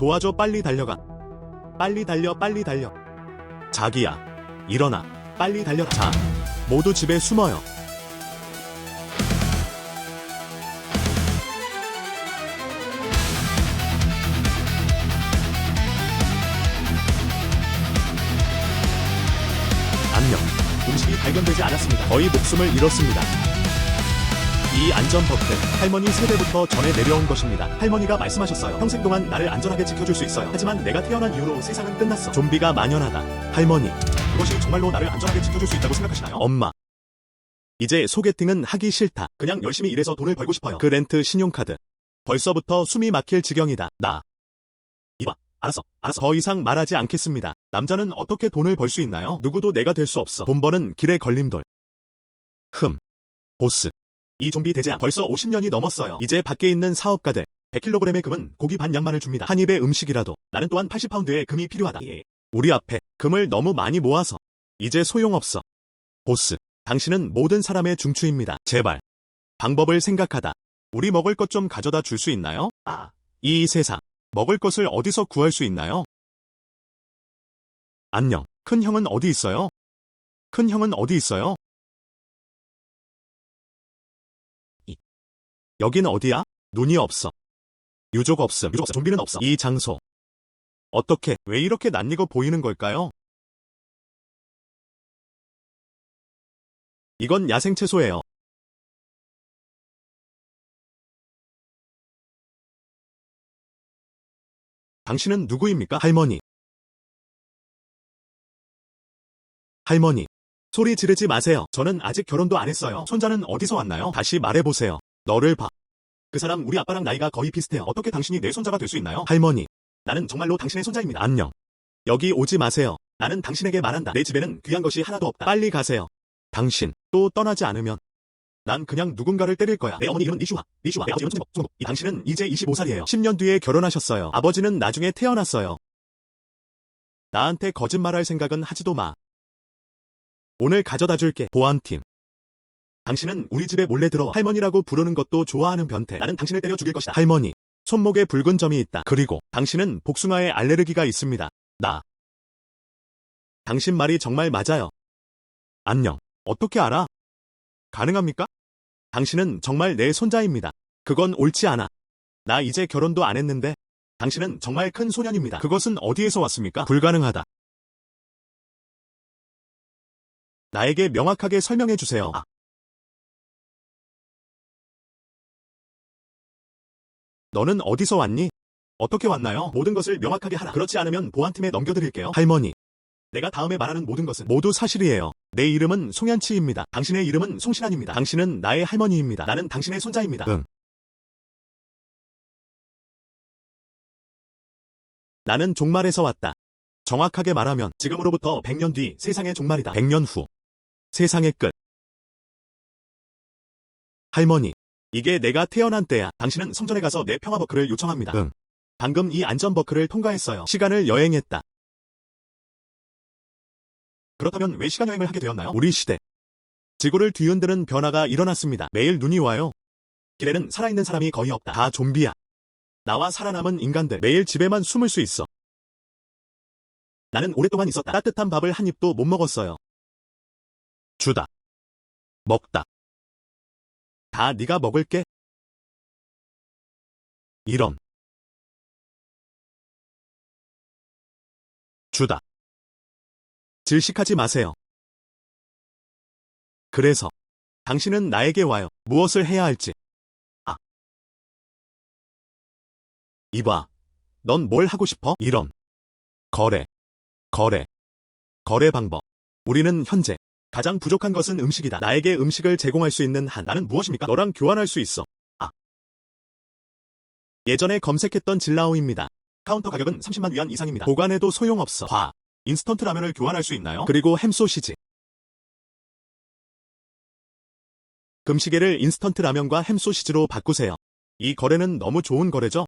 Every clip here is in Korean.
도와줘. 빨리 달려가. 빨리 달려. 빨리 달려. 자기야, 일어나. 빨리 달려라. 자, 모두 집에 숨어요. 안녕. 음식이 발견되지 않았습니다. 거의 목숨을 잃었습니다. 이 안전 버튼, 할머니 세대부터 전해 내려온 것입니다. 할머니가 말씀하셨어요. 평생 동안 나를 안전하게 지켜줄 수 있어요. 하지만 내가 태어난 이후로 세상은 끝났어. 좀비가 만연하다. 할머니, 그것이 정말로 나를 안전하게 지켜줄 수 있다고 생각하시나요? 엄마, 이제 소개팅은 하기 싫다. 그냥 열심히 일해서 돈을 벌고 싶어요. 그 렌트 신용카드. 벌써부터 숨이 막힐 지경이다. 이봐, 알았어. 더 이상 말하지 않겠습니다. 남자는 어떻게 돈을 벌 수 있나요? 누구도 내가 될 수 없어. 돈 버는 길에 걸림돌. 보스. 이 좀비 대장 벌써 50년이 넘었어요. 이제 밖에 있는 사업가들 100kg의 금은 고기 반 양만을 줍니다. 한 입의 음식이라도. 나는 또한 80파운드의 금이 필요하다. 우리 앞에 금을 너무 많이 모아서 이제 소용없어. 보스, 당신은 모든 사람의 중추입니다. 제발 방법을 생각하다. 우리 먹을 것 좀 가져다 줄 수 있나요? 이 세상 먹을 것을 어디서 구할 수 있나요? 안녕. 큰 형은 어디 있어요? 큰 형은 어디 있어요? 여긴 어디야? 눈이 없어. 유족 없음. 좀비는 없어. 이 장소. 어떻게, 왜 이렇게 낯익어 보이는 걸까요? 이건 야생 채소예요. 당신은 누구입니까? 할머니. 할머니. 소리 지르지 마세요. 저는 아직 결혼도 안 했어요. 손자는 어디서 왔나요? 다시 말해보세요. 너를 봐. 그 사람 우리 아빠랑 나이가 거의 비슷해요. 어떻게 당신이 내 손자가 될 수 있나요? 할머니. 나는 정말로 당신의 손자입니다. 안녕. 여기 오지 마세요. 나는 당신에게 말한다. 내 집에는 귀한 것이 하나도 없다. 빨리 가세요. 당신 또 떠나지 않으면 난 그냥 누군가를 때릴 거야. 내 어머니 이름은 리슈아. 내 아버지 이름은 송복. 이 당신은 이제 25살이에요. 10년 뒤에 결혼하셨어요. 아버지는 나중에 태어났어요. 나한테 거짓말할 생각은 하지도 마. 오늘 가져다 줄게. 보안팀. 당신은 우리 집에 몰래 들어와. 할머니라고 부르는 것도 좋아하는 변태. 나는 당신을 때려 죽일 것이다. 할머니. 손목에 붉은 점이 있다. 그리고 당신은 복숭아에 알레르기가 있습니다. 당신 말이 정말 맞아요. 안녕. 어떻게 알아? 가능합니까? 당신은 정말 내 손자입니다. 그건 옳지 않아. 나 이제 결혼도 안 했는데 당신은 정말 큰 소년입니다. 그것은 어디에서 왔습니까? 불가능하다. 나에게 명확하게 설명해 주세요. 너는 어디서 왔니? 어떻게 왔나요? 모든 것을 명확하게 하라. 그렇지 않으면 보안팀에 넘겨드릴게요. 할머니. 내가 다음에 말하는 모든 것은 모두 사실이에요. 내 이름은 송현치입니다. 당신의 이름은 송신환입니다. 당신은 나의 할머니입니다. 나는 당신의 손자입니다. 나는 종말에서 왔다. 정확하게 말하면 지금으로부터 100년 뒤 세상의 종말이다. 100년 후 세상의 끝. 할머니. 이게 내가 태어난 때야. 당신은 성전에 가서 내 평화버크를 요청합니다. 방금 이 안전버크를 통과했어요. 시간을 여행했다. 그렇다면 왜 시간여행을 하게 되었나요? 우리 시대. 지구를 뒤흔드는 변화가 일어났습니다. 매일 눈이 와요. 길에는 살아있는 사람이 거의 없다. 다 좀비야. 나와 살아남은 인간들. 매일 집에만 숨을 수 있어. 나는 오랫동안 있었다. 따뜻한 밥을 한 입도 못 먹었어요. 주다. 먹다. 다 네가 먹을게. 이런. 주다. 질식하지 마세요. 그래서 당신은 나에게 와요. 무엇을 해야 할지. 이봐. 넌 뭘 하고 싶어? 이런. 거래 방법. 우리는 현재 가장 부족한 것은 음식이다. 나에게 음식을 제공할 수 있는 한 나는 무엇입니까? 너랑 교환할 수 있어. 예전에 검색했던 진라오입니다. 카운터 가격은 30만 위안 이상입니다. 보관해도 소용없어. 인스턴트 라면을 교환할 수 있나요? 그리고 햄 소시지. 금시계를 인스턴트 라면과 햄 소시지로 바꾸세요. 이 거래는 너무 좋은 거래죠?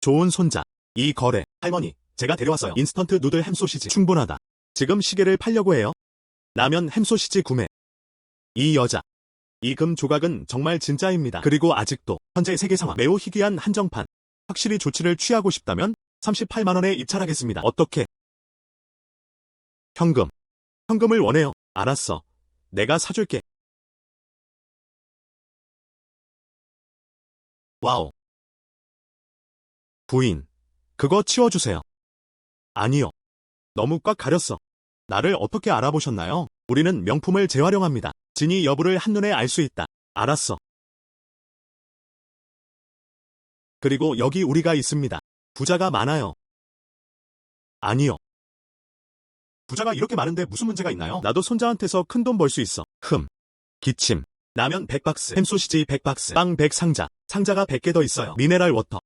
좋은 손자. 이 거래. 할머니, 제가 데려왔어요. 인스턴트 누들 햄 소시지. 충분하다. 지금 시계를 팔려고 해요. 라면 햄 소시지 구매. 이 여자. 이 금 조각은 정말 진짜입니다. 그리고 아직도 현재 세계 상황 매우 희귀한 한정판. 확실히 조치를 취하고 싶다면 38만 원에 입찰하겠습니다. 어떻게? 현금. 현금을 원해요. 알았어. 내가 사줄게. 와우. 부인. 그거 치워주세요. 아니요. 너무 꽉 가렸어. 나를 어떻게 알아보셨나요? 우리는 명품을 재활용합니다. 진위 여부를 한눈에 알 수 있다. 알았어. 그리고 여기 우리가 있습니다. 부자가 많아요. 아니요. 부자가 이렇게 많은데 무슨 문제가 있나요? 나도 손자한테서 큰 돈 벌 수 있어. 기침. 라면 100박스, 햄소시지 100박스, 빵 100상자, 상자가 100개 더 있어요. 미네랄 워터.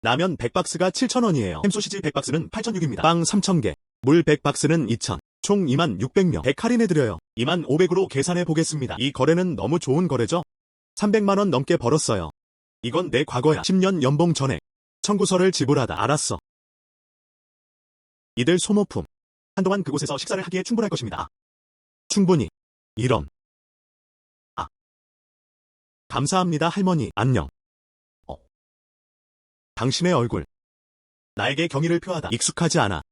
라면 100박스가 7,000원이에요. 햄소시지 100박스는 8,600입니다. 빵 3,000개, 물 100박스는 2,000. 총 26,600명. 100 할인해드려요. 25,500으로 계산해 보겠습니다. 이 거래는 너무 좋은 거래죠? 300만 원 넘게 벌었어요. 이건 내 과거야. 10년 연봉 전액. 청구서를 지불하다. 알았어. 이들 소모품. 한동안 그곳에서 식사를 하기에 충분할 것입니다. 충분히. 이런. 감사합니다, 할머니. 안녕. 당신의 얼굴. 나에게 경의를 표하다. 익숙하지 않아.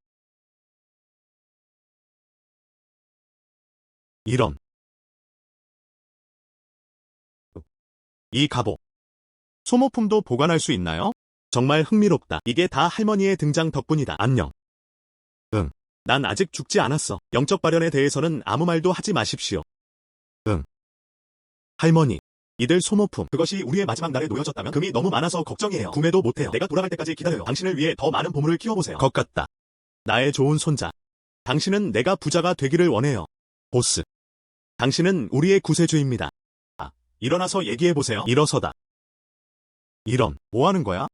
이런. 이 갑옷. 소모품도 보관할 수 있나요? 정말 흥미롭다. 이게 다 할머니의 등장 덕분이다. 안녕. 응. 난 아직 죽지 않았어. 영적 발현에 대해서는 아무 말도 하지 마십시오. 응. 할머니. 이들 소모품. 그것이 우리의 마지막 날에 놓여졌다면 금이 너무 많아서 걱정이에요. 구매도 못해요. 내가 돌아갈 때까지 기다려요. 당신을 위해 더 많은 보물을 키워보세요. 것 같다. 나의 좋은 손자. 당신은 내가 부자가 되기를 원해요. 보스. 당신은 우리의 구세주입니다. 일어나서 얘기해보세요. 일어서다. 이런. 뭐 하는 거야?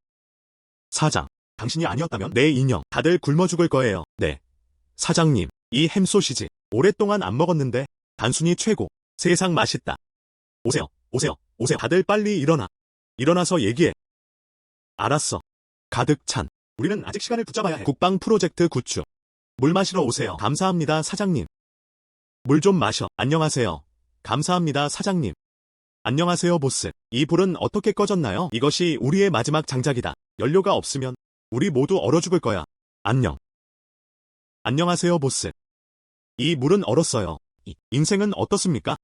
사장. 당신이 아니었다면 내 인형. 다들 굶어 죽을 거예요. 네. 사장님. 이 햄소시지. 오랫동안 안 먹었는데 단순히 최고. 세상 맛있다. 오세요. 오세요. 오세요. 다들 빨리 일어나. 일어나서 얘기해. 알았어. 가득 찬. 우리는 아직 시간을 붙잡아야 해. 국방 프로젝트 굿즈. 물 마시러 오세요. 감사합니다, 사장님. 물 좀 마셔. 안녕하세요. 감사합니다, 사장님. 안녕하세요, 보스. 이 불은 어떻게 꺼졌나요? 이것이 우리의 마지막 장작이다. 연료가 없으면 우리 모두 얼어 죽을 거야. 안녕. 안녕하세요, 보스. 이 물은 얼었어요. 인생은 어떻습니까?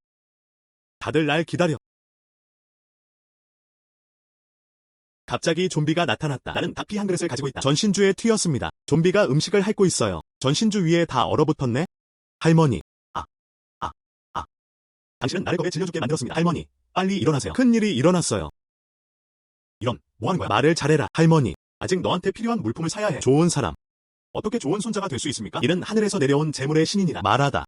다들 날 기다려. 갑자기 좀비가 나타났다. 나는 닭피 한 그릇을 가지고 있다. 전신주에 튀었습니다. 좀비가 음식을 핥고 있어요. 전신주 위에 다 얼어붙었네? 할머니. 당신은 나를 겁에 질려 죽게 만들었습니다. 할머니, 빨리 일어나세요. 큰일이 일어났어요. 이런, 뭐 하는 거야? 말을 잘해라. 할머니, 아직 너한테 필요한 물품을 사야 해. 좋은 사람. 어떻게 좋은 손자가 될 수 있습니까? 이는 하늘에서 내려온 재물의 신인이다. 말하다.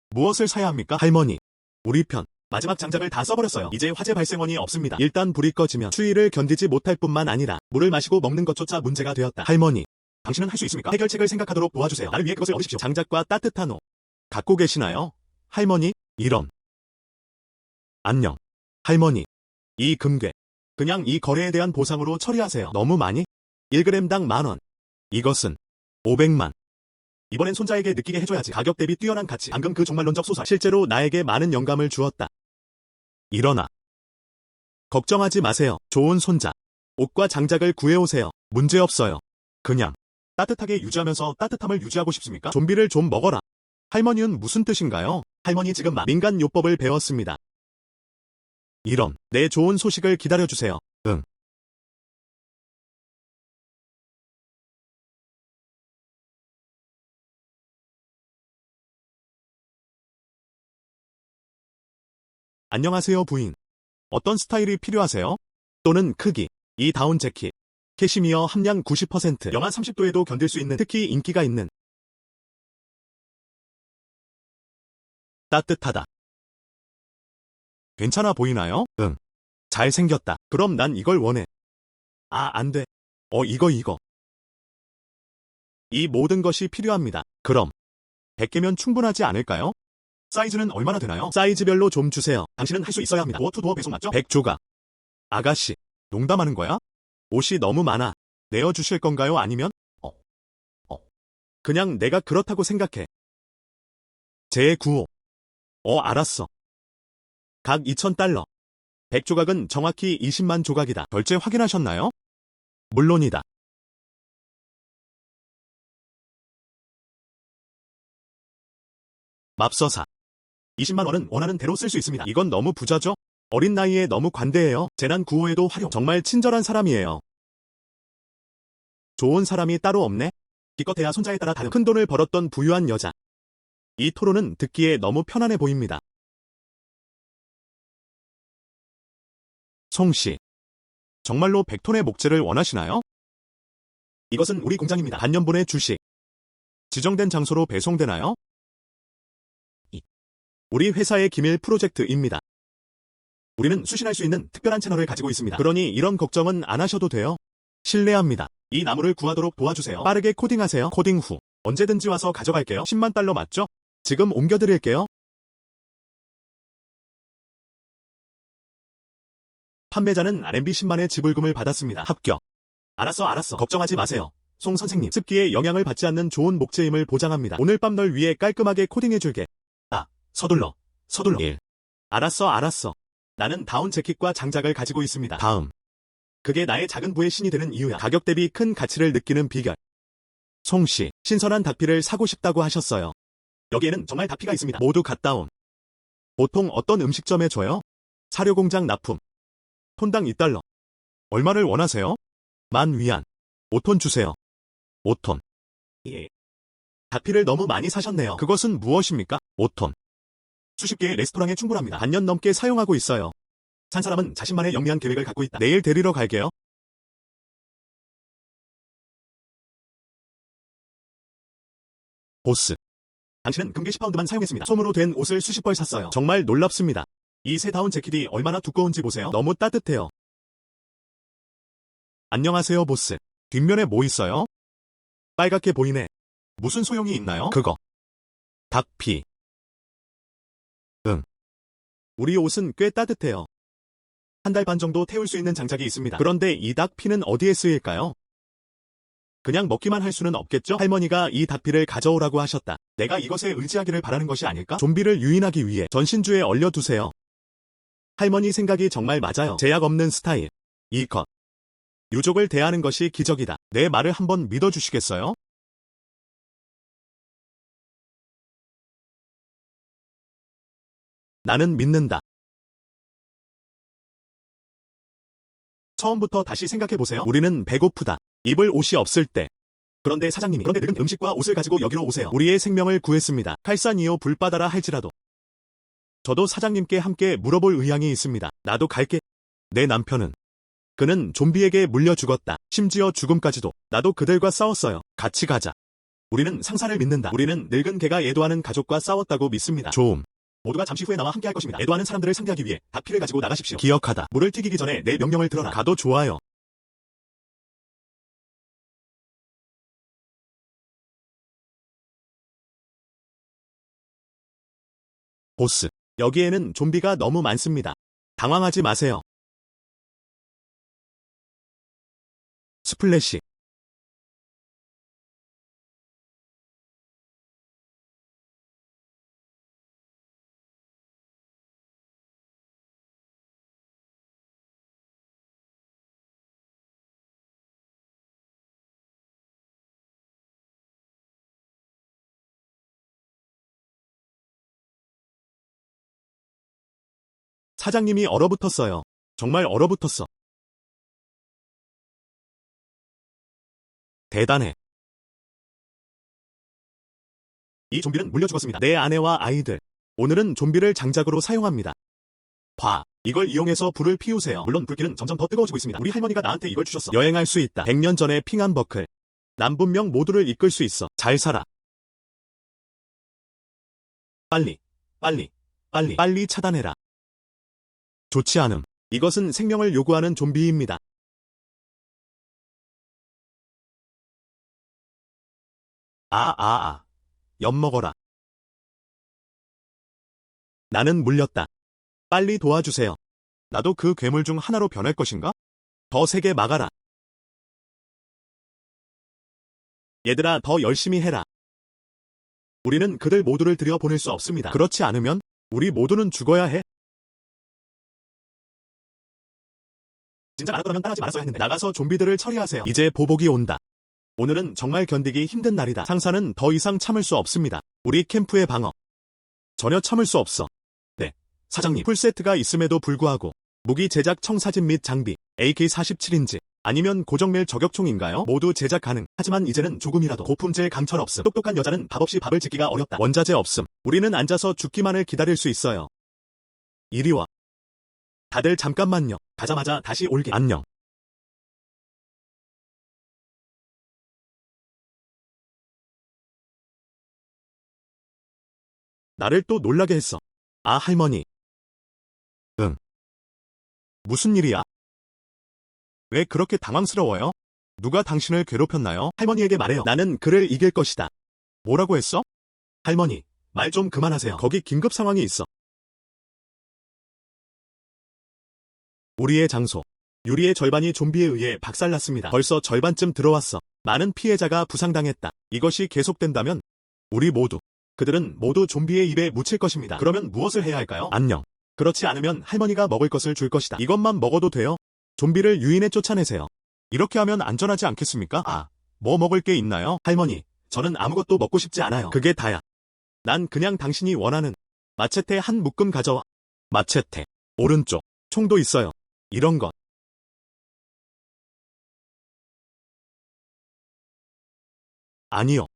무엇을 사야 합니까? 할머니, 우리 편. 마지막 장작을 다 써버렸어요. 이제 화재 발생원이 없습니다. 일단 불이 꺼지면 추위를 견디지 못할 뿐만 아니라 물을 마시고 먹는 것조차 문제가 되었다. 할머니, 당신은 할 수 있습니까? 해결책을 생각하도록 도와주세요. 나를 위해 그것을 얻으십시오. 장작과 따뜻한 옷. 갖고 계시나요? 할머니, 이런. 안녕. 할머니, 이 금괴. 그냥 이 거래에 대한 보상으로 처리하세요. 너무 많이? 1g당 10,000원. 이것은 500만. 이번엔 손자에게 느끼게 해줘야지. 가격 대비 뛰어난 가치. 방금 그 종말론적 소설. 실제로 나에게 많은 영감을 주었다. 일어나. 걱정하지 마세요. 좋은 손자. 옷과 장작을 구해오세요. 문제없어요. 그냥 따뜻하게 유지하면서 따뜻함을 유지하고 싶습니까? 좀비를 좀 먹어라. 할머니는 무슨 뜻인가요? 할머니 지금 민간 요법을 배웠습니다. 이런. 내 좋은 소식을 기다려주세요. 응. 안녕하세요, 부인. 어떤 스타일이 필요하세요? 또는 크기. 이 다운 재킷. 캐시미어 함량 90%. 영하 30도에도 견딜 수 있는 특히 인기가 있는. 따뜻하다. 괜찮아 보이나요? 응. 잘생겼다. 그럼 난 이걸 원해. 안 돼. 이거. 이 모든 것이 필요합니다. 그럼 100개면 충분하지 않을까요? 사이즈는 얼마나 되나요? 사이즈별로 좀 주세요. 당신은 할 수 있어야 합니다. 도어투도어 배송 맞죠? 100조각. 아가씨, 농담하는 거야? 옷이 너무 많아. 내어주실 건가요? 아니면? 그냥 내가 그렇다고 생각해. 제9호. 알았어. 각 $2,000. 100조각은 정확히 20만 조각이다. 결제 확인하셨나요? 물론이다. 맙서사. 20만 원은 원하는 대로 쓸 수 있습니다. 이건 너무 부자죠? 어린 나이에 너무 관대해요. 재난 구호에도 활용. 정말 친절한 사람이에요. 좋은 사람이 따로 없네. 기껏해야 손자에 따라 다른 큰 돈을 벌었던 부유한 여자. 이 토론은 듣기에 너무 편안해 보입니다. 송씨. 정말로 100톤의 목재를 원하시나요? 이것은 우리 공장입니다. 반년분의 주식. 지정된 장소로 배송되나요? 우리 회사의 기밀 프로젝트입니다. 우리는 수신할 수 있는 특별한 채널을 가지고 있습니다. 그러니 이런 걱정은 안 하셔도 돼요. 신뢰합니다. 이 나무를 구하도록 도와주세요. 빠르게 코딩하세요. 코딩 후 언제든지 와서 가져갈게요. 10만 달러 맞죠? 지금 옮겨드릴게요. 판매자는 RMB 10만의 지불금을 받았습니다. 합격. 알았어. 걱정하지 마세요. 송 선생님, 습기에 영향을 받지 않는 좋은 목재임을 보장합니다. 오늘 밤 널 위해 깔끔하게 코딩해줄게. 서둘러. 1. 알았어. 나는 다운 재킷과 장작을 가지고 있습니다. 다음. 그게 나의 작은 부의 신이 되는 이유야. 가격 대비 큰 가치를 느끼는 비결. 송씨, 신선한 닭피를 사고 싶다고 하셨어요. 여기에는 정말 닭피가 있습니다. 모두 갓다운. 보통 어떤 음식점에 줘요? 사료공장 납품. 톤당 $2. 얼마를 원하세요? 10,000위안. 5톤 주세요. 5톤. 예. 닭피를 너무 많이 사셨네요. 그것은 무엇입니까? 5톤. 수십 개의 레스토랑에 충분합니다. 반년 넘게 사용하고 있어요. 산 사람은 자신만의 영리한 계획을 갖고 있다. 내일 데리러 갈게요. 보스. 당신은 금괴 10파운드만 사용했습니다. 솜으로 된 옷을 수십 벌 샀어요. 정말 놀랍습니다. 이 새 다운 재킷이 얼마나 두꺼운지 보세요. 너무 따뜻해요. 안녕하세요, 보스. 뒷면에 뭐 있어요? 빨갛게 보이네. 무슨 소용이 있나요? 그거. 닭피. 응. 우리 옷은 꽤 따뜻해요. 한 달 반 정도 태울 수 있는 장작이 있습니다. 그런데 이 닭피는 어디에 쓰일까요? 그냥 먹기만 할 수는 없겠죠? 할머니가 이 닭피를 가져오라고 하셨다. 내가 이것에 의지하기를 바라는 것이 아닐까? 좀비를 유인하기 위해 전신주에 얼려두세요. 할머니 생각이 정말 맞아요. 제약 없는 스타일. 이 것. 유족을 대하는 것이 기적이다. 내 말을 한번 믿어주시겠어요? 나는 믿는다. 처음부터 다시 생각해보세요. 우리는 배고프다. 입을 옷이 없을 때. 그런데 사장님이 늙은 음식과 옷을 가지고 여기로 오세요. 우리의 생명을 구했습니다. 칼산이요 불바다라 할지라도. 저도 사장님께 함께 물어볼 의향이 있습니다. 나도 갈게. 내 남편은. 그는 좀비에게 물려 죽었다. 심지어 죽음까지도. 나도 그들과 싸웠어요. 같이 가자. 우리는 상사를 믿는다. 우리는 늙은 개가 애도하는 가족과 싸웠다고 믿습니다. 좋음. 모두가 잠시 후에 나와 함께 할 것입니다. 애도하는 사람들을 상대하기 위해 닭피를 가지고 나가십시오. 기억하다. 물을 튀기기 전에 내 명령을 들어라. 가도 좋아요. 보스. 여기에는 좀비가 너무 많습니다. 당황하지 마세요. 스플래시. 사장님이 얼어붙었어요. 정말 얼어붙었어. 대단해. 이 좀비는 물려 죽었습니다. 내 아내와 아이들. 오늘은 좀비를 장작으로 사용합니다. 이걸 이용해서 불을 피우세요. 물론 불길은 점점 더 뜨거워지고 있습니다. 우리 할머니가 나한테 이걸 주셨어. 여행할 수 있다. 100년 전에 핑한 버클. 난 분명 모두를 이끌 수 있어. 잘 살아. 빨리 차단해라. 좋지 않음. 이것은 생명을 요구하는 좀비입니다. 엿먹어라. 나는 물렸다. 빨리 도와주세요. 나도 그 괴물 중 하나로 변할 것인가? 더 세게 막아라. 얘들아, 더 열심히 해라. 우리는 그들 모두를 들여보낼 수 없습니다. 그렇지 않으면 우리 모두는 죽어야 해. 진작 알았더라면 따라하지 말았어야 했는데. 나가서 좀비들을 처리하세요. 이제 보복이 온다. 오늘은 정말 견디기 힘든 날이다. 상사는 더 이상 참을 수 없습니다. 우리 캠프의 방어. 전혀 참을 수 없어. 네, 사장님. 풀세트가 있음에도 불구하고 무기 제작 청사진 및 장비, AK-47인지 아니면 고정밀 저격총인가요? 모두 제작 가능. 하지만 이제는 조금이라도 고품질 강철 없음. 똑똑한 여자는 밥 없이 밥을 짓기가 어렵다. 원자재 없음. 우리는 앉아서 죽기만을 기다릴 수 있어요. 이리 와. 다들 잠깐만요. 가자마자 다시 올게. 안녕. 나를 또 놀라게 했어. 아, 할머니. 응. 무슨 일이야? 왜 그렇게 당황스러워요? 누가 당신을 괴롭혔나요? 할머니에게 말해요. 나는 그를 이길 것이다. 뭐라고 했어? 할머니, 말 좀 그만하세요. 거기 긴급 상황이 있어. 우리의 장소. 유리의 절반이 좀비에 의해 박살났습니다. 벌써 절반쯤 들어왔어. 많은 피해자가 부상당했다. 이것이 계속된다면 우리 모두, 그들은 모두 좀비의 입에 묻힐 것입니다. 그러면 무엇을 해야 할까요? 안녕. 그렇지 않으면 할머니가 먹을 것을 줄 것이다. 이것만 먹어도 돼요? 좀비를 유인해 쫓아내세요. 이렇게 하면 안전하지 않겠습니까? 아, 뭐 먹을 게 있나요? 할머니, 저는 아무것도 먹고 싶지 않아요. 그게 다야. 난 그냥 당신이 원하는 마체테 한 묶음 가져와. 마체테. 오른쪽. 총도 있어요. 이런 것. 아니요.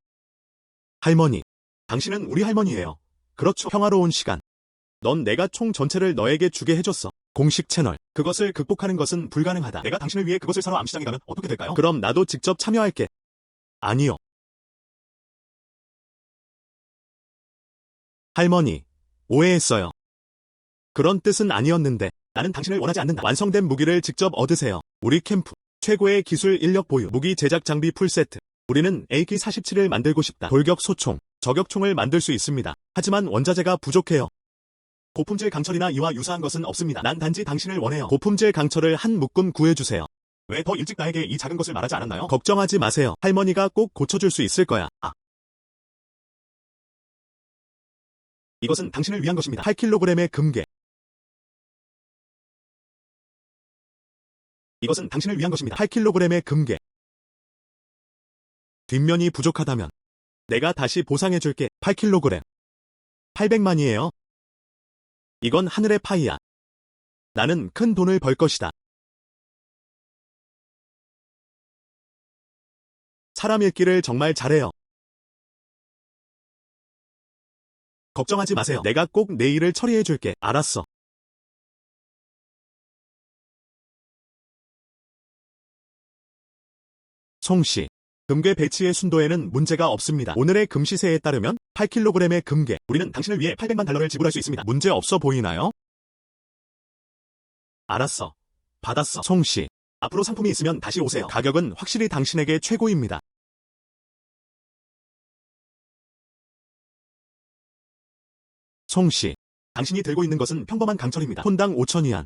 할머니. 당신은 우리 할머니예요. 그렇죠. 평화로운 시간. 넌 내가 총 전체를 너에게 주게 해줬어. 공식 채널. 그것을 극복하는 것은 불가능하다. 내가 당신을 위해 그것을 사러 암시장에 가면 어떻게 될까요? 그럼 나도 직접 참여할게. 아니요. 할머니. 오해했어요. 그런 뜻은 아니었는데. 나는 당신을 원하지 않는다. 완성된 무기를 직접 얻으세요. 우리 캠프. 최고의 기술 인력 보유. 무기 제작 장비 풀세트. 우리는 AK-47을 만들고 싶다. 돌격 소총, 저격총을 만들 수 있습니다. 하지만 원자재가 부족해요. 고품질 강철이나 이와 유사한 것은 없습니다. 난 단지 당신을 원해요. 고품질 강철을 한 묶음 구해주세요. 왜 더 일찍 나에게 이 작은 것을 말하지 않았나요? 걱정하지 마세요. 할머니가 꼭 고쳐줄 수 있을 거야. 아. 이것은 당신을 위한 것입니다. 8kg의 금괴. 이것은 당신을 위한 것입니다. 8kg의 금괴. 뒷면이 부족하다면 내가 다시 보상해줄게. 8kg. 800만이에요. 이건 하늘의 파이야. 나는 큰 돈을 벌 것이다. 사람 읽기를 정말 잘해요. 걱정하지 마세요. 내가 꼭 내 일을 처리해줄게. 알았어. 송씨. 금괴 배치의 순도에는 문제가 없습니다. 오늘의 금시세에 따르면 8kg의 금괴. 우리는 당신을 위해 800만 달러를 지불할 수 있습니다. 문제 없어 보이나요? 알았어. 받았어. 송씨. 앞으로 상품이 있으면 다시 오세요. 가격은 확실히 당신에게 최고입니다. 송씨. 당신이 들고 있는 것은 평범한 강철입니다. 톤당 5,000위안.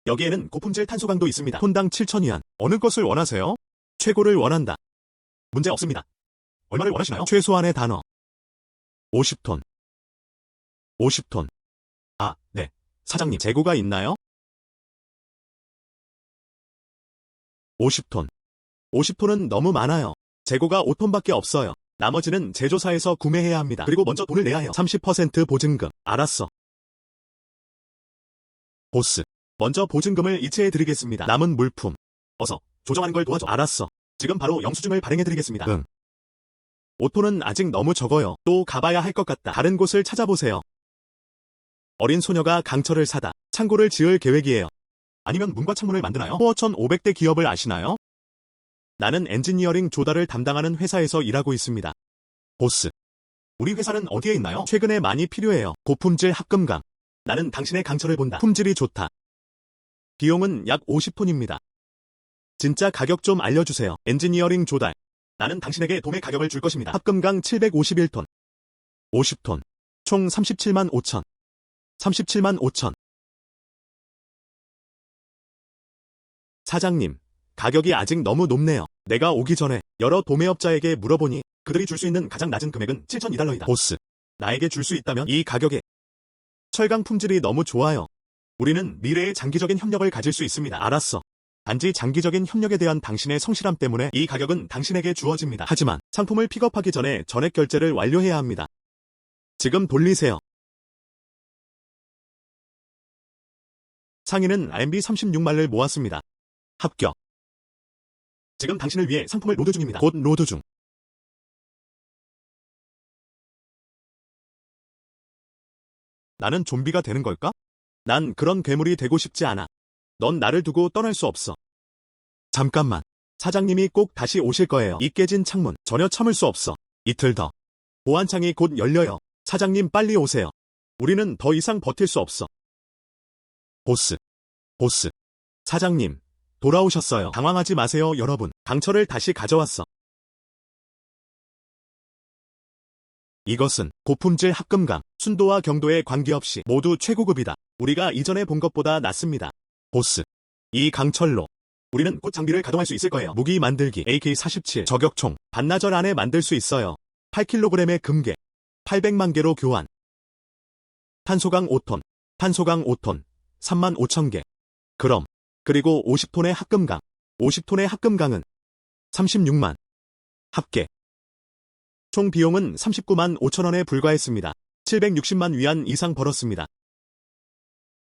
여기에는 고품질 탄소강도 있습니다. 톤당 7,000위안. 어느 것을 원하세요? 최고를 원한다. 문제 없습니다. 얼마를 원하시나요? 최소한의 단어. 50톤. 50톤. 아, 네. 사장님, 재고가 있나요? 50톤. 50톤은 너무 많아요. 재고가 5톤밖에 없어요. 나머지는 제조사에서 구매해야 합니다. 그리고 먼저 돈을 내야 해요. 30% 보증금. 알았어. 보스. 먼저 보증금을 이체해드리겠습니다. 남은 물품. 어서, 조정하는 걸 도와줘. 알았어. 지금 바로 영수증을 발행해드리겠습니다. 응. 5톤은 아직 너무 적어요. 또 가봐야 할 것 같다. 다른 곳을 찾아보세요. 어린 소녀가 강철을 사다 창고를 지을 계획이에요. 아니면 문과 창문을 만드나요? 코어 1,500대 기업을 아시나요? 나는 엔지니어링 조달을 담당하는 회사에서 일하고 있습니다. 보스. 우리 회사는 어디에 있나요? 최근에 많이 필요해요. 고품질 합금강. 나는 당신의 강철을 본다. 품질이 좋다. 비용은 약 50톤입니다. 진짜 가격 좀 알려주세요. 엔지니어링 조달. 나는 당신에게 도매 가격을 줄 것입니다. 합금강 751톤. 50톤. 총 37만 5천. 37만 5천. 사장님, 가격이 아직 너무 높네요. 내가 오기 전에 여러 도매업자에게 물어보니 그들이 줄 수 있는 가장 낮은 금액은 7,2달러이다. 보스, 나에게 줄 수 있다면 이 가격에. 철강 품질이 너무 좋아요. 우리는 미래의 장기적인 협력을 가질 수 있습니다. 알았어. 단지 장기적인 협력에 대한 당신의 성실함 때문에 이 가격은 당신에게 주어집니다. 하지만 상품을 픽업하기 전에 전액 결제를 완료해야 합니다. 지금 돌리세요. 상인은 RMB 36만을 모았습니다. 합격. 지금 당신을 위해 상품을 로드 중입니다. 곧 로드 중. 나는 좀비가 되는 걸까? 난 그런 괴물이 되고 싶지 않아. 넌 나를 두고 떠날 수 없어. 잠깐만. 사장님이 꼭 다시 오실 거예요. 이 깨진 창문 전혀 참을 수 없어. 이틀 더. 보안창이 곧 열려요. 사장님 빨리 오세요. 우리는 더 이상 버틸 수 없어. 보스. 사장님. 돌아오셨어요. 당황하지 마세요, 여러분. 강철을 다시 가져왔어. 이것은 고품질 합금강, 순도와 경도에 관계없이 모두 최고급이다. 우리가 이전에 본 것보다 낫습니다. 보스. 이 강철로 우리는 곧 장비를 가동할 수 있을 거예요. 무기 만들기 AK-47 저격총 반나절 안에 만들 수 있어요. 8kg의 금괴 800만 개로 교환. 탄소강 5톤 35,000개. 그리고 50톤의 합금강. 50톤의 합금강은 36만. 합계. 총 비용은 39만 5천원에 불과했습니다. 760만 위안 이상 벌었습니다.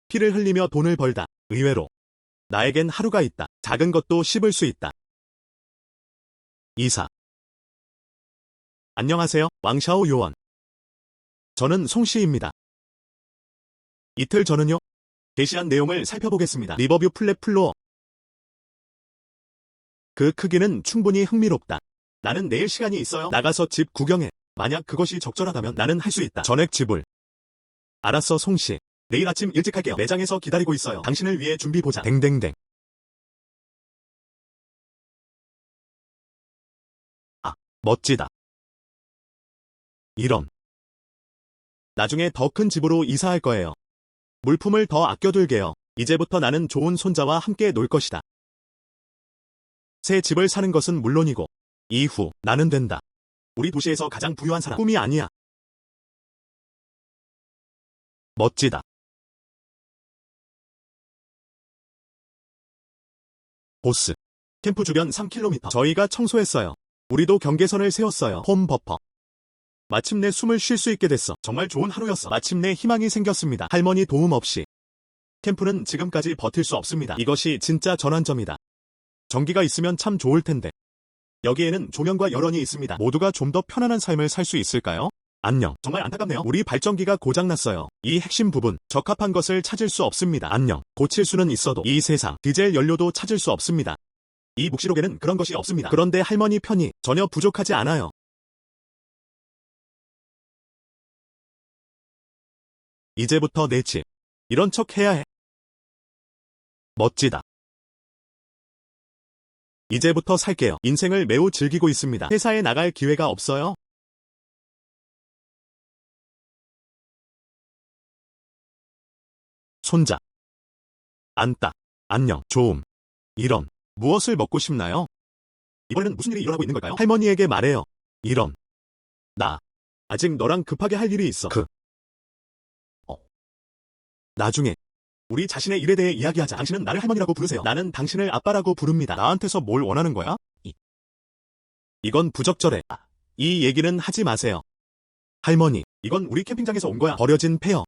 피를 흘리며 돈을 벌다. 의외로 나에겐 하루가 있다. 작은 것도 씹을 수 있다. 이사. 안녕하세요, 왕샤오 요원. 저는 송씨입니다. 이틀 전은요? 게시한 내용을 살펴보겠습니다. 리버뷰 플랫 플로어. 그 크기는 충분히 흥미롭다. 나는 내일 시간이 있어요. 나가서 집 구경해. 만약 그것이 적절하다면 나는 할 수 있다. 전액 지불. 알았어, 송씨. 내일 아침 일찍 할게요. 매장에서 기다리고 있어요. 당신을 위해 준비 보장. 댕댕댕. 아, 멋지다. 이런. 나중에 더 큰 집으로 이사할 거예요. 물품을 더 아껴둘게요. 이제부터 나는 좋은 손자와 함께 놀 것이다. 새 집을 사는 것은 물론이고 이후 나는 된다. 우리 도시에서 가장 부유한 사람. 꿈이 아니야. 멋지다. 보스. 캠프 주변 3km. 저희가 청소했어요. 우리도 경계선을 세웠어요. 홈 버퍼. 마침내 숨을 쉴 수 있게 됐어. 정말 좋은 하루였어. 마침내 희망이 생겼습니다. 할머니 도움 없이. 캠프는 지금까지 버틸 수 없습니다. 이것이 진짜 전환점이다. 전기가 있으면 참 좋을 텐데. 여기에는 조명과 열원이 있습니다. 모두가 좀 더 편안한 삶을 살 수 있을까요? 안녕. 정말 안타깝네요. 우리 발전기가 고장났어요. 이 핵심 부분, 적합한 것을 찾을 수 없습니다. 안녕. 고칠 수는 있어도 이 세상, 디젤 연료도 찾을 수 없습니다. 이 묵시록에는 그런 것이 없습니다. 그런데 할머니 편이 전혀 부족하지 않아요. 이제부터 내 집. 이런 척 해야 해. 멋지다. 이제부터 살게요. 인생을 매우 즐기고 있습니다. 회사에 나갈 기회가 없어요. 손자. 안따. 안녕. 좋음. 이런. 무엇을 먹고 싶나요? 이번에는 무슨 일이 일어나고 있는 걸까요? 할머니에게 말해요. 이런. 나. 아직 너랑 급하게 할 일이 있어. 나중에. 우리 자신의 일에 대해 이야기하자. 당신은 나를 할머니라고 부르세요. 나는 당신을 아빠라고 부릅니다. 나한테서 뭘 원하는 거야? 이건 부적절해. 이 얘기는 하지 마세요. 할머니, 이건 우리 캠핑장에서 온 거야. 버려진 폐허.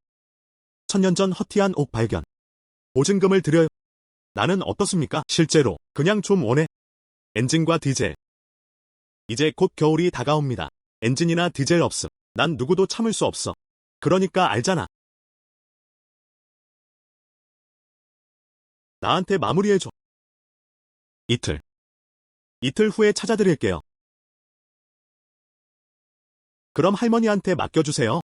1000년 전 허티한 옥 발견. 보증금을 드려요. 나는 어떻습니까? 실제로 그냥 좀 원해. 엔진과 디젤. 이제 곧 겨울이 다가옵니다. 엔진이나 디젤 없음. 난 누구도 참을 수 없어. 그러니까 알잖아. 나한테 마무리해줘. 이틀 후에 찾아드릴게요. 그럼 할머니한테 맡겨주세요.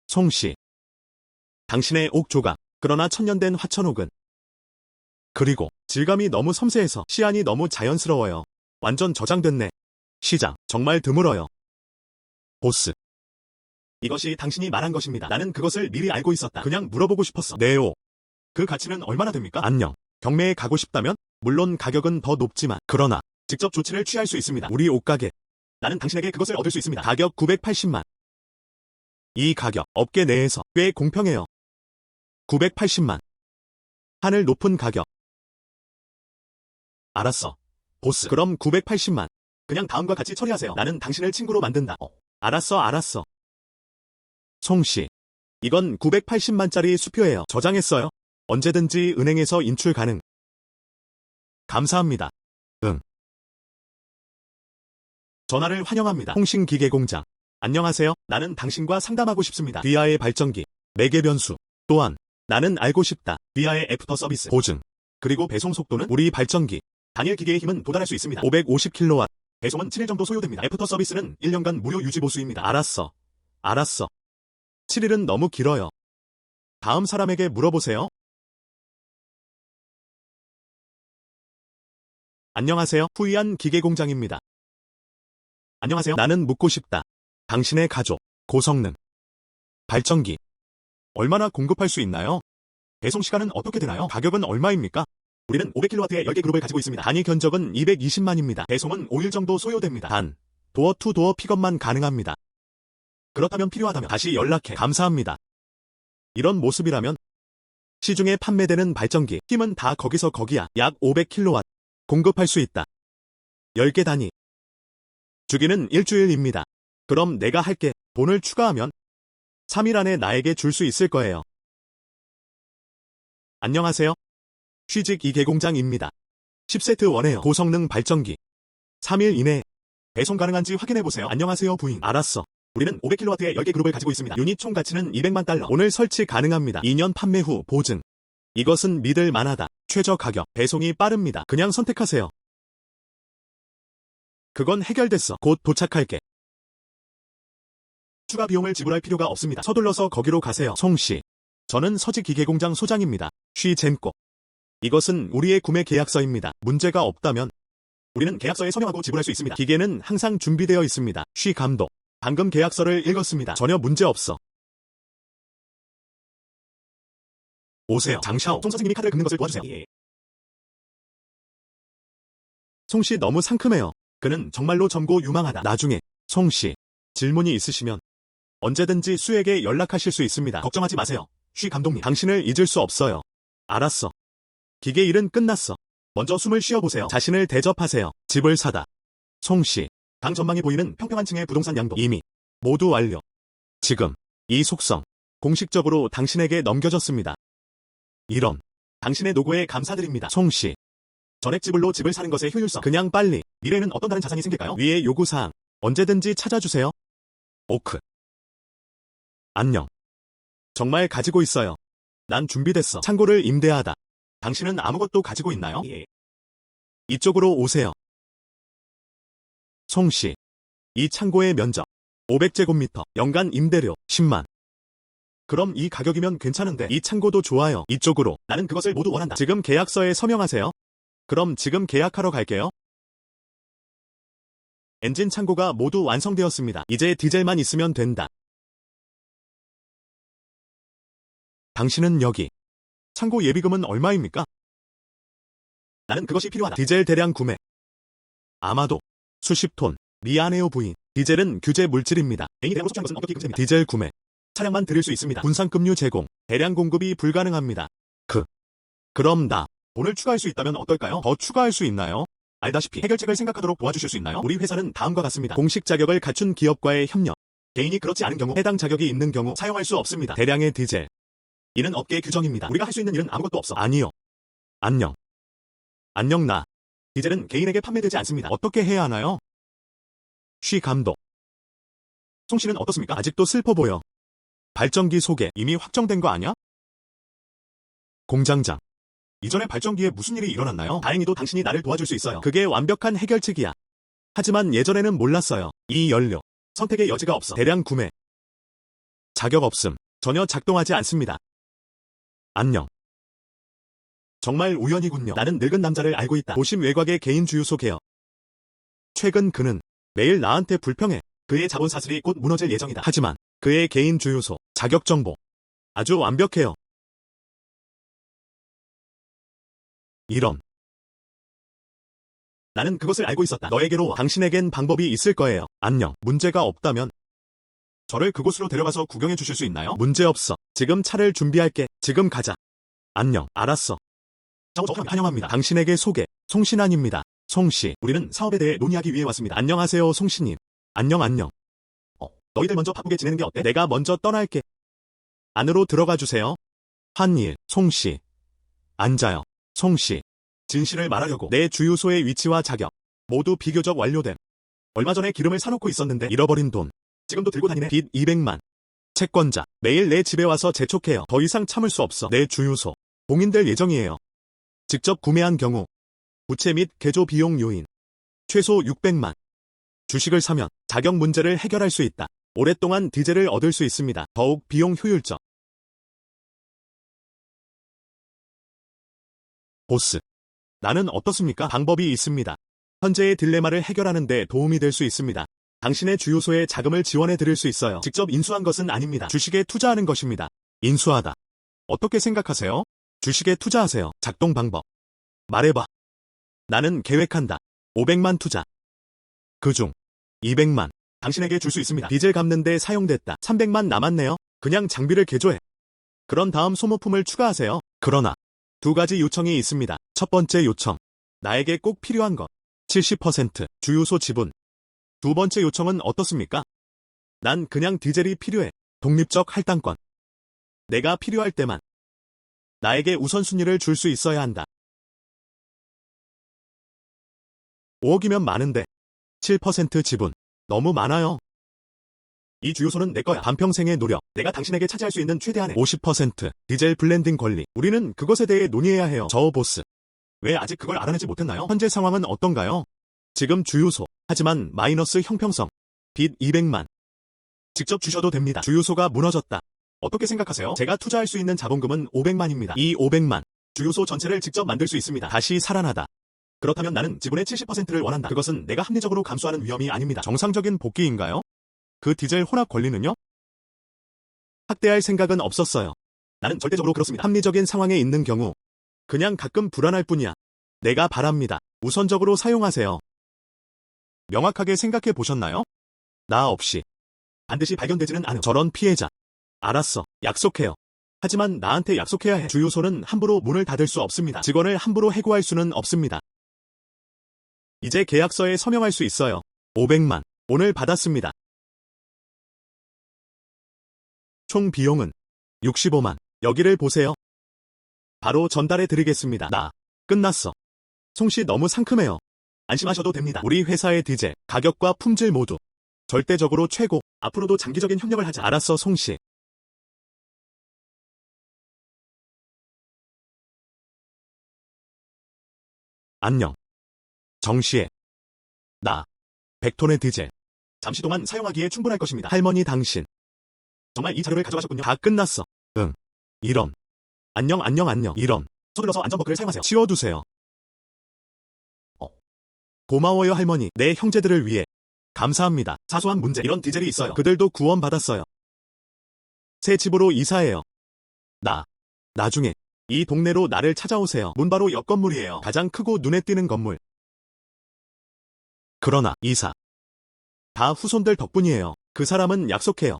송씨. 당신의 옥 조각. 그러나 천년된 화천옥은. 그리고 질감이 너무 섬세해서 시안이 너무 자연스러워요. 완전 저장됐네. 시장. 정말 드물어요. 보스. 이것이 당신이 말한 것입니다. 나는 그것을 미리 알고 있었다. 그냥 물어보고 싶었어. 네오. 그 가치는 얼마나 됩니까? 안녕. 경매에 가고 싶다면? 물론 가격은 더 높지만 그러나 직접 조치를 취할 수 있습니다. 우리 옷가게. 나는 당신에게 그것을 얻을 수 있습니다. 가격 980만. 이 가격 업계 내에서 꽤 공평해요. 980만. 하늘 높은 가격. 알았어. 보스. 그럼 980만. 그냥 다음과 같이 처리하세요. 나는 당신을 친구로 만든다. 알았어. 송씨. 이건 980만짜리 수표예요. 저장했어요. 언제든지 은행에서 인출 가능. 감사합니다. 응. 전화를 환영합니다. 통신기계공장. 안녕하세요. 나는 당신과 상담하고 싶습니다. 비아의 발전기, 매개 변수. 또한 나는 알고 싶다. 비아의 애프터 서비스 보증. 그리고 배송 속도는 우리 발전기. 단일 기계의 힘은 도달할 수 있습니다. 550kW. 배송은 7일 정도 소요됩니다. 애프터 서비스는 1년간 무료 유지 보수입니다. 알았어. 7일은 너무 길어요. 다음 사람에게 물어보세요. 안녕하세요. 후이안 기계공장입니다. 안녕하세요. 나는 묻고 싶다. 당신의 가족, 고성능, 발전기. 얼마나 공급할 수 있나요? 배송 시간은 어떻게 되나요? 가격은 얼마입니까? 우리는 500kW의 10개 그룹을 가지고 있습니다. 단위 견적은 220만입니다. 배송은 5일 정도 소요됩니다. 단, 도어 투 도어 픽업만 가능합니다. 그렇다면 필요하다면 다시 연락해. 감사합니다. 이런 모습이라면 시중에 판매되는 발전기 힘은 다 거기서 거기야. 약 500kW 공급할 수 있다. 10개 단위. 주기는 일주일입니다. 그럼 내가 할게. 돈을 추가하면 3일 안에 나에게 줄 수 있을 거예요. 안녕하세요. 취직 이계공장입니다. 10세트 원해요. 고성능 발전기. 3일 이내에 배송 가능한지 확인해보세요. 안녕하세요 부인. 알았어. 우리는 500kW의 10개 그룹을 가지고 있습니다. 유닛 총 가치는 200만 달러. 오늘 설치 가능합니다. 2년 판매 후 보증. 이것은 믿을 만하다. 최저 가격. 배송이 빠릅니다. 그냥 선택하세요. 그건 해결됐어. 곧 도착할게. 추가 비용을 지불할 필요가 없습니다. 서둘러서 거기로 가세요. 송씨. 저는 서지기계공장 소장입니다. 쉬젠코. 이것은 우리의 구매 계약서입니다. 문제가 없다면 우리는 계약서에 서명하고 지불할 수 있습니다. 기계는 항상 준비되어 있습니다. 쉬 감독. 방금 계약서를 읽었습니다. 전혀 문제 없어. 오세요. 장샤오. 송 선생님이 카드를 긁는 것을 도와주세요. 예. 송씨 너무 상큼해요. 그는 정말로 젊고 유망하다. 나중에 송씨 질문이 있으시면 언제든지 수에게 연락하실 수 있습니다. 걱정하지 마세요. 쉬 감독님. 당신을 잊을 수 없어요. 알았어. 기계 일은 끝났어. 먼저 숨을 쉬어보세요. 자신을 대접하세요. 집을 사다. 송씨. 강 전망이 보이는 평평한 층의 부동산 양도 이미 모두 완료. 지금 이 속성 공식적으로 당신에게 넘겨졌습니다. 이런 당신의 노고에 감사드립니다. 송씨. 전액 지불로 집을 사는 것의 효율성. 그냥 빨리. 미래에는 어떤 다른 자산이 생길까요? 위의 요구사항 언제든지 찾아주세요. 오크. 안녕. 정말 가지고 있어요. 난 준비됐어. 창고를 임대하다. 당신은 아무것도 가지고 있나요? 예. 이쪽으로 오세요. 송씨. 이 창고의 면적 500제곱미터, 연간 임대료 10만. 그럼 이 가격이면 괜찮은데 이 창고도 좋아요. 이쪽으로. 나는 그것을 모두 원한다. 지금 계약서에 서명하세요. 그럼 지금 계약하러 갈게요. 엔진 창고가 모두 완성되었습니다. 이제 디젤만 있으면 된다. 당신은 여기. 창고 예비금은 얼마입니까? 나는 그것이 필요하다. 디젤 대량 구매. 아마도 수십 톤. 미안해요 부인. 디젤은 규제 물질입니다. 개인이 대량으로 섭취한 것은 엄격히 금지됩니다. 디젤 구매. 차량만 드릴 수 있습니다. 분산급류 제공. 대량 공급이 불가능합니다. 그럼 나 돈을 추가할 수 있다면 어떨까요? 더 추가할 수 있나요? 알다시피 해결책을 생각하도록 도와주실 수 있나요? 우리 회사는 다음과 같습니다. 공식 자격을 갖춘 기업과의 협력. 개인이 그렇지 않은 경우 해당 자격이 있는 경우 사용할 수 없습니다. 대량의 디젤. 이는 업계 규정입니다. 우리가 할 수 있는 일은 아무것도 없어. 아니요. 안녕. 안녕 나. 디젤은 개인에게 판매되지 않습니다. 어떻게 해야 하나요? 쉬 감독. 송씨는 어떻습니까? 아직도 슬퍼 보여. 발전기 소개 이미 확정된 거 아냐? 공장장. 이전에 발전기에 무슨 일이 일어났나요? 다행히도 당신이 나를 도와줄 수 있어요. 그게 완벽한 해결책이야. 하지만 예전에는 몰랐어요. 이 연료. 선택의 여지가 없어. 대량 구매. 자격 없음. 전혀 작동하지 않습니다. 안녕. 정말 우연이군요. 나는 늙은 남자를 알고 있다. 도심 외곽의 개인 주유소 개업. 최근 그는 매일 나한테 불평해. 그의 자본 사슬이 곧 무너질 예정이다. 하지만 그의 개인 주유소 자격 정보 아주 완벽해요. 이런. 나는 그것을 알고 있었다. 너에게로 와. 당신에겐 방법이 있을 거예요. 안녕. 문제가 없다면 저를 그곳으로 데려가서 구경해 주실 수 있나요? 문제 없어. 지금 차를 준비할게. 지금 가자. 안녕. 알았어. 환영합니다. 당신에게 소개. 송신환입니다. 송씨, 우리는 사업에 대해 논의하기 위해 왔습니다. 안녕하세요, 송씨님. 안녕. 너희들 먼저 바쁘게 지내는 게 어때? 내가 먼저 떠날게. 안으로 들어가 주세요. 한일, 송씨. 앉아요. 송씨. 진실을 말하려고 내 주유소의 위치와 자격 모두 비교적 완료됨. 얼마 전에 기름을 사놓고 있었는데 잃어버린 돈. 지금도 들고 다니네. 빚 200만. 채권자. 매일 내 집에 와서 재촉해요. 더 이상 참을 수 없어. 내 주유소. 봉인될 예정이에요. 직접 구매한 경우. 부채 및 개조 비용 요인. 최소 600만. 주식을 사면 자격 문제를 해결할 수 있다. 오랫동안 디젤을 얻을 수 있습니다. 더욱 비용 효율적. 보스. 나는 어떻습니까? 방법이 있습니다. 현재의 딜레마를 해결하는 데 도움이 될 수 있습니다. 당신의 주유소에 자금을 지원해 드릴 수 있어요. 직접 인수한 것은 아닙니다. 주식에 투자하는 것입니다. 인수하다. 어떻게 생각하세요? 주식에 투자하세요. 작동 방법. 말해봐. 나는 계획한다. 500만 투자. 그중 200만 당신에게 줄 수 있습니다. 빚을 갚는 데 사용됐다. 300만 남았네요. 그냥 장비를 개조해. 그런 다음 소모품을 추가하세요. 그러나 두 가지 요청이 있습니다. 첫 번째 요청. 나에게 꼭 필요한 것. 70% 주유소 지분. 두 번째 요청은 어떻습니까? 난 그냥 디젤이 필요해. 독립적 할당권. 내가 필요할 때만. 나에게 우선순위를 줄 수 있어야 한다. 5억이면 많은데 7% 지분. 너무 많아요. 이 주유소는 내 거야. 반평생의 노력. 내가 당신에게 차지할 수 있는 최대한의 50% 디젤 블렌딩 권리. 우리는 그것에 대해 논의해야 해요. 저 보스. 왜 아직 그걸 알아내지 못했나요? 현재 상황은 어떤가요? 지금 주유소. 하지만 마이너스 형평성. 빚 200만. 직접 주셔도 됩니다. 주유소가 무너졌다. 어떻게 생각하세요? 제가 투자할 수 있는 자본금은 500만입니다. 이 500만. 주유소 전체를 직접 만들 수 있습니다. 다시 살아나다. 그렇다면 나는 지분의 70%를 원한다. 그것은 내가 합리적으로 감수하는 위험이 아닙니다. 정상적인 복귀인가요? 그 디젤 혼합 권리는요? 확대할 생각은 없었어요. 나는 절대적으로 그렇습니다. 합리적인 상황에 있는 경우 그냥 가끔 불안할 뿐이야. 내가 바랍니다. 우선적으로 사용하세요. 명확하게 생각해 보셨나요? 나 없이 반드시 발견되지는 않음. 저런 피해자. 알았어. 약속해요. 하지만 나한테 약속해야 해. 주유소는 함부로 문을 닫을 수 없습니다. 직원을 함부로 해고할 수는 없습니다. 이제 계약서에 서명할 수 있어요. 500만. 오늘 받았습니다. 총 비용은 65만. 여기를 보세요. 바로 전달해 드리겠습니다. 나 끝났어. 송씨 너무 상큼해요. 안심하셔도 됩니다. 우리 회사의 디젤 가격과 품질 모두 절대적으로 최고. 앞으로도 장기적인 협력을 하자. 알았어, 송씨. 안녕. 정시에. 나 100톤의 디젤. 잠시 동안 사용하기에 충분할 것입니다. 할머니 당신. 정말 이 자료를 가져가셨군요. 다 끝났어. 응. 이런. 안녕. 이런. 서둘러서 안전버튼을 사용하세요. 치워두세요. 고마워요, 할머니. 내 형제들을 위해. 감사합니다. 사소한 문제. 이런 디젤이 있어요. 그들도 구원받았어요. 새 집으로 이사해요. 나중에 이 동네로 나를 찾아오세요. 문 바로 옆 건물이에요. 가장 크고 눈에 띄는 건물. 그러나 이사. 다 후손들 덕분이에요. 그 사람은 약속해요.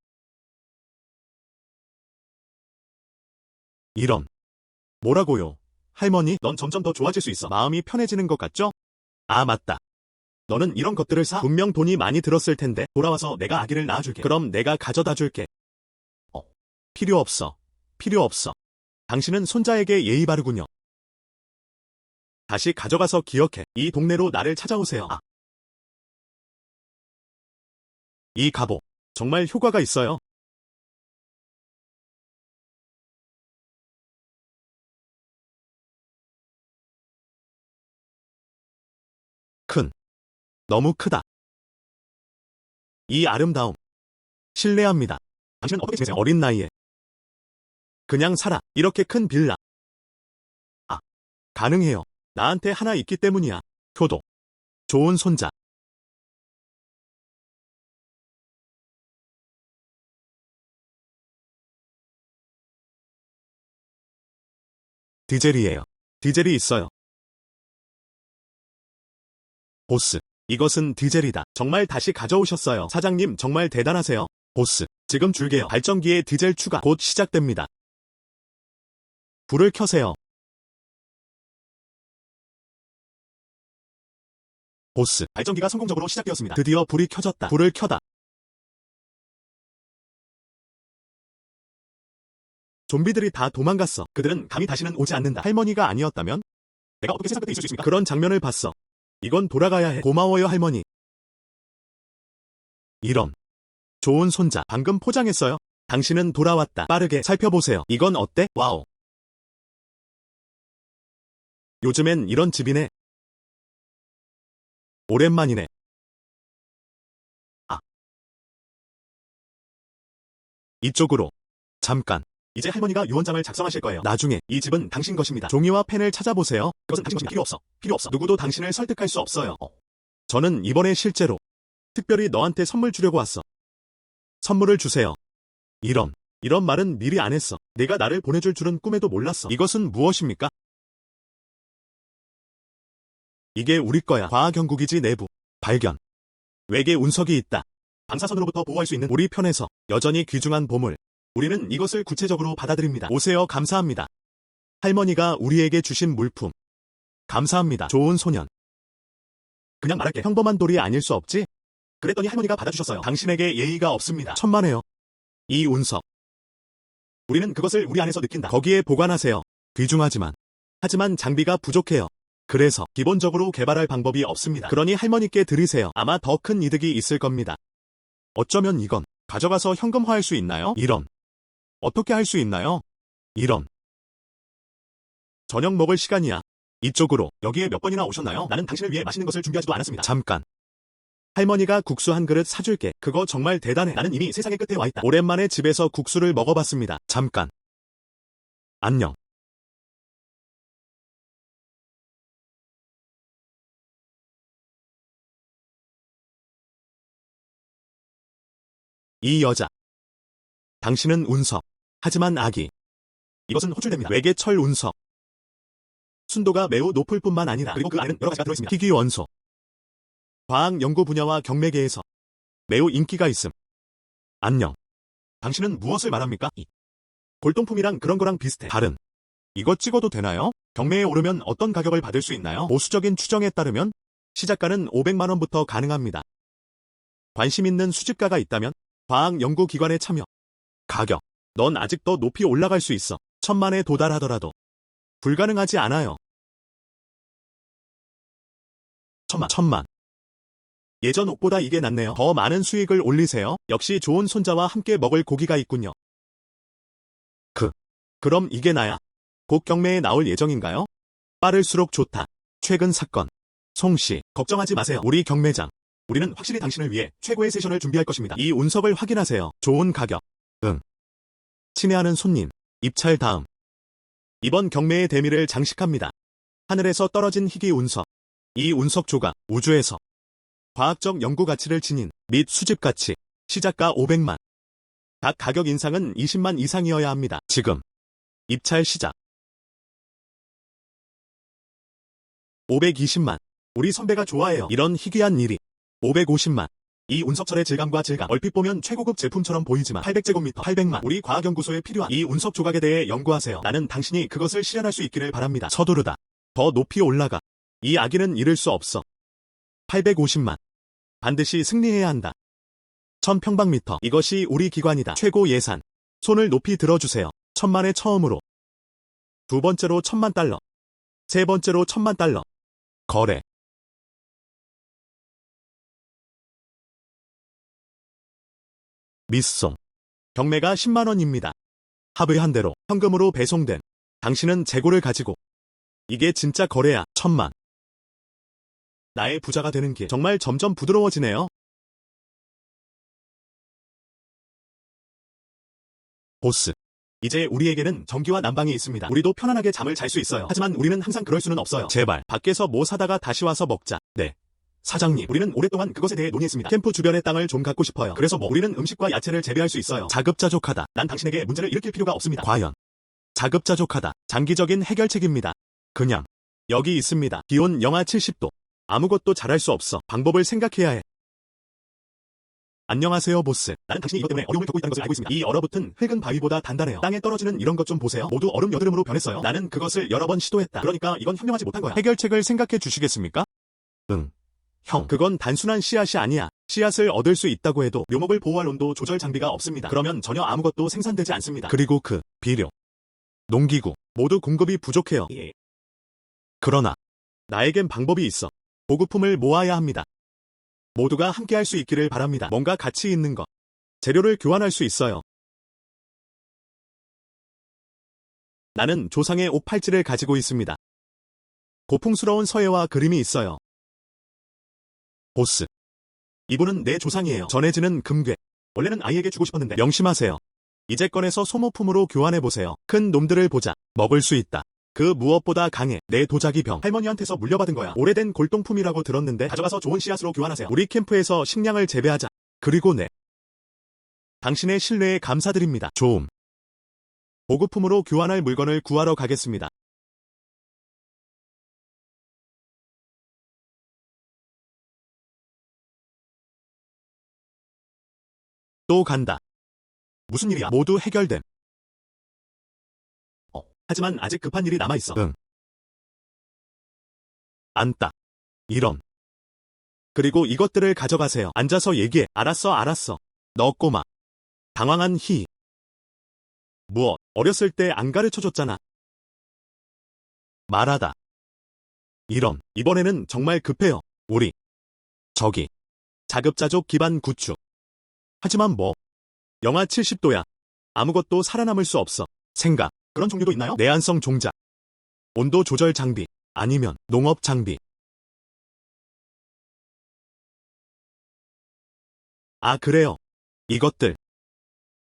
이런. 뭐라고요? 할머니, 넌 점점 더 좋아질 수 있어. 마음이 편해지는 것 같죠? 아, 맞다. 너는 이런 것들을 사. 분명 돈이 많이 들었을 텐데. 돌아와서 내가 아기를 낳아줄게. 그럼 내가 가져다 줄게. 필요 없어. 당신은 손자에게 예의 바르군요. 다시 가져가서 기억해. 이 동네로 나를 찾아오세요. 이 갑옷. 정말 효과가 있어요. 너무 크다. 이 아름다움. 신뢰합니다. 당신은 어떻게 지내세요? 어린 나이에. 그냥 살아. 이렇게 큰 빌라. 가능해요. 나한테 하나 있기 때문이야. 효도. 좋은 손자. 디젤이에요. 디젤이 있어요. 보스. 이것은 디젤이다. 정말 다시 가져오셨어요. 사장님 정말 대단하세요. 보스. 지금 줄게요. 발전기에 디젤 추가 곧 시작됩니다. 불을 켜세요. 보스, 발전기가 성공적으로 시작되었습니다. 드디어 불이 켜졌다. 불을 켜다. 좀비들이 다 도망갔어. 그들은 감히 다시는 오지 않는다. 할머니가 아니었다면? 내가 어떻게 세상 끝에 있을 수 있습니까? 그런 장면을 봤어. 이건 돌아가야 해. 고마워요, 할머니. 이런. 좋은 손자. 방금 포장했어요. 당신은 돌아왔다. 빠르게 살펴보세요. 이건 어때? 와우. 요즘엔 이런 집이네. 오랜만이네. 아. 이쪽으로. 잠깐. 이제 할머니가 유언장을 작성하실 거예요. 나중에 이 집은 당신 것입니다. 종이와 펜을 찾아보세요. 그것은 당신 것입니다. 필요 없어. 필요 없어. 누구도 당신을 설득할 수 없어요. 저는 이번에 실제로 특별히 너한테 선물 주려고 왔어. 선물을 주세요. 이런 말은 미리 안 했어. 내가 나를 보내줄 줄은 꿈에도 몰랐어. 이것은 무엇입니까? 이게 우리 거야. 과학연구기지 내부. 발견. 외계 운석이 있다. 방사선으로부터 보호할 수 있는 우리 편에서 여전히 귀중한 보물. 우리는 이것을 구체적으로 받아들입니다. 오세요. 감사합니다. 할머니가 우리에게 주신 물품. 감사합니다. 좋은 소년. 그냥 말할게. 평범한 돌이 아닐 수 없지? 그랬더니 할머니가 받아주셨어요. 당신에게 예의가 없습니다. 천만에요. 이 운석. 우리는 그것을 우리 안에서 느낀다. 거기에 보관하세요. 귀중하지만. 하지만 장비가 부족해요. 그래서 기본적으로 개발할 방법이 없습니다. 그러니 할머니께 드리세요. 아마 더 큰 이득이 있을 겁니다. 어쩌면 이건 가져가서 현금화할 수 있나요? 이런. 어떻게 할 수 있나요? 이런. 저녁 먹을 시간이야. 이쪽으로. 여기에 몇 번이나 오셨나요? 나는 당신을 위해 맛있는 것을 준비하지도 않았습니다. 잠깐. 할머니가 국수 한 그릇 사줄게. 그거 정말 대단해. 나는 이미 세상의 끝에 와 있다. 오랜만에 집에서 국수를 먹어봤습니다. 잠깐. 안녕. 이 여자. 당신은 운석. 하지만 아기. 이것은 호출됩니다. 외계철 운석. 순도가 매우 높을 뿐만 아니라 그리고 그 안에는 여러 가지가 들어있습니다. 희귀 원소. 과학 연구 분야와 경매계에서 매우 인기가 있음. 안녕. 당신은 무엇을 말합니까? 골동품이랑 그런 거랑 비슷해. 다른. 이거 찍어도 되나요? 경매에 오르면 어떤 가격을 받을 수 있나요? 보수적인 추정에 따르면 시작가는 500만 원부터 가능합니다. 관심 있는 수집가가 있다면 과학 연구 기관에 참여. 가격. 넌 아직 더 높이 올라갈 수 있어. 1000만에 도달하더라도. 불가능하지 않아요. 1000만. 예전 옥보다 이게 낫네요. 더 많은 수익을 올리세요. 역시 좋은 손자와 함께 먹을 고기가 있군요. 그럼 이게 나야. 곧 경매에 나올 예정인가요? 빠를수록 좋다. 최근 사건. 송씨, 걱정하지 마세요. 우리 경매장. 우리는 확실히 당신을 위해 최고의 세션을 준비할 것입니다. 이 운석을 확인하세요. 좋은 가격. 응. 친애하는 손님. 입찰 다음. 이번 경매의 대미를 장식합니다. 하늘에서 떨어진 희귀 운석. 이 운석 조각, 우주에서 과학적 연구 가치를 지닌 및 수집 가치. 시작가 500만. 각 가격 인상은 20만 이상이어야 합니다. 지금. 입찰 시작. 520만. 우리 선배가 좋아해요. 이런 희귀한 일이. 550만. 이 운석철의 질감과 질감. 얼핏 보면 최고급 제품처럼 보이지만 800제곱미터 800만. 우리 과학연구소에 필요한 이 운석 조각에 대해 연구하세요. 나는 당신이 그것을 실현할 수 있기를 바랍니다. 서두르다. 더 높이 올라가. 이 아기는 잃을 수 없어. 850만. 반드시 승리해야 한다. 1000평방미터. 이것이 우리 기관이다. 최고 예산. 손을 높이 들어주세요. 1000만에 처음으로. 두 번째로 1000만 달러. 세 번째로 1000만 달러. 거래. 미송. 경매가 10만 원입니다. 합의한 대로 현금으로 배송된. 당신은 재고를 가지고. 이게 진짜 거래야. 1000만. 나의 부자가 되는 길. 정말 점점 부드러워지네요. 보스. 이제 우리에게는 전기와 난방이 있습니다. 우리도 편안하게 잠을 잘 수 있어요. 하지만 우리는 항상 그럴 수는 없어요. 제발. 밖에서 뭐 사다가 다시 와서 먹자. 네. 사장님, 우리는 오랫동안 그것에 대해 논의했습니다. 캠프 주변의 땅을 좀 갖고 싶어요. 그래서 우리는 음식과 야채를 재배할 수 있어요. 자급자족하다. 난 당신에게 문제를 일으킬 필요가 없습니다. 과연. 자급자족하다. 장기적인 해결책입니다. 그냥. 여기 있습니다. 기온 영하 70도. 아무것도 잘할 수 없어. 방법을 생각해야 해. 안녕하세요, 보스. 나는 당신이 이것 때문에 어려움을 겪고 있다는 것을 알고 있습니다. 이 얼어붙은 흙은 바위보다 단단해요. 땅에 떨어지는 이런 것 좀 보세요. 모두 얼음 여드름으로 변했어요. 나는 그것을 여러 번 시도했다. 그러니까 이건 현명하지 못한 거야. 해결책을 생각해 주시겠습니까? 응. 형, 그건 단순한 씨앗이 아니야. 씨앗을 얻을 수 있다고 해도 묘목을 보호할 온도 조절 장비가 없습니다. 그러면 전혀 아무것도 생산되지 않습니다. 그리고 비료, 농기구 모두 공급이 부족해요. 예. 그러나 나에겐 방법이 있어. 보급품을 모아야 합니다. 모두가 함께 할 수 있기를 바랍니다. 뭔가 가치 있는 것. 재료를 교환할 수 있어요. 나는 조상의 옷 팔찌를 가지고 있습니다. 고풍스러운 서예와 그림이 있어요. 보스. 이분은 내 조상이에요. 전해지는 금괴. 원래는 아이에게 주고 싶었는데 명심하세요. 이제 꺼내서 소모품으로 교환해보세요. 큰 놈들을 보자. 먹을 수 있다. 그 무엇보다 강해. 내 도자기 병. 할머니한테서 물려받은 거야. 오래된 골동품이라고 들었는데 가져가서 좋은 씨앗으로 교환하세요. 우리 캠프에서 식량을 재배하자. 그리고 당신의 신뢰에 감사드립니다. 좋음. 보급품으로 교환할 물건을 구하러 가겠습니다. 또 간다. 무슨 일이야? 모두 해결됨. 하지만 아직 급한 일이 남아있어. 응. 안따. 이런. 그리고 이것들을 가져가세요. 앉아서 얘기해. 알았어. 너 꼬마. 당황한 희. 무엇? 어렸을 때 안 가르쳐줬잖아. 말하다. 이런. 이번에는 정말 급해요. 우리. 저기. 자급자족 기반 구축. 하지만 영하 70도야. 아무것도 살아남을 수 없어. 생각. 그런 종류도 있나요? 내한성 종자. 온도 조절 장비. 아니면 농업 장비. 아, 그래요. 이것들.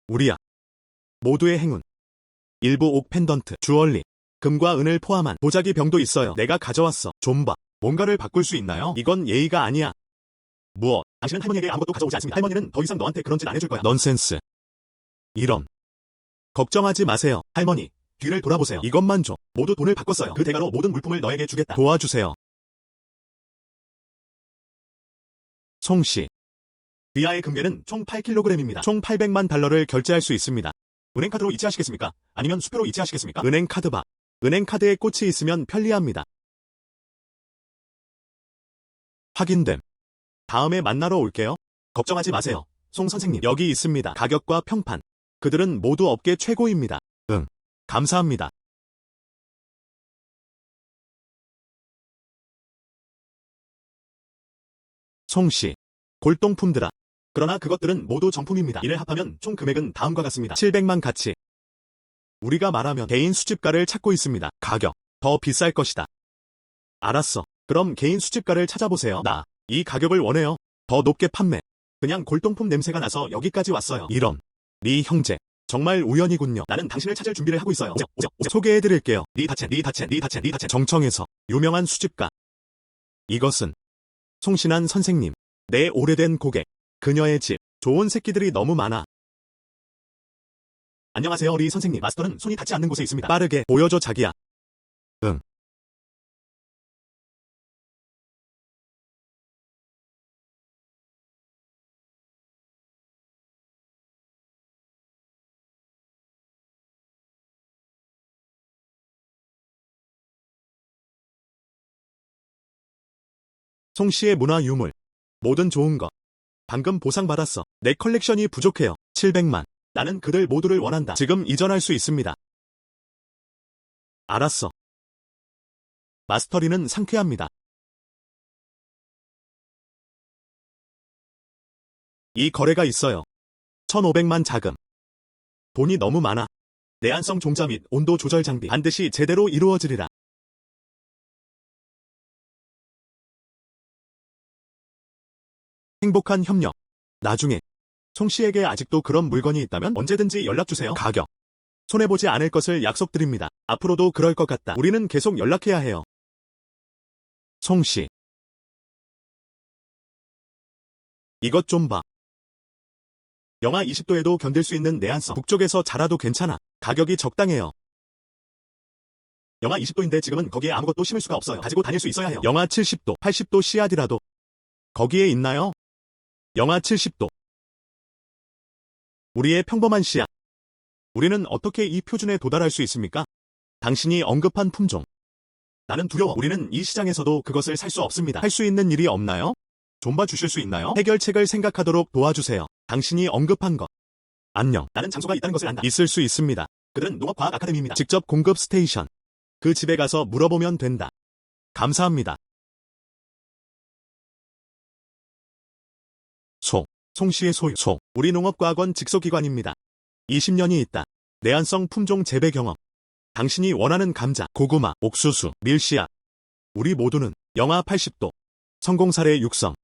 우리야. 모두의 행운. 일부 옥 펜던트, 주얼리, 금과 은을 포함한 도자기 병도 있어요. 내가 가져왔어. 좀 봐. 뭔가를 바꿀 수 있나요? 이건 예의가 아니야. 무엇? 당신은 할머니에게 아무것도 가져오지 않습니다. 할머니는 더 이상 너한테 그런 짓 안 해줄 거야. 넌센스. 이런. 걱정하지 마세요. 할머니, 뒤를 돌아보세요. 이것만 줘. 모두 돈을 바꿨어요. 그 대가로 모든 물품을 너에게 주겠다. 도와주세요. 송씨. 리아의 금괴는 총 8kg입니다. 총 800만 달러를 결제할 수 있습니다. 은행카드로 이체하시겠습니까? 아니면 수표로 이체하시겠습니까? 은행카드 봐. 은행카드에 꽂히 있으면 편리합니다. 확인됨. 다음에 만나러 올게요. 걱정하지 마세요. 송 선생님, 여기 있습니다. 가격과 평판. 그들은 모두 업계 최고입니다. 응. 감사합니다. 송씨. 골동품들아. 그러나 그것들은 모두 정품입니다. 이를 합하면 총 금액은 다음과 같습니다. 700만 가치. 우리가 말하면 개인 수집가를 찾고 있습니다. 가격. 더 비쌀 것이다. 알았어. 그럼 개인 수집가를 찾아보세요. 나 이 가격을 원해요. 더 높게 판매. 그냥 골동품 냄새가 나서 여기까지 왔어요. 이런. 네 형제. 정말 우연이군요. 나는 당신을 찾을 준비를 하고 있어요. 소개해드릴게요. 니다첸. 정청에서 유명한 수집가. 이것은 송신한 선생님. 내 오래된 고객. 그녀의 집. 좋은 새끼들이 너무 많아. 안녕하세요, 리 선생님. 마스터는 손이 닿지 않는 곳에 있습니다. 빠르게 보여줘, 자기야. 응. 송씨의 문화 유물. 모든 좋은 것. 방금 보상받았어. 내 컬렉션이 부족해요. 700만. 나는 그들 모두를 원한다. 지금 이전할 수 있습니다. 알았어. 마스터리는 상쾌합니다. 이 거래가 있어요. 1500만 자금. 돈이 너무 많아. 내한성 종자 및 온도 조절 장비 반드시 제대로 이루어지리라. 행복한 협력. 나중에 송씨에게 아직도 그런 물건이 있다면 언제든지 연락주세요. 가격. 손해보지 않을 것을 약속드립니다. 앞으로도 그럴 것 같다. 우리는 계속 연락해야 해요. 송씨. 이것 좀 봐. 영하 20도에도 견딜 수 있는 내한성. 북쪽에서 자라도 괜찮아. 가격이 적당해요. 영하 20도인데 지금은 거기에 아무것도 심을 수가 없어요. 가지고 다닐 수 있어야 해요. 영하 70도, 80도 씨앗이라도. 거기에 있나요? 영하 70도. 우리의 평범한 씨앗. 우리는 어떻게 이 표준에 도달할 수 있습니까? 당신이 언급한 품종. 나는 두려워. 우리는 이 시장에서도 그것을 살 수 없습니다. 할 수 있는 일이 없나요? 좀 봐주실 수 있나요? 해결책을 생각하도록 도와주세요. 당신이 언급한 것. 안녕. 나는 장소가 있다는 것을 안다. 있을 수 있습니다. 그들은 농업과학 아카데미입니다. 직접 공급 스테이션. 그 집에 가서 물어보면 된다. 감사합니다. 송씨의 소유. 우리 농업과학원 직속기관입니다. 20년이 있다. 내한성 품종 재배 경험. 당신이 원하는 감자, 고구마, 옥수수, 밀씨앗. 우리 모두는 영하 80도. 성공 사례 육성.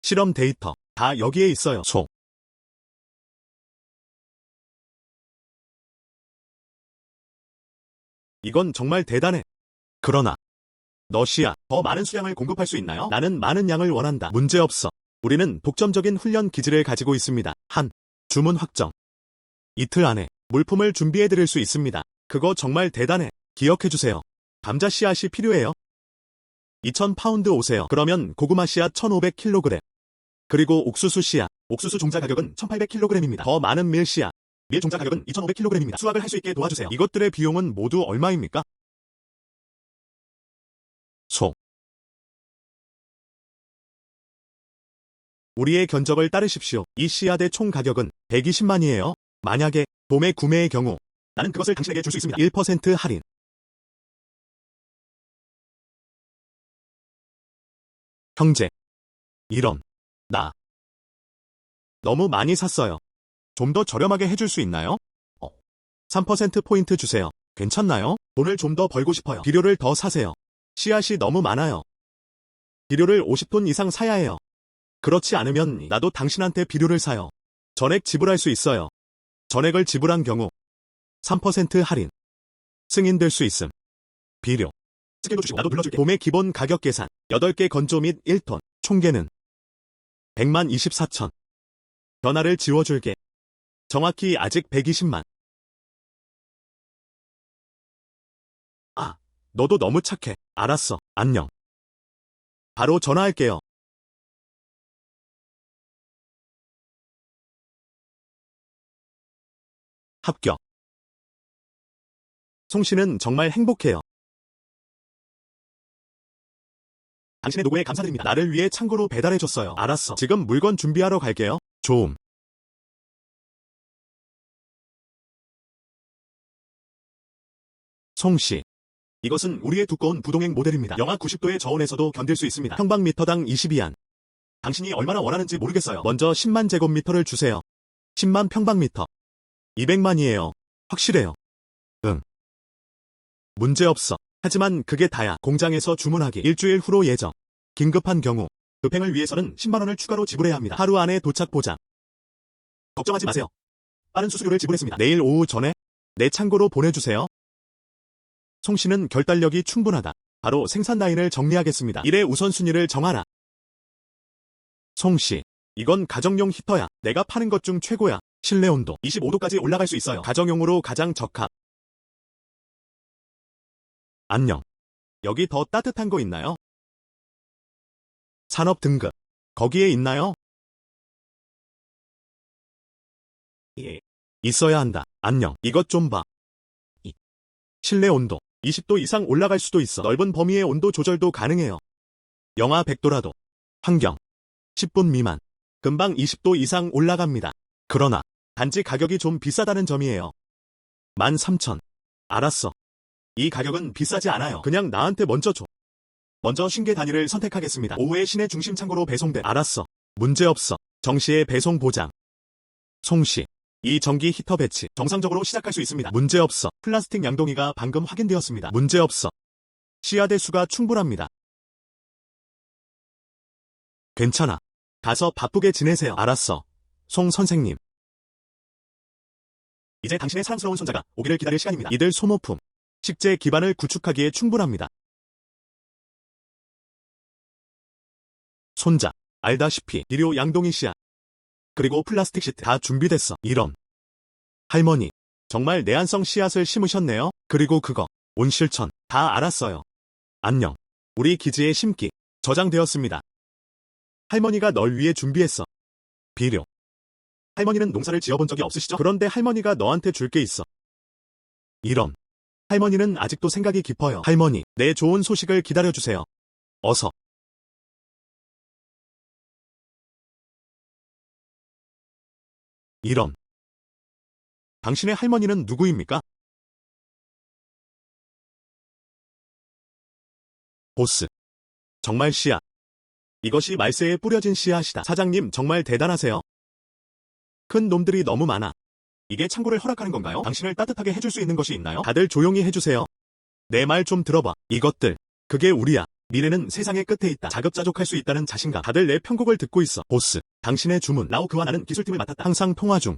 실험 데이터. 다 여기에 있어요. 이건 정말 대단해. 그러나 너 씨앗 더 많은 수량을 공급할 수 있나요? 나는 많은 양을 원한다. 문제없어. 우리는 독점적인 훈련 기지를 가지고 있습니다. 주문 확정. 이틀 안에 물품을 준비해드릴 수 있습니다. 그거 정말 대단해. 기억해주세요. 감자 씨앗이 필요해요. 2000파운드 오세요. 그러면 고구마 씨앗 1500kg. 그리고 옥수수 씨앗. 옥수수 종자 가격은 1800kg입니다. 더 많은 밀 씨앗. 밀 종자 가격은 2500kg입니다. 수확을 할 수 있게 도와주세요. 이것들의 비용은 모두 얼마입니까? 우리의 견적을 따르십시오. 이 씨앗의 총 가격은 120만이에요. 만약에 봄에 구매의 경우 나는 그것을 당신에게 줄 수 있습니다. 1% 할인. 형제. 이런. 나. 너무 많이 샀어요. 좀 더 저렴하게 해줄 수 있나요? 3%포인트 주세요. 괜찮나요? 돈을 좀 더 벌고 싶어요. 비료를 더 사세요. 씨앗이 너무 많아요. 비료를 50톤 이상 사야 해요. 그렇지 않으면 나도 당신한테 비료를 사요. 전액 지불할 수 있어요. 전액을 지불한 경우 3% 할인. 승인될 수 있음. 비료. 스케일도 주시고 나도 눌러줄게. 봄의 기본 가격 계산. 8개 건조 및 1톤. 총계는 100만 24천. 변화를 지워줄게. 정확히 아직 120만. 너도 너무 착해. 알았어. 안녕. 바로 전화할게요. 합격. 송씨는 정말 행복해요. 당신의 노고에 감사드립니다. 나를 위해 창고로 배달해줬어요. 알았어. 지금 물건 준비하러 갈게요. 좋음. 송씨. 이것은 우리의 두꺼운 부동액 모델입니다. 영하 90도의 저온에서도 견딜 수 있습니다. 평방미터당 22안. 당신이 얼마나 원하는지 모르겠어요. 먼저 10만 제곱미터를 주세요. 10만 평방미터. 200만이에요. 확실해요. 응. 문제없어. 하지만 그게 다야. 공장에서 주문하기. 일주일 후로 예정. 긴급한 경우. 급행을 위해서는 10만원을 추가로 지불해야 합니다. 하루 안에 도착 보장. 걱정하지 마세요. 빠른 수수료를 지불했습니다. 내일 오후 전에 내 창고로 보내주세요. 송씨는 결단력이 충분하다. 바로 생산 라인을 정리하겠습니다. 일의 우선순위를 정하라. 송씨. 이건 가정용 히터야. 내가 파는 것 중 최고야. 실내 온도 25도까지 올라갈 수 있어요. 가정용으로 가장 적합. 안녕. 여기 더 따뜻한 거 있나요? 산업 등급. 거기에 있나요? 예. 있어야 한다. 안녕. 이것 좀 봐. 실내 온도 20도 이상 올라갈 수도 있어. 넓은 범위의 온도 조절도 가능해요. 영하 100도라도. 환경. 10분 미만. 금방 20도 이상 올라갑니다. 그러나 단지 가격이 좀 비싸다는 점이에요. 13,000. 알았어. 이 가격은 비싸지 않아요. 그냥 나한테 먼저 줘. 먼저 신계 단위를 선택하겠습니다. 오후에 시내 중심 창고로 배송돼. 알았어. 문제없어. 정시에 배송 보장. 송씨. 이 전기 히터 배치 정상적으로 시작할 수 있습니다. 문제없어. 플라스틱 양동이가 방금 확인되었습니다. 문제없어. 씨앗의 수가 충분합니다. 괜찮아. 가서 바쁘게 지내세요. 알았어. 송 선생님. 이제 당신의 사랑스러운 손자가 오기를 기다릴 시간입니다. 이들 소모품. 식재 기반을 구축하기에 충분합니다. 손자. 알다시피 비료 양동이 씨앗. 그리고 플라스틱 시트 다 준비됐어. 이런. 할머니. 정말 내한성 씨앗을 심으셨네요. 그리고 그거. 온실천. 다 알았어요. 안녕. 우리 기지에 심기. 저장되었습니다. 할머니가 널 위해 준비했어. 비료. 할머니는 농사를 지어본 적이 없으시죠? 그런데 할머니가 너한테 줄 게 있어. 이런. 할머니는 아직도 생각이 깊어요. 할머니, 내 좋은 소식을 기다려주세요. 어서. 이런. 당신의 할머니는 누구입니까? 보스. 정말 씨앗. 이것이 말세에 뿌려진 씨앗이다. 사장님 정말 대단하세요. 큰 놈들이 너무 많아. 이게 창고를 허락하는 건가요? 당신을 따뜻하게 해줄 수 있는 것이 있나요? 다들 조용히 해주세요. 내 말 좀 들어봐. 이것들. 그게 우리야. 미래는 세상의 끝에 있다. 자급자족할 수 있다는 자신감. 다들 내 편곡을 듣고 있어. 보스. 당신의 주문. 라오 그와 나는 기술팀을 맡았다. 항상 통화 중.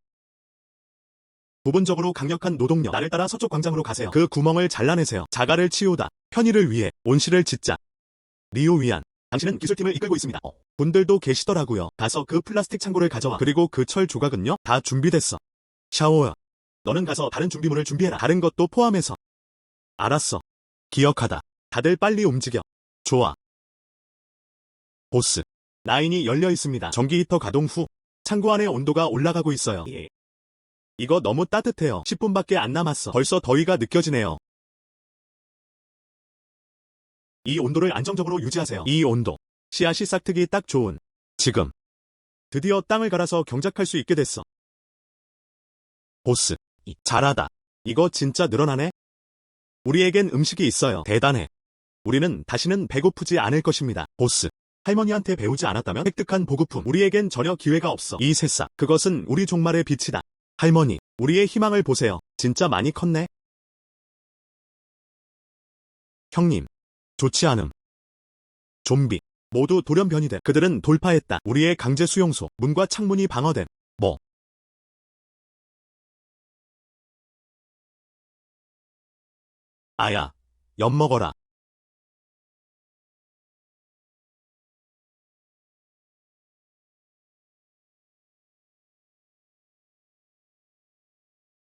부분적으로 강력한 노동력. 나를 따라 서쪽 광장으로 가세요. 그 구멍을 잘라내세요. 자갈을 치우다. 편의를 위해 온실을 짓자. 리오 위안. 당신은 기술팀을 이끌고 있습니다. 분들도 계시더라고요. 가서 그 플라스틱 창고를 가져와. 그리고 그 철 조각은요? 다 준비됐어. 샤오야. 너는 가서 다른 준비물을 준비해라. 다른 것도 포함해서. 알았어. 기억하다. 다들 빨리 움직여. 좋아. 보스. 라인이 열려 있습니다. 전기 히터 가동 후 창고 안의 온도가 올라가고 있어요. 예. 이거 너무 따뜻해요. 10분밖에 안 남았어. 벌써 더위가 느껴지네요. 이 온도를 안정적으로 유지하세요. 이 온도. 씨앗이 싹트기 딱 좋은. 지금. 드디어 땅을 갈아서 경작할 수 있게 됐어. 보스. 잘하다. 이거 진짜 늘어나네? 우리에겐 음식이 있어요. 대단해. 우리는 다시는 배고프지 않을 것입니다. 보스. 할머니한테 배우지 않았다면 획득한 보급품. 우리에겐 전혀 기회가 없어. 이 새싹. 그것은 우리 종말의 빛이다. 할머니. 우리의 희망을 보세요. 진짜 많이 컸네. 형님. 좋지 않음. 좀비. 모두 돌연변이 돼. 그들은 돌파했다. 우리의 강제 수용소. 문과 창문이 방어됨. 뭐. 아야. 엿먹어라.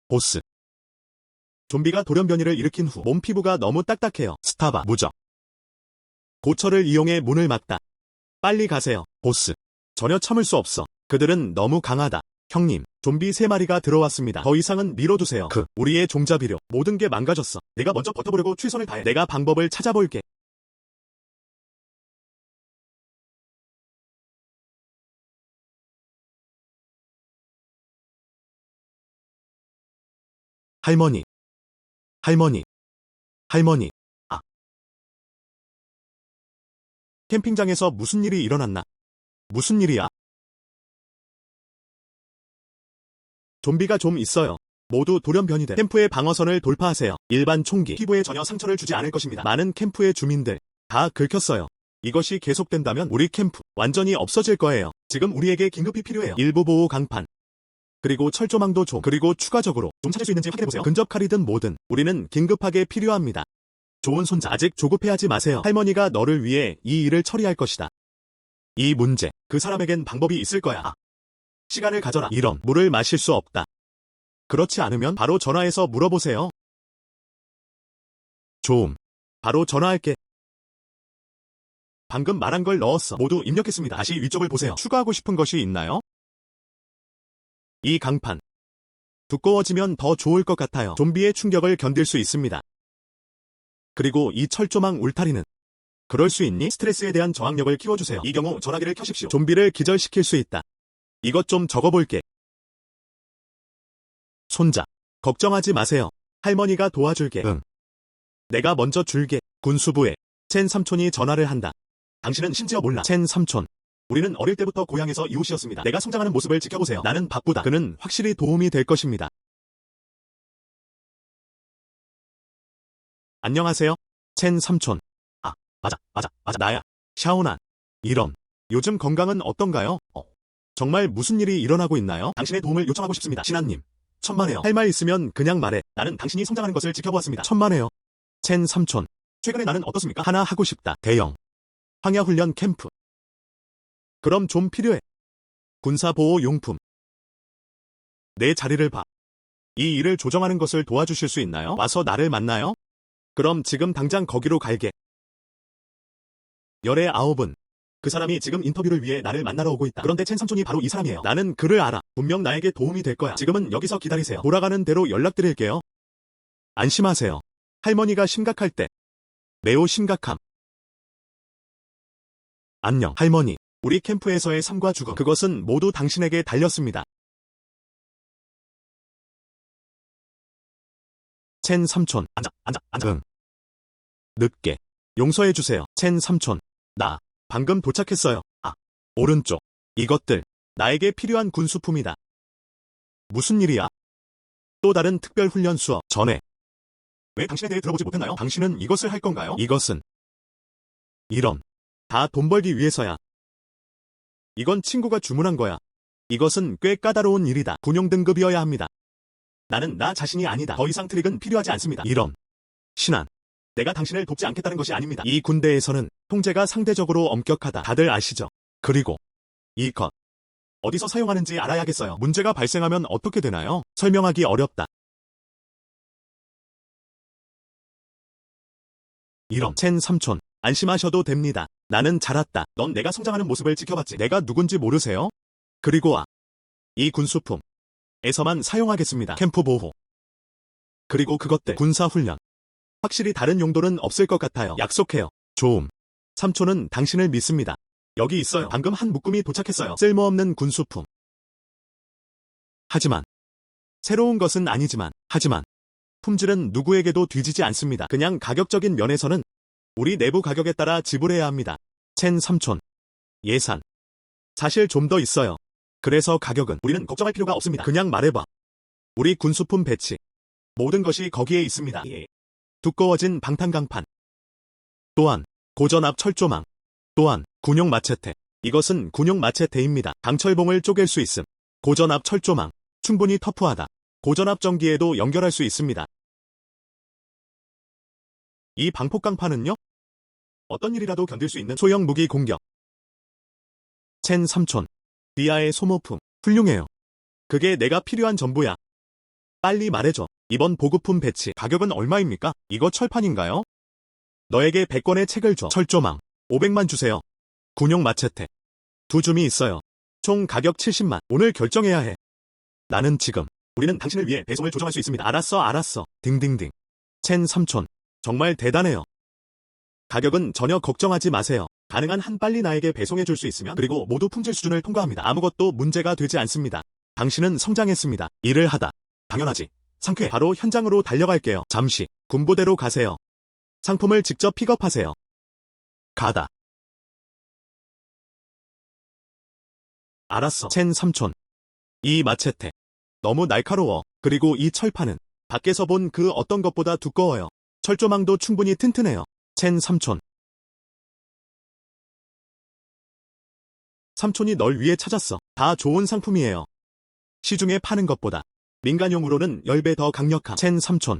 보스. 좀비가 돌연변이를 일으킨 후 몸 피부가 너무 딱딱해요. 스타바. 무적. 고철을 이용해 문을 막다. 빨리 가세요. 보스. 전혀 참을 수 없어. 그들은 너무 강하다. 형님, 좀비 3마리가 들어왔습니다. 더 이상은 미뤄두세요. 우리의 종자비료. 모든 게 망가졌어. 내가 먼저 버텨보려고 최선을 다해. 내가 방법을 찾아볼게. 할머니. 할머니. 할머니. 아. 캠핑장에서 무슨 일이 일어났나? 무슨 일이야? 좀비가 좀 있어요. 모두 돌연변이 돼. 캠프의 방어선을 돌파하세요. 일반 총기. 피부에 전혀 상처를 주지 않을 것입니다. 많은 캠프의 주민들 다 긁혔어요. 이것이 계속된다면 우리 캠프 완전히 없어질 거예요. 지금 우리에게 긴급히 필요해요. 일부 보호 강판. 그리고 철조망도 좀. 그리고 추가적으로 좀 찾을 수 있는지 확인해보세요. 근접 칼이든 뭐든 우리는 긴급하게 필요합니다. 좋은 손자. 아직 조급해하지 마세요. 할머니가 너를 위해 이 일을 처리할 것이다. 이 문제. 그 사람에겐 방법이 있을 거야. 시간을 가져라. 이런. 물을 마실 수 없다. 그렇지 않으면 바로 전화해서 물어보세요. 좋음. 바로 전화할게. 방금 말한 걸 넣었어. 모두 입력했습니다. 다시 위쪽을 보세요. 추가하고 싶은 것이 있나요? 이 강판. 두꺼워지면 더 좋을 것 같아요. 좀비의 충격을 견딜 수 있습니다. 그리고 이 철조망 울타리는 그럴 수 있니? 스트레스에 대한 저항력을 키워주세요. 이 경우 전화기를 켜십시오. 좀비를 기절시킬 수 있다. 이것 좀 적어볼게. 손자. 걱정하지 마세요. 할머니가 도와줄게. 응. 내가 먼저 줄게. 군수부에 첸 삼촌이 전화를 한다. 당신은 심지어 몰라. 첸 삼촌. 우리는 어릴 때부터 고향에서 이웃이었습니다. 내가 성장하는 모습을 지켜보세요. 나는 바쁘다. 그는 확실히 도움이 될 것입니다. 안녕하세요. 첸 삼촌. 아, 맞아, 나야. 샤오난. 이런. 요즘 건강은 어떤가요? 정말 무슨 일이 일어나고 있나요? 당신의 도움을 요청하고 싶습니다. 신하님. 천만에요. 할 말 있으면 그냥 말해. 나는 당신이 성장하는 것을 지켜보았습니다. 천만에요. 첸 삼촌. 최근에 나는 어떻습니까? 하나 하고 싶다. 대형. 황야훈련 캠프. 그럼 좀 필요해. 군사보호용품. 내 자리를 봐. 이 일을 조정하는 것을 도와주실 수 있나요? 와서 나를 만나요? 그럼 지금 당장 거기로 갈게. 열의 9은 그 사람이 지금 인터뷰를 위해 나를 만나러 오고 있다. 그런데 첸 삼촌이 바로 이 사람이에요. 나는 그를 알아. 분명 나에게 도움이 될 거야. 지금은 여기서 기다리세요. 돌아가는 대로 연락드릴게요. 안심하세요. 할머니가 심각할 때 매우 심각함. 안녕, 할머니. 우리 캠프에서의 삶과 죽음, 그것은 모두 당신에게 달렸습니다. 첸 삼촌, 앉아. 응. 늦게. 용서해주세요. 첸 삼촌, 나 방금 도착했어요. 오른쪽. 이것들 나에게 필요한 군수품이다. 무슨 일이야? 또 다른 특별 훈련 수업 전에 왜 당신에 대해 들어보지 못했나요? 당신은 이것을 할 건가요? 이것은 이런 다 돈 벌기 위해서야. 이건 친구가 주문한 거야. 이것은 꽤 까다로운 일이다. 군용 등급이어야 합니다. 나는 나 자신이 아니다. 더 이상 트릭은 필요하지 않습니다. 이런 신한. 내가 당신을 돕지 않겠다는 것이 아닙니다. 이 군대에서는 통제가 상대적으로 엄격하다. 다들 아시죠? 그리고 이것 어디서 사용하는지 알아야겠어요. 문제가 발생하면 어떻게 되나요? 설명하기 어렵다. 이런 첸 삼촌, 안심하셔도 됩니다. 나는 잘 왔다. 넌 내가 성장하는 모습을 지켜봤지. 내가 누군지 모르세요? 그리고 이 군수품에서만 사용하겠습니다. 캠프 보호. 그리고 그것들 군사훈련. 확실히 다른 용도는 없을 것 같아요. 약속해요. 조음. 삼촌은 당신을 믿습니다. 여기 있어요. 방금 한 묶음이 도착했어요. 쓸모없는 군수품. 하지만 새로운 것은 아니지만 품질은 누구에게도 뒤지지 않습니다. 그냥 가격적인 면에서는 우리 내부 가격에 따라 지불해야 합니다. 첸 삼촌. 예산. 사실 좀 더 있어요. 그래서 가격은 우리는 걱정할 필요가 없습니다. 그냥 말해봐. 우리 군수품 배치. 모든 것이 거기에 있습니다. 예. 두꺼워진 방탄강판. 또한 고전압 철조망. 또한 군용 마체테. 이것은 군용 마체테입니다. 강철봉을 쪼갤 수 있음. 고전압 철조망. 충분히 터프하다. 고전압 전기에도 연결할 수 있습니다. 이 방폭강판은요? 어떤 일이라도 견딜 수 있는 소형 무기 공격. 첸 삼촌. 비아의 소모품. 훌륭해요. 그게 내가 필요한 전부야. 빨리 말해줘. 이번 보급품 배치 가격은 얼마입니까? 이거 철판인가요? 너에게 100권의 책을 줘. 철조망 500만 주세요. 군용 마체테 2줌이 있어요. 총 가격 70만. 오늘 결정해야 해. 나는 지금. 우리는 당신을 위해 배송을 조정할 수 있습니다. 알았어. 딩딩딩. 첸 삼촌. 정말 대단해요. 가격은 전혀 걱정하지 마세요. 가능한 한 빨리 나에게 배송해 줄 수 있으면 그리고 모두 품질 수준을 통과합니다. 아무것도 문제가 되지 않습니다. 당신은 성장했습니다. 일을 하다. 당연하지. 상쾌해. 바로 현장으로 달려갈게요. 잠시 군부대로 가세요. 상품을 직접 픽업하세요. 가다. 알았어. 첸 삼촌. 이 마체테. 너무 날카로워. 그리고 이 철판은 밖에서 본 그 어떤 것보다 두꺼워요. 철조망도 충분히 튼튼해요. 첸 삼촌. 삼촌이 널 위해 찾았어. 다 좋은 상품이에요. 시중에 파는 것보다 민간용으로는 10배 더 강력한 첸 삼촌.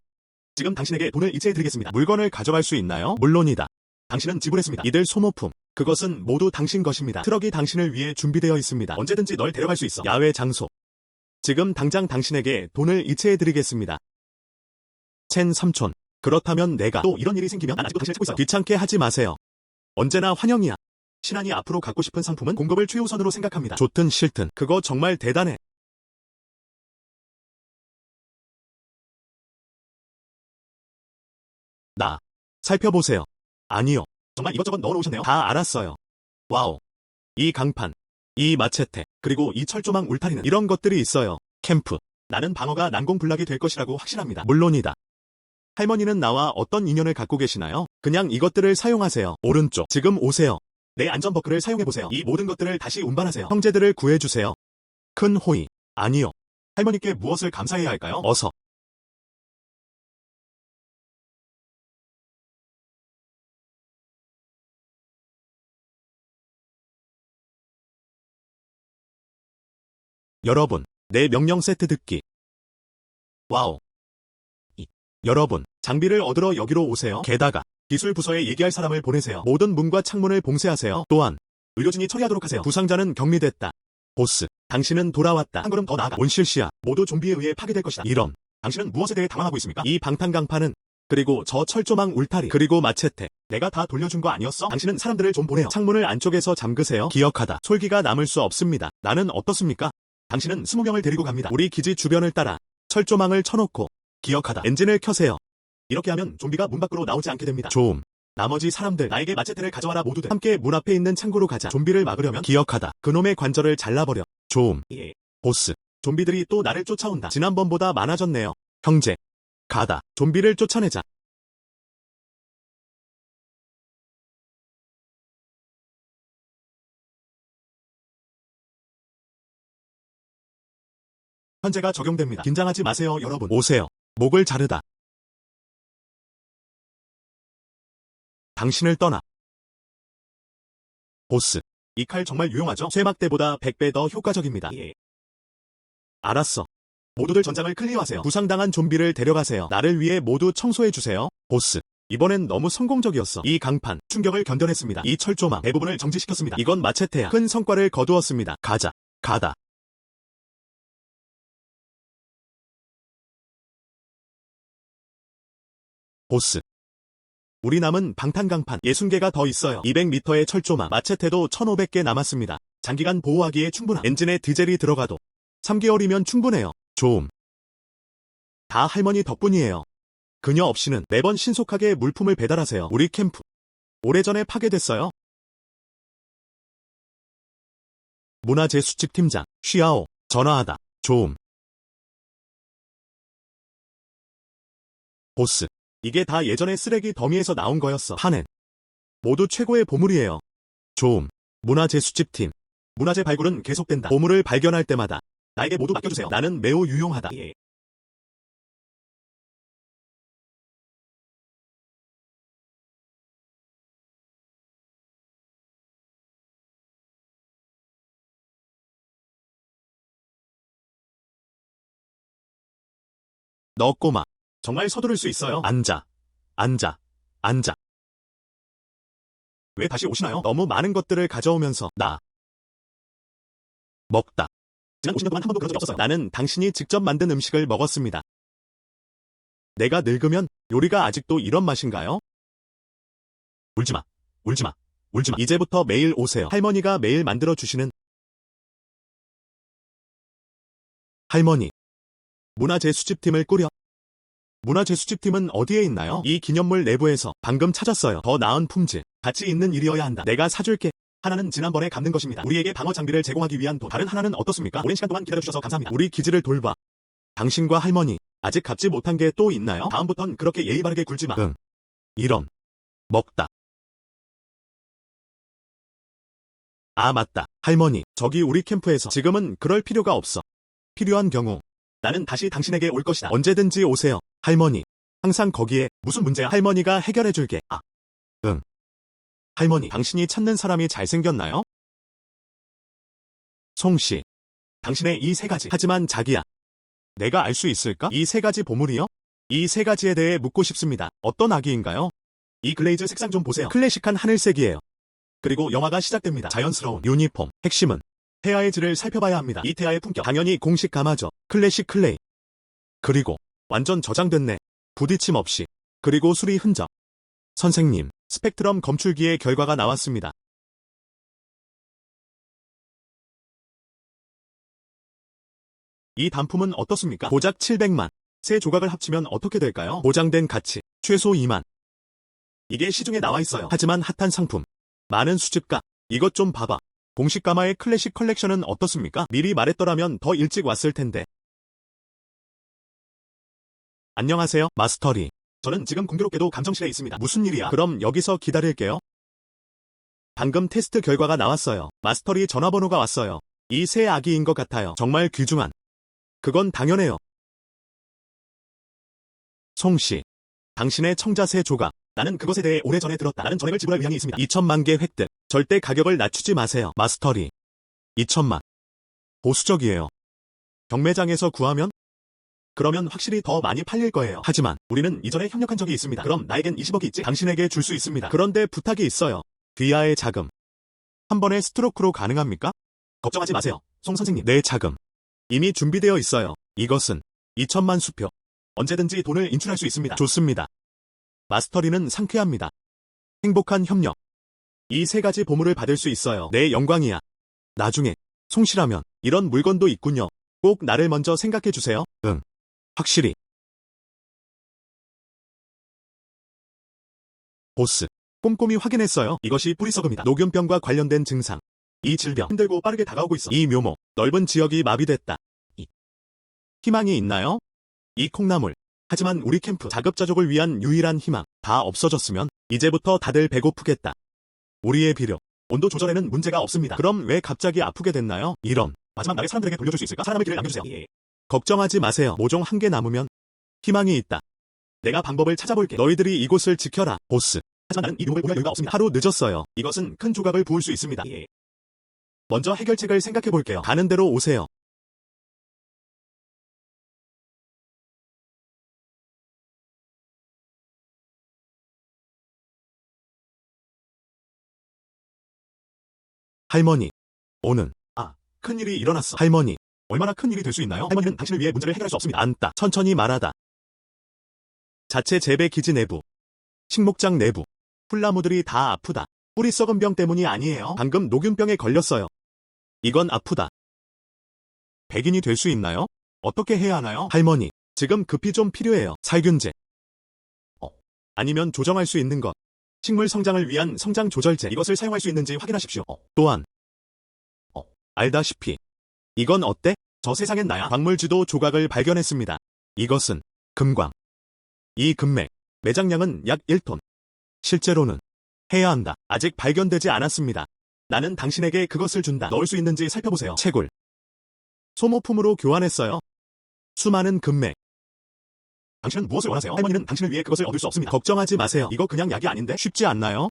지금 당신에게 돈을 이체해드리겠습니다. 물건을 가져갈 수 있나요? 물론이다. 당신은 지불했습니다. 이들 소모품. 그것은 모두 당신 것입니다. 트럭이 당신을 위해 준비되어 있습니다. 언제든지 널 데려갈 수 있어. 야외 장소. 지금 당장 당신에게 돈을 이체해드리겠습니다. 첸 삼촌. 그렇다면 내가 또 이런 일이 생기면 난 아직도 당신을 찾고 있어요. 귀찮게 하지 마세요. 언제나 환영이야. 신한이 앞으로 갖고 싶은 상품은 공급을 최우선으로 생각합니다. 좋든 싫든 그거 정말 대단해. 나. 살펴보세요. 아니요. 정말 이것저것 넣어놓으셨네요. 다 알았어요. 와우. 이 강판. 이 마체테. 그리고 이 철조망 울타리는 이런 것들이 있어요. 캠프. 나는 방어가 난공불락이 될 것이라고 확신합니다. 물론이다. 할머니는 나와 어떤 인연을 갖고 계시나요? 그냥 이것들을 사용하세요. 오른쪽. 지금 오세요. 내 안전버클을 사용해보세요. 이 모든 것들을 다시 운반하세요. 형제들을 구해주세요. 큰 호의. 아니요. 할머니께 무엇을 감사해야 할까요? 어서. 여러분, 내 명령 세트 듣기. 와우. 여러분, 장비를 얻으러 여기로 오세요. 게다가 기술 부서에 얘기할 사람을 보내세요. 모든 문과 창문을 봉쇄하세요. 또한 의료진이 처리하도록 하세요. 부상자는 격리됐다. 보스, 당신은 돌아왔다. 한 걸음 더 나아가. 온실시야. 모두 좀비에 의해 파괴될 것이다. 이런. 당신은 무엇에 대해 당황하고 있습니까? 이 방탄강판은 그리고 저 철조망 울타리. 그리고 마체테. 내가 다 돌려준 거 아니었어? 당신은 사람들을 좀 보내요. 창문을 안쪽에서 잠그세요. 기억하다. 솔기가 남을 수 없습니다. 나는 어떻습니까? 당신은 20명을 데리고 갑니다. 우리 기지 주변을 따라 철조망을 쳐놓고 기억하다. 엔진을 켜세요. 이렇게 하면 좀비가 문 밖으로 나오지 않게 됩니다. 좀. 나머지 사람들 나에게 마체테를 가져와라. 모두들 함께 문 앞에 있는 창고로 가자. 좀비를 막으려면 기억하다. 그놈의 관절을 잘라버려. 좀. 예. 보스. 좀비들이 또 나를 쫓아온다. 지난번보다 많아졌네요. 형제. 가다. 좀비를 쫓아내자. 현재가 적용됩니다. 긴장하지 마세요, 여러분. 오세요. 목을 자르다. 당신을 떠나. 보스. 이 칼 정말 유용하죠? 쇠막대보다 100배 더 효과적입니다. 예. 알았어. 모두들 전장을 클리어하세요. 부상당한 좀비를 데려가세요. 나를 위해 모두 청소해주세요. 보스. 이번엔 너무 성공적이었어. 이 강판, 충격을 견뎌냈습니다. 이 철조망, 대부분을 정지시켰습니다. 이건 마체테야. 큰 성과를 거두었습니다. 가자. 가다. 보스. 우리 남은 방탄강판 60개가 더 있어요. 200m의 철조망, 마체테도 1500개 남았습니다. 장기간 보호하기에 충분한 엔진에 디젤이 들어가도 3개월이면 충분해요. 좀. 다 할머니 덕분이에요. 그녀 없이는 매번 신속하게 물품을 배달하세요. 우리 캠프. 오래전에 파괴됐어요. 문화재 수집 팀장, 쉬아오. 전화하다. 좀. 보스. 이게 다 예전에 쓰레기 더미에서 나온 거였어. 파넨. 모두 최고의 보물이에요. 좀. 문화재 수집팀. 문화재 발굴은 계속된다. 보물을 발견할 때마다 나에게 모두 맡겨주세요. 나는 매우 유용하다. 예. 너 꼬마. 정말 서두를 수 있어요. 앉아. 앉아. 앉아. 왜 다시 오시나요? 너무 많은 것들을 가져오면서 나 먹다. 지난 50년 동안 한 번도 그런 적이 없었어요. 나는 당신이 직접 만든 음식을 먹었습니다. 내가 늙으면 요리가 아직도 이런 맛인가요? 울지마. 울지마. 울지마. 이제부터 매일 오세요. 할머니가 매일 만들어주시는 할머니. 문화재 수집팀을 꾸려. 문화재 수집팀은 어디에 있나요? 이 기념물 내부에서 방금 찾았어요. 더 나은 품질. 가치 있는 일이어야 한다. 내가 사줄게. 하나는 지난번에 갚는 것입니다. 우리에게 방어 장비를 제공하기 위한 돈. 다른 하나는 어떻습니까? 오랜 시간 동안 기다려주셔서 감사합니다. 우리 기지를 돌봐. 당신과 할머니. 아직 갚지 못한 게 또 있나요? 다음부턴 그렇게 예의 바르게 굴지 마. 응. 이런. 먹다. 아 맞다. 할머니. 저기 우리 캠프에서 지금은 그럴 필요가 없어. 필요한 경우. 나는 다시 당신에게 올 것이다. 언제든지 오세요. 할머니. 항상 거기에 무슨 문제야? 할머니가 해결해줄게. 아. 응. 할머니. 당신이 찾는 사람이 잘생겼나요? 송씨. 당신의 이 세 가지. 하지만 자기야. 내가 알 수 있을까? 이 세 가지 보물이요? 이 세 가지에 대해 묻고 싶습니다. 어떤 아기인가요? 이 글레이즈 색상 좀 보세요. 클래식한 하늘색이에요. 그리고 영화가 시작됩니다. 자연스러운 유니폼. 핵심은 태아의 질을 살펴봐야 합니다. 이 태아의 품격. 당연히 공식 가마죠. 클래식 클레이. 그리고 완전 저장됐네. 부딪힘 없이. 그리고 수리 흔적. 선생님, 스펙트럼 검출기의 결과가 나왔습니다. 이 단품은 어떻습니까? 고작 700만. 세 조각을 합치면 어떻게 될까요? 보장된 가치. 최소 2만. 이게 시중에 나와 있어요. 하지만 핫한 상품. 많은 수집가. 이것 좀 봐봐. 공식 가마의 클래식 컬렉션은 어떻습니까? 미리 말했더라면 더 일찍 왔을 텐데. 안녕하세요, 마스터리. 저는 지금 공교롭게도 감정실에 있습니다. 무슨 일이야? 그럼 여기서 기다릴게요. 방금 테스트 결과가 나왔어요. 마스터리 전화번호가 왔어요. 이 새 아기인 것 같아요. 정말 귀중한. 그건 당연해요. 송씨. 당신의 청자새 조각. 나는 그것에 대해 오래전에 들었다. 나는 전액을 지불할 의향이 있습니다. 2천만 개 획득. 절대 가격을 낮추지 마세요. 마스터리. 2천만. 보수적이에요. 경매장에서 구하면? 그러면 확실히 더 많이 팔릴 거예요. 하지만 우리는 이전에 협력한 적이 있습니다. 그럼 나에겐 20억이 있지? 당신에게 줄 수 있습니다. 그런데 부탁이 있어요. 귀하의 자금. 한 번에 스트로크로 가능합니까? 걱정하지 마세요. 송 선생님. 내 자금. 이미 준비되어 있어요. 이것은 2천만 수표. 언제든지 돈을 인출할 수 있습니다. 좋습니다. 마스터리는 상쾌합니다. 행복한 협력. 이 세 가지 보물을 받을 수 있어요. 내 영광이야. 나중에 송씨라면 이런 물건도 있군요. 꼭 나를 먼저 생각해주세요. 응. 확실히. 보스. 꼼꼼히 확인했어요. 이것이 뿌리썩음이다. 녹균병과 관련된 증상. 이 질병 힘들고 빠르게 다가오고 있어. 이 묘목. 넓은 지역이 마비됐다. 희망이 있나요? 이 콩나물. 하지만 우리 캠프 자급자족을 위한 유일한 희망. 다 없어졌으면 이제부터 다들 배고프겠다. 우리의 비료. 온도 조절에는 문제가 없습니다. 그럼 왜 갑자기 아프게 됐나요? 이런. 마지막 날에 사람들에게 돌려줄 수 있을까? 살아남을 길을 남겨주세요. 예. 걱정하지 마세요. 모종 한 개 남으면 희망이 있다. 내가 방법을 찾아볼게. 너희들이 이곳을 지켜라. 보스. 하지만 나는 이 묘목을 보낼 여유가 없습니다. 하루 늦었어요. 이것은 큰 조각을 부을 수 있습니다. 예. 먼저 해결책을 생각해볼게요. 가는 대로 오세요. 할머니. 오는. 큰일이 일어났어. 할머니. 얼마나 큰 일이 될 수 있나요? 할머니는 당신을 위해 문제를 해결할 수 없습니다. 앉다. 천천히 말하다. 자체 재배 기지 내부. 식목장 내부. 풀나무들이 다 아프다. 뿌리 썩은 병 때문이 아니에요. 방금 녹균병에 걸렸어요. 이건 아프다. 백인이 될 수 있나요? 어떻게 해야 하나요? 할머니. 지금 급히 좀 필요해요. 살균제. 아니면 조정할 수 있는 것. 식물 성장을 위한 성장 조절제. 이것을 사용할 수 있는지 확인하십시오. 또한. 알다시피. 이건 어때? 저 세상엔 나야. 광물지도 조각을 발견했습니다. 이것은 금광. 이 금맥. 매장량은 약 1톤. 실제로는 해야 한다. 아직 발견되지 않았습니다. 나는 당신에게 그것을 준다. 넣을 수 있는지 살펴보세요. 채굴. 소모품으로 교환했어요. 수많은 금맥. 당신은 무엇을 원하세요? 할머니는 당신을 위해 그것을 얻을 수 없습니다. 걱정하지 마세요. 이거 그냥 약이 아닌데 쉽지 않나요?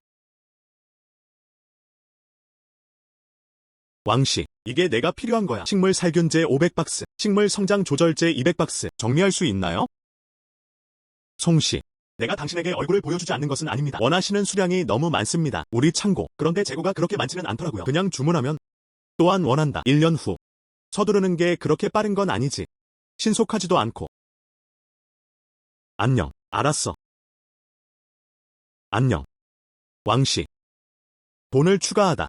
왕씨, 이게 내가 필요한 거야. 식물 살균제 500박스, 식물 성장 조절제 200박스. 정리할 수 있나요? 송씨, 내가 당신에게 얼굴을 보여주지 않는 것은 아닙니다. 원하시는 수량이 너무 많습니다. 우리 창고. 그런데 재고가 그렇게 많지는 않더라고요. 그냥 주문하면. 또한 원한다. 1년 후. 서두르는 게 그렇게 빠른 건 아니지. 신속하지도 않고. 안녕. 알았어. 안녕. 왕씨. 돈을 추가하다.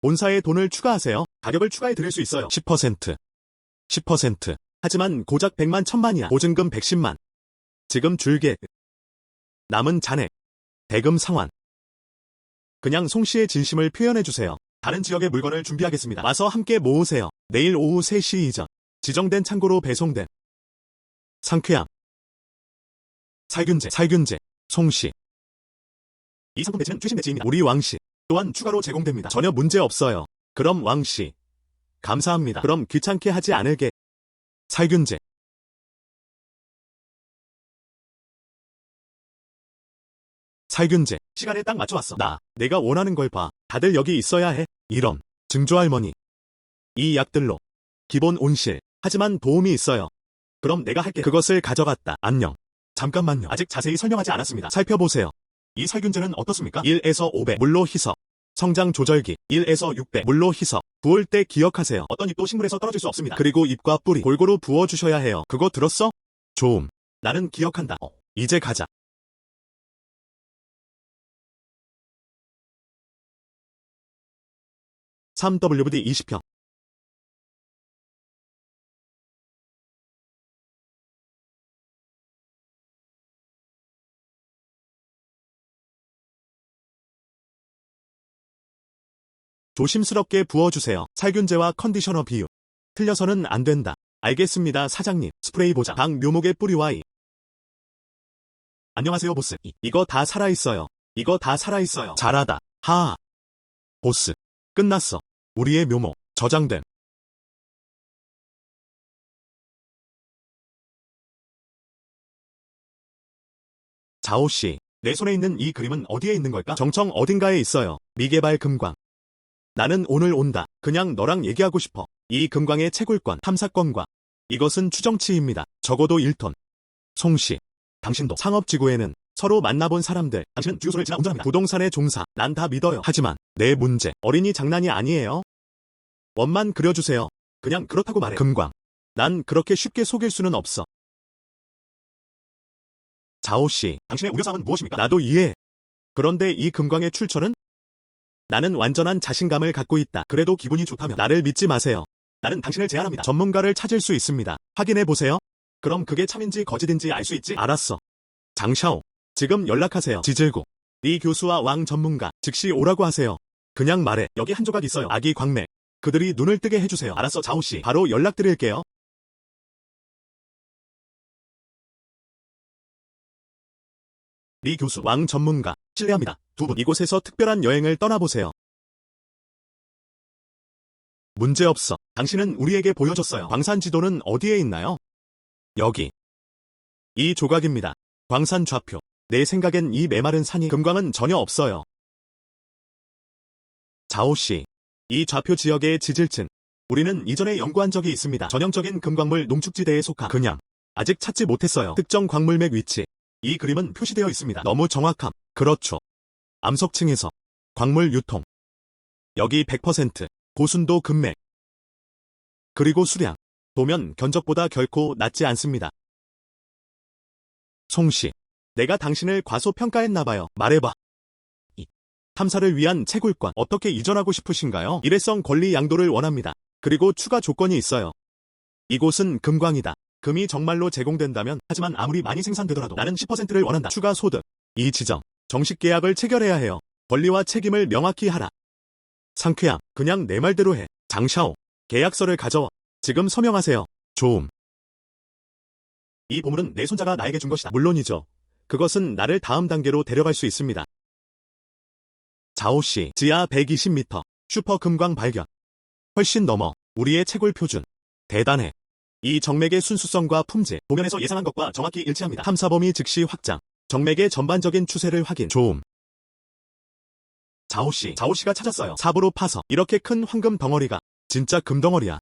본사에 돈을 추가하세요. 가격을 추가해 드릴 수 있어요. 10%. 10%. 하지만 고작 100만 1000만이야. 보증금 110만. 지금 줄게. 남은 잔액. 대금 상환. 그냥 송씨의 진심을 표현해주세요. 다른 지역의 물건을 준비하겠습니다. 와서 함께 모으세요. 내일 오후 3시 이전. 지정된 창고로 배송된. 상쾌함. 살균제. 송씨. 이 상품 배치는 최신 배치입니다. 우리 왕씨. 또한 추가로 제공됩니다. 전혀 문제 없어요. 그럼 왕씨. 감사합니다. 그럼 귀찮게 하지 않을게. 살균제. 살균제. 시간에 딱 맞춰왔어. 내가 원하는 걸 봐. 다들 여기 있어야 해. 이런. 증조할머니. 이 약들로. 기본 온실. 하지만 도움이 있어요. 그럼 내가 할게. 그것을 가져갔다. 안녕. 잠깐만요. 아직 자세히 설명하지 않았습니다. 살펴보세요. 이 살균제는 어떻습니까? 1에서 5배. 물로 희석. 성장 조절기. 1에서 6배. 물로 희석. 부을 때 기억하세요. 어떤 잎도 식물에서 떨어질 수 없습니다. 그리고 잎과 뿌리. 골고루 부어주셔야 해요. 그거 들었어? 좋음. 나는 기억한다. 이제 가자. 3WD 20평. 조심스럽게 부어주세요. 살균제와 컨디셔너 비율. 틀려서는 안 된다. 알겠습니다, 사장님. 스프레이 보자. 방 묘목의 뿌리와 이. 안녕하세요, 보스. 이거 다 살아있어요. 이거 다 살아있어요. 잘하다. 하하. 보스. 끝났어. 우리의 묘목. 저장됨. 자오씨. 내 손에 있는 이 그림은 어디에 있는 걸까? 정청 어딘가에 있어요. 미개발 금광. 나는 오늘 온다. 그냥 너랑 얘기하고 싶어. 이 금광의 채굴권, 탐사권과. 이것은 추정치입니다. 적어도 1톤. 송씨. 당신도 상업지구에는 서로 만나본 사람들. 당신은 주유소를 지나 운전합니다. 부동산의 종사. 난 다 믿어요. 하지만 내 문제. 어린이 장난이 아니에요. 원만 그려주세요. 그냥 그렇다고 말해. 금광. 난 그렇게 쉽게 속일 수는 없어. 자오씨, 당신의 우려사항은 무엇입니까? 나도 이해해. 그런데 이 금광의 출처는? 나는 완전한 자신감을 갖고 있다. 그래도 기분이 좋다면 나를 믿지 마세요. 나는 당신을 제안합니다. 전문가를 찾을 수 있습니다. 확인해 보세요. 그럼 그게 참인지 거짓인지 알 수 있지? 알았어. 장샤오, 지금 연락하세요. 지질구, 리 교수와 왕 전문가, 즉시 오라고 하세요. 그냥 말해. 여기 한 조각 있어요. 아기 광맥. 그들이 눈을 뜨게 해주세요. 알았어, 자오씨. 바로 연락드릴게요. 리 교수, 왕 전문가, 실례합니다. 두 분 이곳에서 특별한 여행을 떠나보세요. 문제없어. 당신은 우리에게 보여줬어요. 광산 지도는 어디에 있나요? 여기. 이 조각입니다. 광산 좌표. 내 생각엔 이 메마른 산이 금광은 전혀 없어요. 자오씨, 이 좌표 지역의 지질층. 우리는 이전에 연구한 적이 있습니다. 전형적인 금광물 농축지대에 속한 그냥 아직 찾지 못했어요. 특정 광물맥 위치. 이 그림은 표시되어 있습니다. 너무 정확함. 그렇죠. 암석층에서 광물 유통. 여기 100% 고순도 금맥. 그리고 수량. 도면 견적보다 결코 낮지 않습니다. 송씨, 내가 당신을 과소평가했나봐요. 말해봐. 탐사를 위한 채굴권 어떻게 이전하고 싶으신가요? 일회성 권리 양도를 원합니다. 그리고 추가 조건이 있어요. 이곳은 금광이다. 금이 정말로 제공된다면, 하지만 아무리 많이 생산되더라도 나는 10%를 원한다. 추가 소득. 이 지점. 정식 계약을 체결해야 해요. 권리와 책임을 명확히 하라. 상쾌함. 그냥 내 말대로 해. 장샤오. 계약서를 가져와. 지금 서명하세요. 조음. 이 보물은 내 손자가 나에게 준 것이다. 물론이죠. 그것은 나를 다음 단계로 데려갈 수 있습니다. 자오씨, 지하 120m. 슈퍼 금광 발견. 훨씬 넘어. 우리의 채굴 표준. 대단해. 이 정맥의 순수성과 품질, 도면에서 예상한 것과 정확히 일치합니다. 탐사 범위 즉시 확장. 정맥의 전반적인 추세를 확인. 조음. 자오씨가 찾았어요. 삽으로 파서. 이렇게 큰 황금 덩어리가. 진짜 금덩어리야.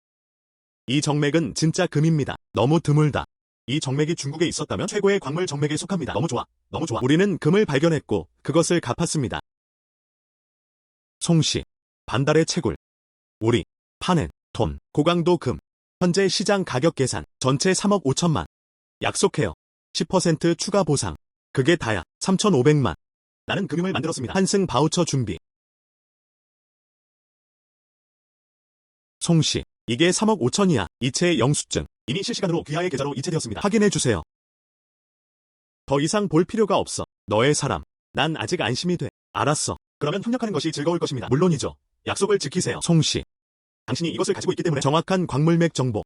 이 정맥은 진짜 금입니다. 너무 드물다. 이 정맥이 중국에 있었다면 최고의 광물 정맥에 속합니다. 너무 좋아. 너무 좋아. 우리는 금을 발견했고 그것을 갚았습니다. 송씨, 반달의 채굴. 우리, 파낸, 돈, 고강도 금. 현재 시장 가격 계산, 전체 3억 5천만. 약속해요. 10% 추가 보상. 그게 다야. 3,500만. 나는 금융을 만들었습니다. 환승 바우처 준비. 송씨, 이게 3억 5천이야. 이체 영수증. 이미 실시간으로 귀하의 계좌로 이체되었습니다. 확인해주세요. 더 이상 볼 필요가 없어. 너의 사람. 난 아직 안심이 돼. 알았어. 그러면 협력하는 것이 즐거울 것입니다. 물론이죠. 약속을 지키세요. 송씨. 당신이 이것을 가지고 있기 때문에 정확한 광물맥 정보.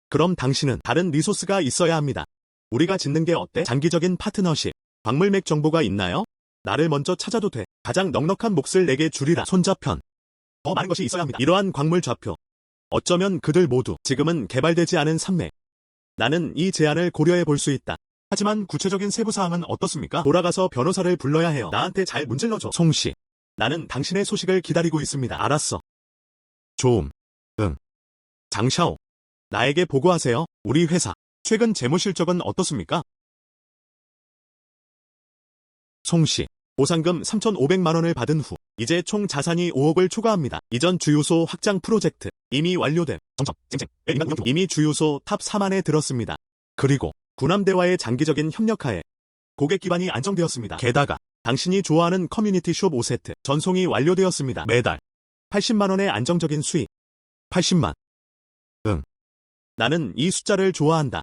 그럼 당신은 다른 리소스가 있어야 합니다. 우리가 짓는 게 어때? 장기적인 파트너십. 광물맥 정보가 있나요? 나를 먼저 찾아도 돼. 가장 넉넉한 몫을 내게 주리라. 손자편. 더 많은 것이 있어야 합니다. 이러한 광물 좌표. 어쩌면 그들 모두 지금은 개발되지 않은 산맥. 나는 이 제안을 고려해 볼 수 있다. 하지만 구체적인 세부사항은 어떻습니까? 돌아가서 변호사를 불러야 해요. 나한테 잘 문질러줘. 송씨. 나는 당신의 소식을 기다리고 있습니다. 알았어. 조음. 응. 장샤오. 나에게 보고하세요. 우리 회사. 최근 재무실적은 어떻습니까? 송씨. 보상금 3,500만 원을 받은 후 이제 총 자산이 5억을 초과합니다. 이전 주유소 확장 프로젝트 이미 완료됨. 이미 주유소 탑 4만에 들었습니다. 그리고 군함대와의 장기적인 협력하에 고객 기반이 안정되었습니다. 게다가 당신이 좋아하는 커뮤니티 숍 5세트 전송이 완료되었습니다. 매달 80만 원의 안정적인 수익. 80만. 응. 나는 이 숫자를 좋아한다.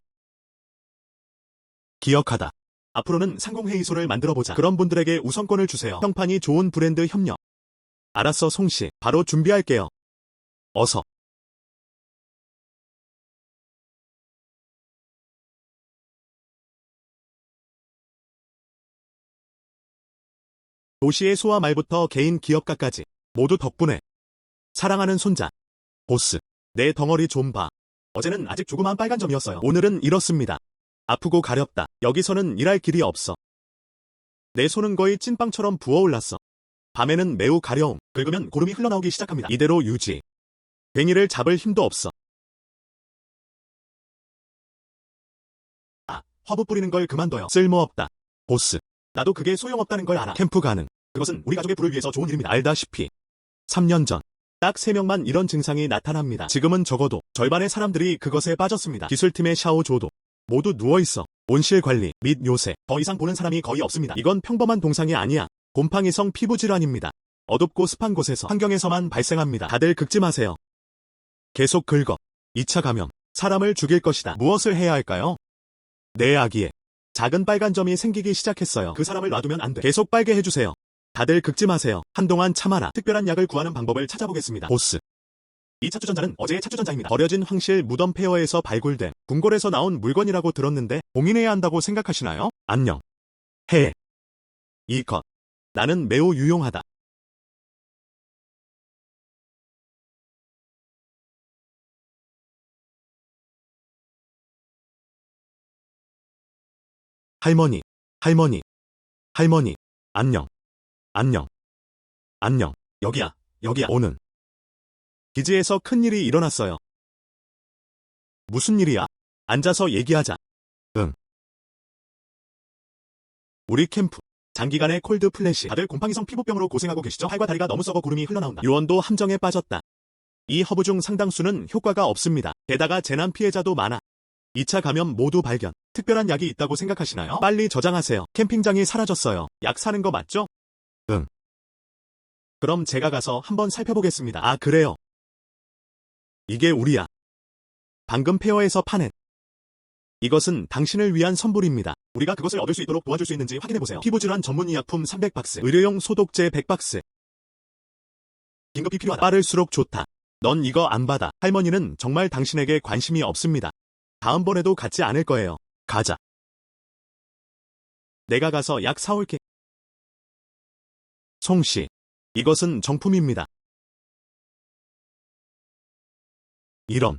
기억하다. 앞으로는 상공회의소를 만들어보자. 그런 분들에게 우선권을 주세요. 평판이 좋은 브랜드 협력. 알았어, 송씨. 바로 준비할게요. 어서. 도시의 소와 말부터 개인 기업가까지 모두 덕분에. 사랑하는 손자. 보스. 내 덩어리 좀 봐. 어제는 아직 조그만 빨간 점이었어요. 오늘은 이렇습니다. 아프고 가렵다. 여기서는 일할 길이 없어. 내 손은 거의 찐빵처럼 부어올랐어. 밤에는 매우 가려움. 긁으면 고름이 흘러나오기 시작합니다. 이대로 유지. 괭이를 잡을 힘도 없어. 허브 뿌리는 걸 그만둬요. 쓸모없다. 보스. 나도 그게 소용없다는 걸 알아. 캠프 가능. 그것은 우리 가족의 부를 위해서 좋은 일입니다. 알다시피 3년 전 딱 3명만 이런 증상이 나타납니다. 지금은 적어도 절반의 사람들이 그것에 빠졌습니다. 기술팀의 샤오조도 모두 누워있어. 온실 관리 및 요새 더 이상 보는 사람이 거의 없습니다. 이건 평범한 동상이 아니야. 곰팡이성 피부 질환입니다. 어둡고 습한 곳에서 환경에서만 발생합니다. 다들 긁지 마세요. 계속 긁어. 2차 감염. 사람을 죽일 것이다. 무엇을 해야 할까요? 내 아기에 작은 빨간 점이 생기기 시작했어요. 그 사람을 놔두면 안 돼. 계속 빨게 해주세요. 다들 긁지 마세요. 한동안 참아라. 특별한 약을 구하는 방법을 찾아보겠습니다. 보스. 이 차주전자는 어제의 차주전자입니다. 버려진 황실 무덤 폐허에서 발굴된 궁궐에서 나온 물건이라고 들었는데 봉인해야 한다고 생각하시나요? 안녕. 해. 이것. 나는 매우 유용하다. 할머니. 할머니. 할머니. 안녕. 안녕. 안녕. 여기야. 여기야. 오는. 기지에서 큰일이 일어났어요. 무슨 일이야? 앉아서 얘기하자. 응. 우리 캠프. 장기간의 콜드 플래시. 다들 곰팡이성 피부병으로 고생하고 계시죠? 팔과 다리가 너무 썩어 구름이 흘러나온다. 요원도 함정에 빠졌다. 이 허브 중 상당수는 효과가 없습니다. 게다가 재난 피해자도 많아. 2차 감염 모두 발견. 특별한 약이 있다고 생각하시나요? 빨리 저장하세요. 캠핑장이 사라졌어요. 약 사는 거 맞죠? 응. 그럼 제가 가서 한번 살펴보겠습니다. 아, 그래요? 이게 우리야. 방금 페어에서 파낸. 이것은 당신을 위한 선물입니다. 우리가 그것을 얻을 수 있도록 도와줄 수 있는지 확인해보세요. 피부질환 전문의약품 300박스, 의료용 소독제 100박스. 긴급히 필요하다. 빠를수록 좋다. 넌 이거 안 받아. 할머니는 정말 당신에게 관심이 없습니다. 다음번에도 갖지 않을 거예요. 가자. 내가 가서 약 사올게. 송씨. 이것은 정품입니다. 이런.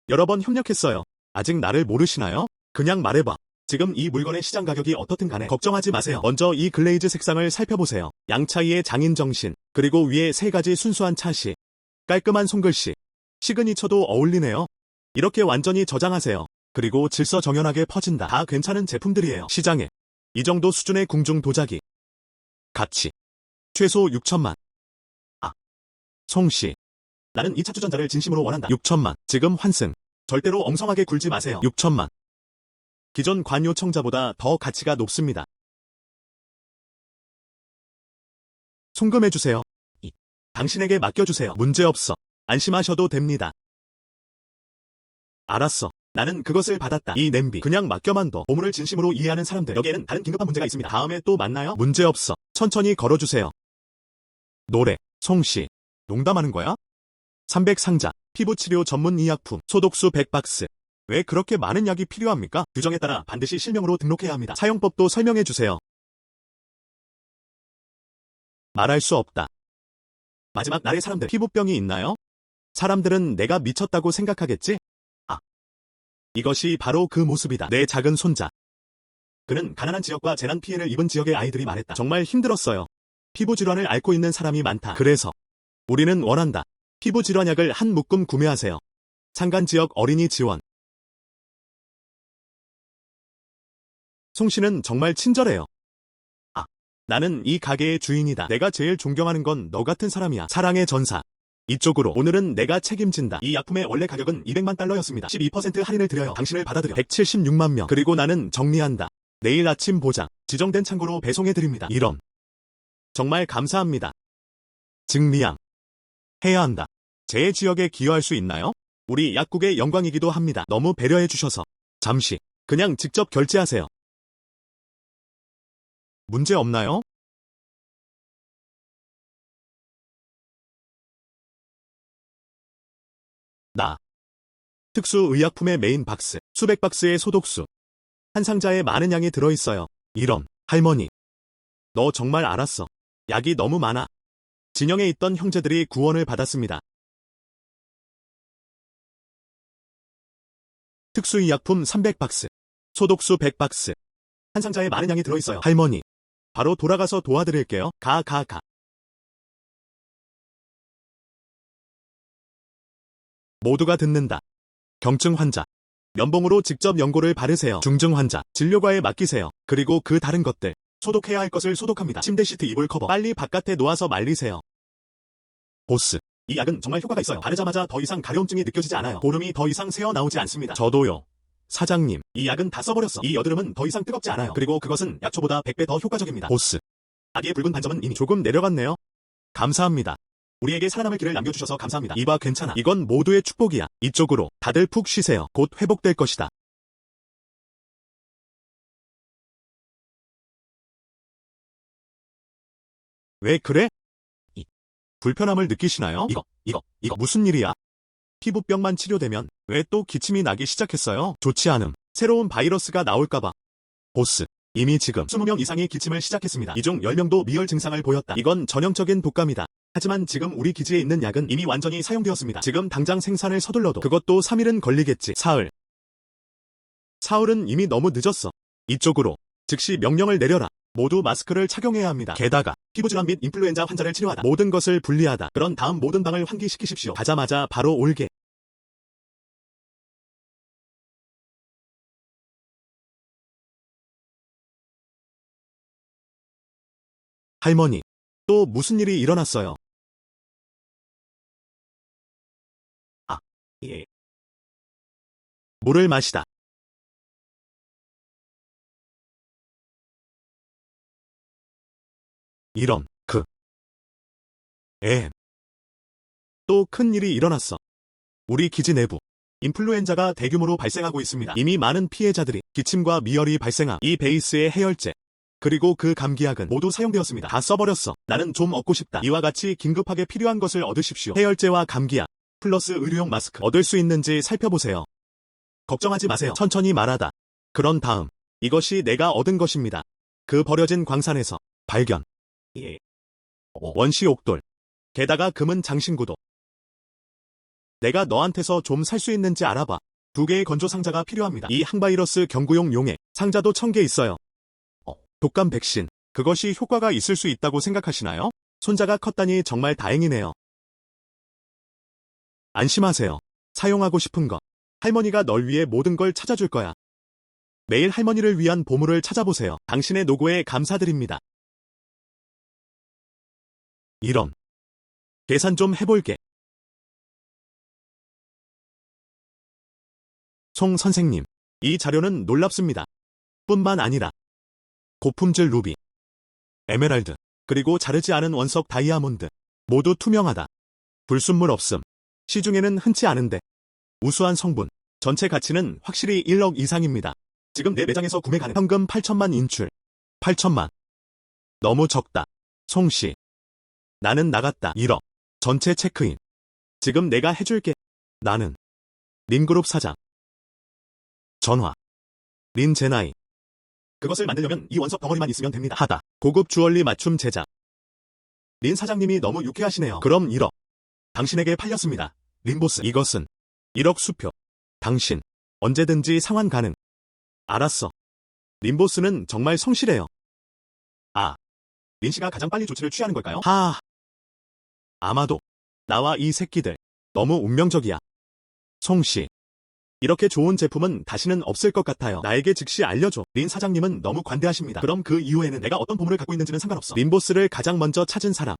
여러 번 협력했어요. 아직 나를 모르시나요? 그냥 말해봐. 지금 이 물건의 시장 가격이 어떻든 간에 걱정하지 마세요. 먼저 이 글레이즈 색상을 살펴보세요. 양차이의 장인 정신, 그리고 위에 3가지 순수한 차시, 깔끔한 손글씨, 시그니처도 어울리네요. 이렇게 완전히 저장하세요. 그리고 질서정연하게 퍼진다. 다 괜찮은 제품들이에요. 시장에 이 정도 수준의 궁중 도자기. 가치 최소 6천만. 아, 송씨. 나는 이 차주전자를 진심으로 원한다. 6천만. 지금 환승. 절대로 엉성하게 굴지 마세요. 6천만. 기존 관요청자보다 더 가치가 높습니다. 송금해주세요. 당신에게 맡겨주세요. 문제없어. 안심하셔도 됩니다. 알았어. 나는 그것을 받았다. 이 냄비 그냥 맡겨만 둬. 보물을 진심으로 이해하는 사람들. 여기에는 다른 긴급한 문제가 있습니다. 다음에 또 만나요. 문제없어. 천천히 걸어주세요. 노래. 송씨. 농담하는 거야? 300상자. 피부치료 전문 의약품. 소독수 100박스. 왜 그렇게 많은 약이 필요합니까? 규정에 따라 반드시 실명으로 등록해야 합니다. 사용법도 설명해주세요. 말할 수 없다. 마지막 날의 사람들. 피부병이 있나요? 사람들은 내가 미쳤다고 생각하겠지? 아. 이것이 바로 그 모습이다. 내 작은 손자. 그는 가난한 지역과 재난 피해를 입은 지역의 아이들이 말했다. 정말 힘들었어요. 피부질환을 앓고 있는 사람이 많다. 그래서 우리는 원한다. 피부질환약을 한 묶음 구매하세요. 산간지역 어린이 지원. 송씨는 정말 친절해요. 아, 나는 이 가게의 주인이다. 내가 제일 존경하는 건 너 같은 사람이야. 사랑의 전사. 이쪽으로. 오늘은 내가 책임진다. 이 약품의 원래 가격은 200만 달러였습니다. 12% 할인을 드려요. 당신을 받아들여. 176만 명. 그리고 나는 정리한다. 내일 아침 보장. 지정된 창고로 배송해드립니다. 이런. 정말 감사합니다. 증리양. 해야 한다. 제 지역에 기여할 수 있나요? 우리 약국의 영광이기도 합니다. 너무 배려해 주셔서. 잠시. 그냥 직접 결제하세요. 문제 없나요? 나. 특수의약품의 메인 박스. 수백 박스의 소독수. 한 상자에 많은 양이 들어있어요. 이런. 할머니. 너 정말 알았어. 약이 너무 많아. 진영에 있던 형제들이 구원을 받았습니다. 특수의약품 300박스. 소독수 100박스. 한 상자에 많은 양이 들어있어요. 할머니. 바로 돌아가서 도와드릴게요. 가. 모두가 듣는다. 경증 환자. 면봉으로 직접 연고를 바르세요. 중증 환자. 진료과에 맡기세요. 그리고 그 다른 것들. 소독해야 할 것을 소독합니다. 침대 시트 이불 커버. 빨리 바깥에 놓아서 말리세요. 보스. 이 약은 정말 효과가 있어요. 바르자마자 더 이상 가려움증이 느껴지지 않아요. 보름이 더 이상 새어나오지 않습니다. 저도요. 사장님, 이 약은 다 써버렸어. 이 여드름은 더 이상 뜨겁지 않아요. 그리고 그것은 약초보다 100배 더 효과적입니다. 보스. 아기의 붉은 반점은 이미 조금 내려갔네요. 감사합니다. 우리에게 살아남을 길을 남겨주셔서 감사합니다. 이봐 괜찮아. 이건 모두의 축복이야. 이쪽으로 다들 푹 쉬세요. 곧 회복될 것이다. 왜 그래? 불편함을 느끼시나요? 이거 무슨 일이야? 피부병만 치료되면 왜 또 기침이 나기 시작했어요? 좋지 않음. 새로운 바이러스가 나올까봐. 보스. 이미 지금 20명 이상이 기침을 시작했습니다. 이 중 10명도 미열 증상을 보였다. 이건 전형적인 독감이다. 하지만 지금 우리 기지에 있는 약은 이미 완전히 사용되었습니다. 지금 당장 생산을 서둘러도 그것도 3일은 걸리겠지. 사흘은 이미 너무 늦었어. 이쪽으로 즉시 명령을 내려라. 모두 마스크를 착용해야 합니다. 게다가 피부질환 및 인플루엔자 환자를 치료하다. 모든 것을 분리하다. 그런 다음 모든 방을 환기시키십시오. 가자마자 바로 올게. 할머니, 또 무슨 일이 일어났어요? 아, 예. 물을 마시다. 이런, 또 큰일이 일어났어. 우리 기지 내부. 인플루엔자가 대규모로 발생하고 있습니다. 이미 많은 피해자들이 기침과 미열이 발생함. 이 베이스의 해열제. 그리고 그 감기약은 모두 사용되었습니다. 다 써버렸어. 나는 좀 얻고 싶다. 이와 같이 긴급하게 필요한 것을 얻으십시오. 해열제와 감기약, 플러스 의료용 마스크 얻을 수 있는지 살펴보세요. 걱정하지 마세요. 천천히 말하다. 그런 다음, 이것이 내가 얻은 것입니다. 그 버려진 광산에서 발견. 원시 옥돌. 게다가 금은 장신구도. 내가 너한테서 좀 살 수 있는지 알아봐. 2개의 건조 상자가 필요합니다. 이 항바이러스 경구용 용액, 상자도 1000개 있어요. 독감 백신, 그것이 효과가 있을 수 있다고 생각하시나요? 손자가 컸다니 정말 다행이네요. 안심하세요. 사용하고 싶은 거. 할머니가 널 위해 모든 걸 찾아줄 거야. 매일 할머니를 위한 보물을 찾아보세요. 당신의 노고에 감사드립니다. 이런. 계산 좀 해볼게. 송 선생님, 이 자료는 놀랍습니다. 뿐만 아니라 고품질 루비, 에메랄드, 그리고 자르지 않은 원석 다이아몬드, 모두 투명하다. 불순물 없음. 시중에는 흔치 않은데 우수한 성분. 전체 가치는 확실히 1억 이상입니다. 지금 내 매장에서 구매 가능. 현금 8천만 인출. 8천만. 너무 적다. 송씨. 나는 나갔다. 1억. 전체 체크인. 지금 내가 해줄게. 나는 린그룹 사장. 전화. 린 제나이. 그것을 만들려면 이 원석 덩어리만 있으면 됩니다. 하다. 고급 주얼리 맞춤 제작. 린 사장님이 너무 유쾌하시네요. 그럼 1억. 당신에게 팔렸습니다. 린보스. 이것은 1억 수표. 당신. 언제든지 상환 가능. 알았어. 린보스는 정말 성실해요. 아. 린 씨가 가장 빨리 조치를 취하는 걸까요? 아마도. 나와 이 새끼들. 너무 운명적이야. 송씨. 이렇게 좋은 제품은 다시는 없을 것 같아요. 나에게 즉시 알려줘. 린 사장님은 너무 관대하십니다. 그럼 그 이후에는 내가 어떤 보물을 갖고 있는지는 상관없어. 린보스를 가장 먼저 찾은 사람.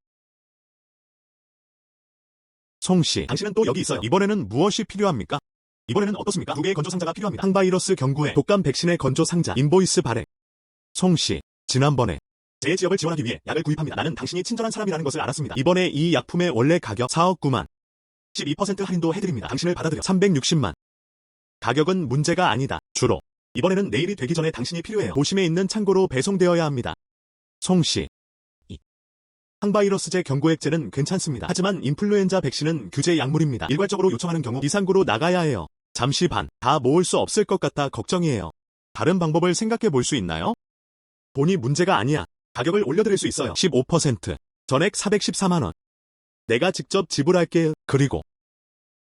송씨. 당신은 또 여기 있어요. 이번에는 무엇이 필요합니까? 이번에는 어떻습니까? 2개의 건조 상자가 필요합니다. 항바이러스 경구에 독감 백신의 건조 상자. 인보이스 발행. 송씨. 지난번에 제 지역을 지원하기 위해 약을 구입합니다. 나는 당신이 친절한 사람이라는 것을 알았습니다. 이번에 이 약품의 원래 가격 4억 9만. 12% 할인도 해드립니다. 당신을 받아들여 360만. 가격은 문제가 아니다. 주로. 이번에는 내일이 되기 전에 당신이 필요해요. 도심에 있는 창고로 배송되어야 합니다. 송씨. 항바이러스제 경구액제는 괜찮습니다. 하지만 인플루엔자 백신은 규제 약물입니다. 일괄적으로 요청하는 경우 비상구로 나가야 해요. 잠시 다 모을 수 없을 것 같아 걱정이에요. 다른 방법을 생각해 볼 수 있나요? 돈이 문제가 아니야. 가격을 올려드릴 수 있어요. 15%. 전액 414만원. 내가 직접 지불할게요. 그리고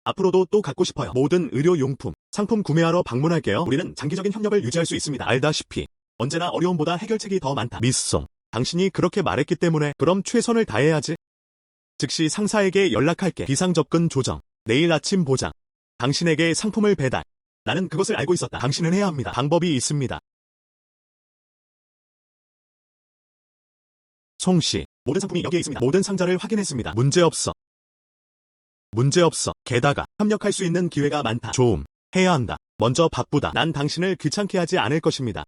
앞으로도 또 갖고 싶어요. 모든 의료용품, 상품 구매하러 방문할게요. 우리는 장기적인 협력을 유지할 수 있습니다. 알다시피 언제나 어려움보다 해결책이 더 많다. 미송. 당신이 그렇게 말했기 때문에 그럼 최선을 다해야지. 즉시 상사에게 연락할게. 비상접근 조정. 내일 아침 보장. 당신에게 상품을 배달. 나는 그것을 알고 있었다. 당신은 해야 합니다. 방법이 있습니다. 송씨. 모든 상품이 여기에 있습니다. 모든 상자를 확인했습니다. 문제없어. 문제없어. 게다가 협력할 수 있는 기회가 많다. 해야 한다. 먼저 바쁘다. 난 당신을 귀찮게 하지 않을 것입니다.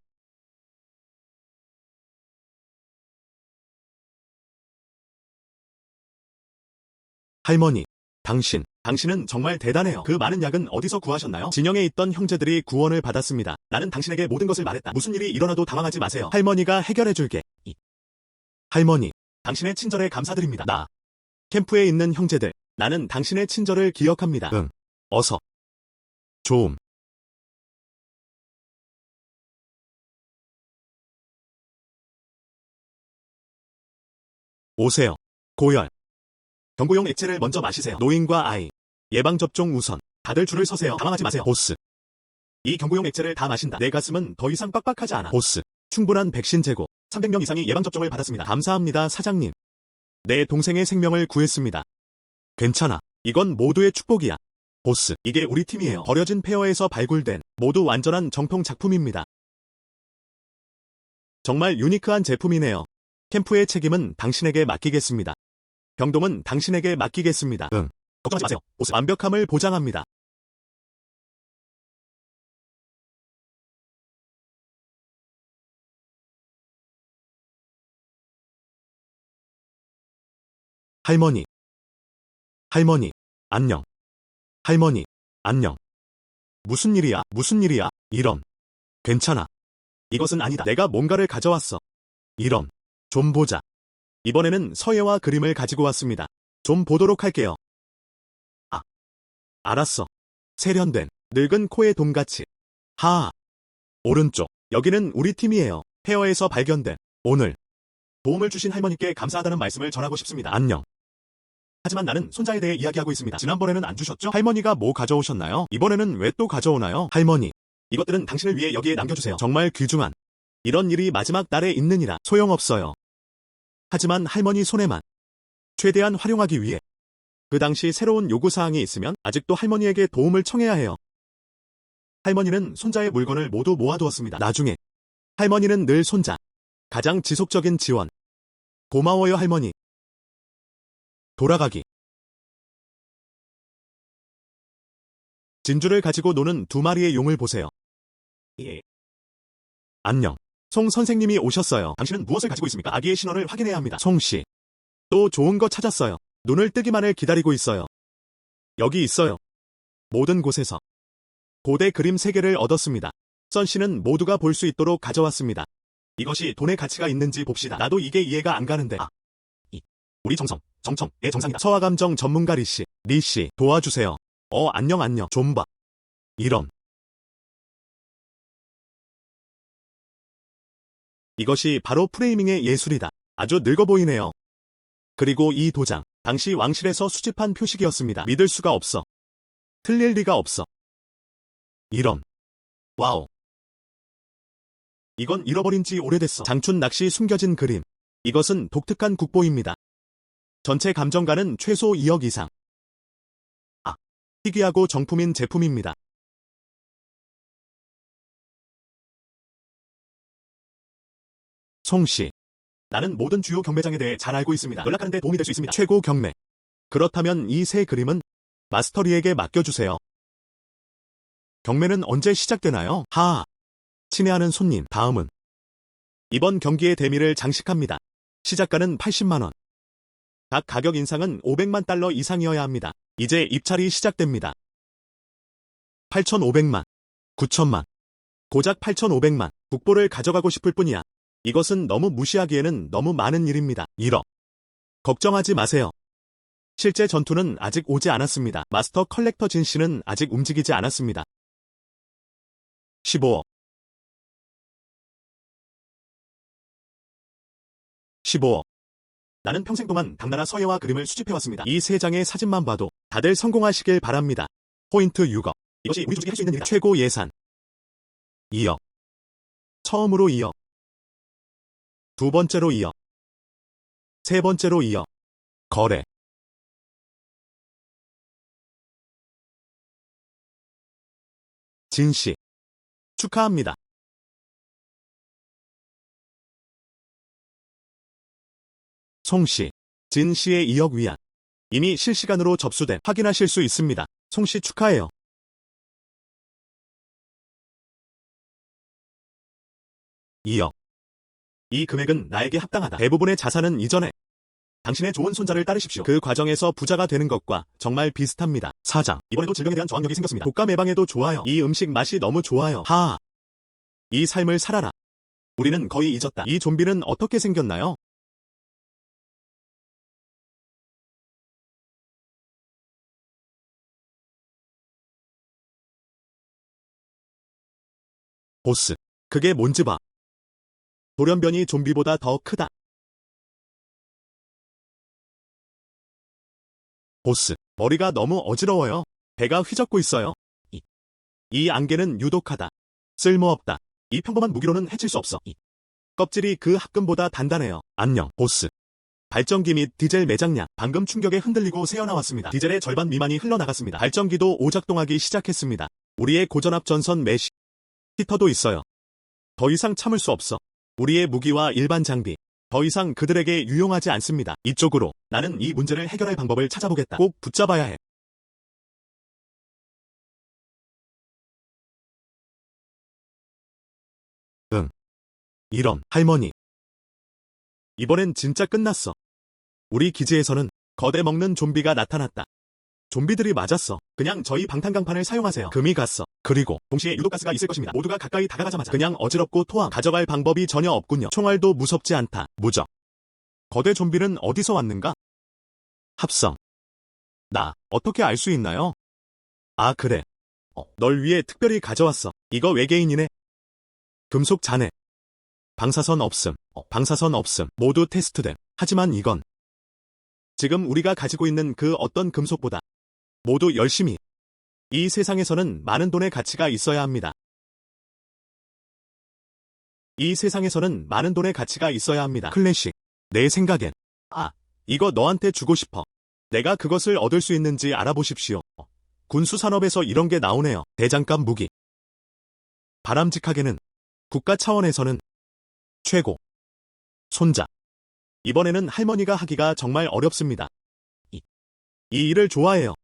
할머니, 당신은 정말 대단해요. 그 많은 약은 어디서 구하셨나요? 진영에 있던 형제들이 구원을 받았습니다. 나는 당신에게 모든 것을 말했다. 무슨 일이 일어나도 당황하지 마세요. 할머니가 해결해줄게. 할머니, 당신의 친절에 감사드립니다. 캠프에 있는 형제들, 나는 당신의 친절을 기억합니다. 응. 어서. 좀. 오세요. 고열. 경구용 액체를 먼저 마시세요. 노인과 아이. 예방접종 우선. 다들 줄을 서세요. 당황하지 마세요. 보스. 이 경구용 액체를 다 마신다. 내 가슴은 더 이상 빡빡하지 않아. 보스. 충분한 백신 재고. 300명 이상이 예방접종을 받았습니다. 감사합니다, 사장님. 내 동생의 생명을 구했습니다. 괜찮아. 이건 모두의 축복이야. 보스, 이게 우리 팀이에요. 버려진 폐허에서 발굴된 모두 완전한 정품 작품입니다. 정말 유니크한 제품이네요. 캠프의 책임은 당신에게 맡기겠습니다. 병동은 당신에게 맡기겠습니다. 응. 걱정하지 마세요. 보스, 완벽함을 보장합니다. 할머니, 안녕. 할머니, 안녕. 무슨 일이야? 이런. 괜찮아. 이것은 아니다. 내가 뭔가를 가져왔어. 이런. 좀 보자. 이번에는 서예와 그림을 가지고 왔습니다. 좀 보도록 할게요. 아, 알았어. 세련된, 늙은 코의 돔같이. 하하. 오른쪽. 여기는 우리 팀이에요. 폐허에서 발견된. 오늘. 도움을 주신 할머니께 감사하다는 말씀을 전하고 싶습니다. 안녕. 하지만 나는 손자에 대해 이야기하고 있습니다. 지난번에는 안 주셨죠? 할머니가 뭐 가져오셨나요? 이번에는 왜 또 가져오나요? 할머니. 이것들은 당신을 위해 여기에 남겨주세요. 정말 귀중한. 이런 일이 마지막 날에 있느니라. 소용없어요. 하지만 할머니 손에만. 최대한 활용하기 위해. 그 당시 새로운 요구사항이 있으면 아직도 할머니에게 도움을 청해야 해요. 할머니는 손자의 물건을 모두 모아두었습니다. 나중에. 할머니는 늘 손자. 가장 지속적인 지원. 고마워요, 할머니. 돌아가기. 진주를 가지고 노는 두 마리의 용을 보세요. 예. 안녕. 송 선생님이 오셨어요. 당신은 무엇을 가지고 있습니까? 아기의 신원을 확인해야 합니다. 송씨. 또 좋은 거 찾았어요. 눈을 뜨기만을 기다리고 있어요. 여기 있어요. 모든 곳에서. 고대 그림 3개를 얻었습니다. 선씨는 모두가 볼 수 있도록 가져왔습니다. 이것이 돈의 가치가 있는지 봅시다. 나도 이게 이해가 안 가는데. 우리 정청의 정상이다. 서화감정 전문가 리씨, 도와주세요. 안녕. 좀 봐. 이런. 이것이 바로 프레이밍의 예술이다. 아주 늙어 보이네요. 그리고 이 도장, 당시 왕실에서 수집한 표식이었습니다. 믿을 수가 없어. 틀릴 리가 없어. 이런. 와우. 이건 잃어버린 지 오래됐어. 장춘 낚시 숨겨진 그림. 이것은 독특한 국보입니다. 전체 감정가는 최소 2억 이상. 희귀하고 정품인 제품입니다. 송씨. 나는 모든 주요 경매장에 대해 잘 알고 있습니다. 연락하는데 도움이 될 수 있습니다. 최고 경매. 그렇다면 이 세 그림은 마스터리에게 맡겨주세요. 경매는 언제 시작되나요? 하하. 친애하는 손님. 다음은 이번 경기의 대미를 장식합니다. 시작가는 80만원. 각 가격 인상은 500만 달러 이상이어야 합니다. 이제 입찰이 시작됩니다. 8,500만, 9천만, 고작 8,500만. 국보를 가져가고 싶을 뿐이야. 이것은 너무 무시하기에는 너무 많은 일입니다. 1억. 걱정하지 마세요. 실제 전투는 아직 오지 않았습니다. 마스터 컬렉터 진 씨는 아직 움직이지 않았습니다. 15억. 15억. 나는 평생 동안 당나라 서예와 그림을 수집해왔습니다. 이 3장의 사진만 봐도 다들 성공하시길 바랍니다. 포인트 6억. 이것이 우리 조직이 할 수 있는 일이다. 최고 예산. 2억. 처음으로 2억. 두 번째로 2억. 세 번째로 2억. 거래. 진씨. 축하합니다. 송씨. 진씨의 2억 위안. 이미 실시간으로 접수돼 확인하실 수 있습니다. 송씨 축하해요. 2억. 이 금액은 나에게 합당하다. 대부분의 자산은 이전에 당신의 좋은 손자를 따르십시오. 그 과정에서 부자가 되는 것과 정말 비슷합니다. 사장, 이번에도 질병에 대한 저항력이 생겼습니다. 독감 예방에도 좋아요. 이 음식 맛이 너무 좋아요. 하하. 이 삶을 살아라. 우리는 거의 잊었다. 이 좀비는 어떻게 생겼나요? 보스. 그게 뭔지 봐. 돌연변이 좀비보다 더 크다. 보스. 머리가 너무 어지러워요. 배가 휘젓고 있어요. 이 안개는 유독하다. 쓸모없다. 이 평범한 무기로는 해칠 수 없어. 껍질이 그 합금보다 단단해요. 안녕, 보스. 발전기 및 디젤 매장량. 방금 충격에 흔들리고 새어나왔습니다. 디젤의 절반 미만이 흘러나갔습니다. 발전기도 오작동하기 시작했습니다. 우리의 고전압 전선 메시. 히터도 있어요. 더 이상 참을 수 없어. 우리의 무기와 일반 장비. 더 이상 그들에게 유용하지 않습니다. 이쪽으로. 나는 이 문제를 해결할 방법을 찾아보겠다. 꼭 붙잡아야 해. 응. 이런, 할머니. 이번엔 진짜 끝났어. 우리 기지에서는 거대 먹는 좀비가 나타났다. 좀비들이 맞았어. 그냥 저희 방탄강판을 사용하세요. 금이 갔어. 그리고 동시에 유독가스가 있을 것입니다. 모두가 가까이 다가가자마자 그냥 어지럽고 토함. 가져갈 방법이 전혀 없군요. 총알도 무섭지 않다. 무적. 거대 좀비는 어디서 왔는가? 합성. 나, 어떻게 알 수 있나요? 아, 그래. 널 위해 특별히 가져왔어. 이거 외계인이네. 금속 잔해. 방사선 없음. 방사선 없음. 모두 테스트됨. 하지만 이건 지금 우리가 가지고 있는 그 어떤 금속보다 모두 열심히. 이 세상에서는 많은 돈의 가치가 있어야 합니다. 이 세상에서는 많은 돈의 가치가 있어야 합니다. 클래식. 내 생각엔. 아, 이거 너한테 주고 싶어. 내가 그것을 얻을 수 있는지 알아보십시오. 군수산업에서 이런 게 나오네요. 대장갑 무기. 바람직하게는 국가 차원에서는 최고. 손자. 이번에는 할머니가 하기가 정말 어렵습니다. 이 일을 좋아해요.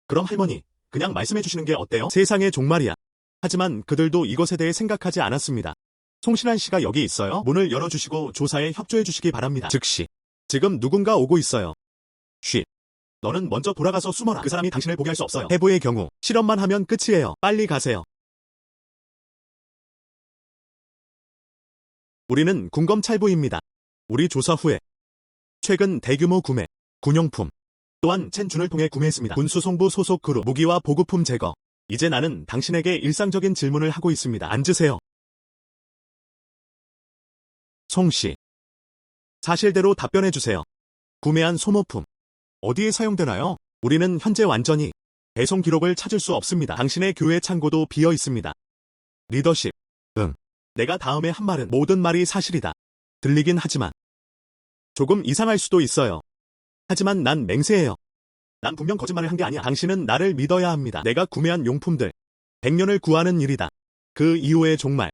그럼 할머니, 그냥 말씀해 주시는 게 어때요? 세상의 종말이야. 하지만 그들도 이것에 대해 생각하지 않았습니다. 송신한 씨가 여기 있어요? 문을 열어주시고 조사에 협조해 주시기 바랍니다. 즉시. 지금 누군가 오고 있어요. 쉿. 너는 먼저 돌아가서 숨어라. 그 사람이 당신을 보게 할 수 없어요. 해부의 경우 실험만 하면 끝이에요. 빨리 가세요. 우리는 군검찰부입니다. 우리 조사 후에 최근 대규모 구매, 군용품 또한 첸준을 통해 구매했습니다. 군수송부 소속 그룹 무기와 보급품 제거. 이제 나는 당신에게 일상적인 질문을 하고 있습니다. 앉으세요. 송씨. 사실대로 답변해 주세요. 구매한 소모품. 어디에 사용되나요? 우리는 현재 완전히 배송 기록을 찾을 수 없습니다. 당신의 교회 창고도 비어 있습니다. 리더십. 응. 내가 다음에 한 말은 모든 말이 사실이다. 들리긴 하지만 조금 이상할 수도 있어요. 하지만 난 맹세해요. 난 분명 거짓말을 한 게 아니야. 당신은 나를 믿어야 합니다. 내가 구매한 용품들. 100년을 구하는 일이다. 그 이후의 종말.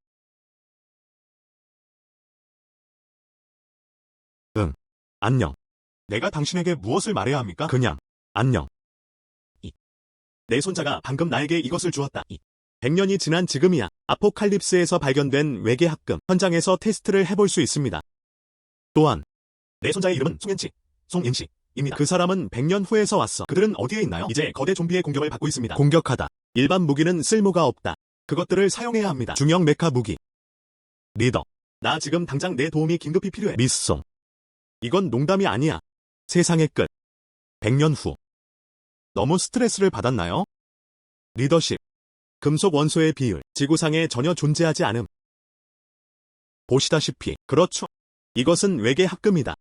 응. 안녕. 내가 당신에게 무엇을 말해야 합니까? 그냥 안녕. 내 손자가 방금 나에게 이것을 주었다. 100년이 지난 지금이야. 아포칼립스에서 발견된 외계 합금. 현장에서 테스트를 해볼 수 있습니다. 또한 내 손자의 이름은 송인치입니다. 그 사람은 100년 후에서 왔어. 그들은 어디에 있나요? 이제 거대 좀비의 공격을 받고 있습니다. 공격하다. 일반 무기는 쓸모가 없다. 그것들을 사용해야 합니다. 중형 메카 무기. 리더. 나 지금 당장 내 도움이 긴급히 필요해. 미송. 이건 농담이 아니야. 세상의 끝. 100년 후. 너무 스트레스를 받았나요? 리더십. 금속 원소의 비율. 지구상에 전혀 존재하지 않음. 보시다시피. 그렇죠. 이것은 외계 합금이다.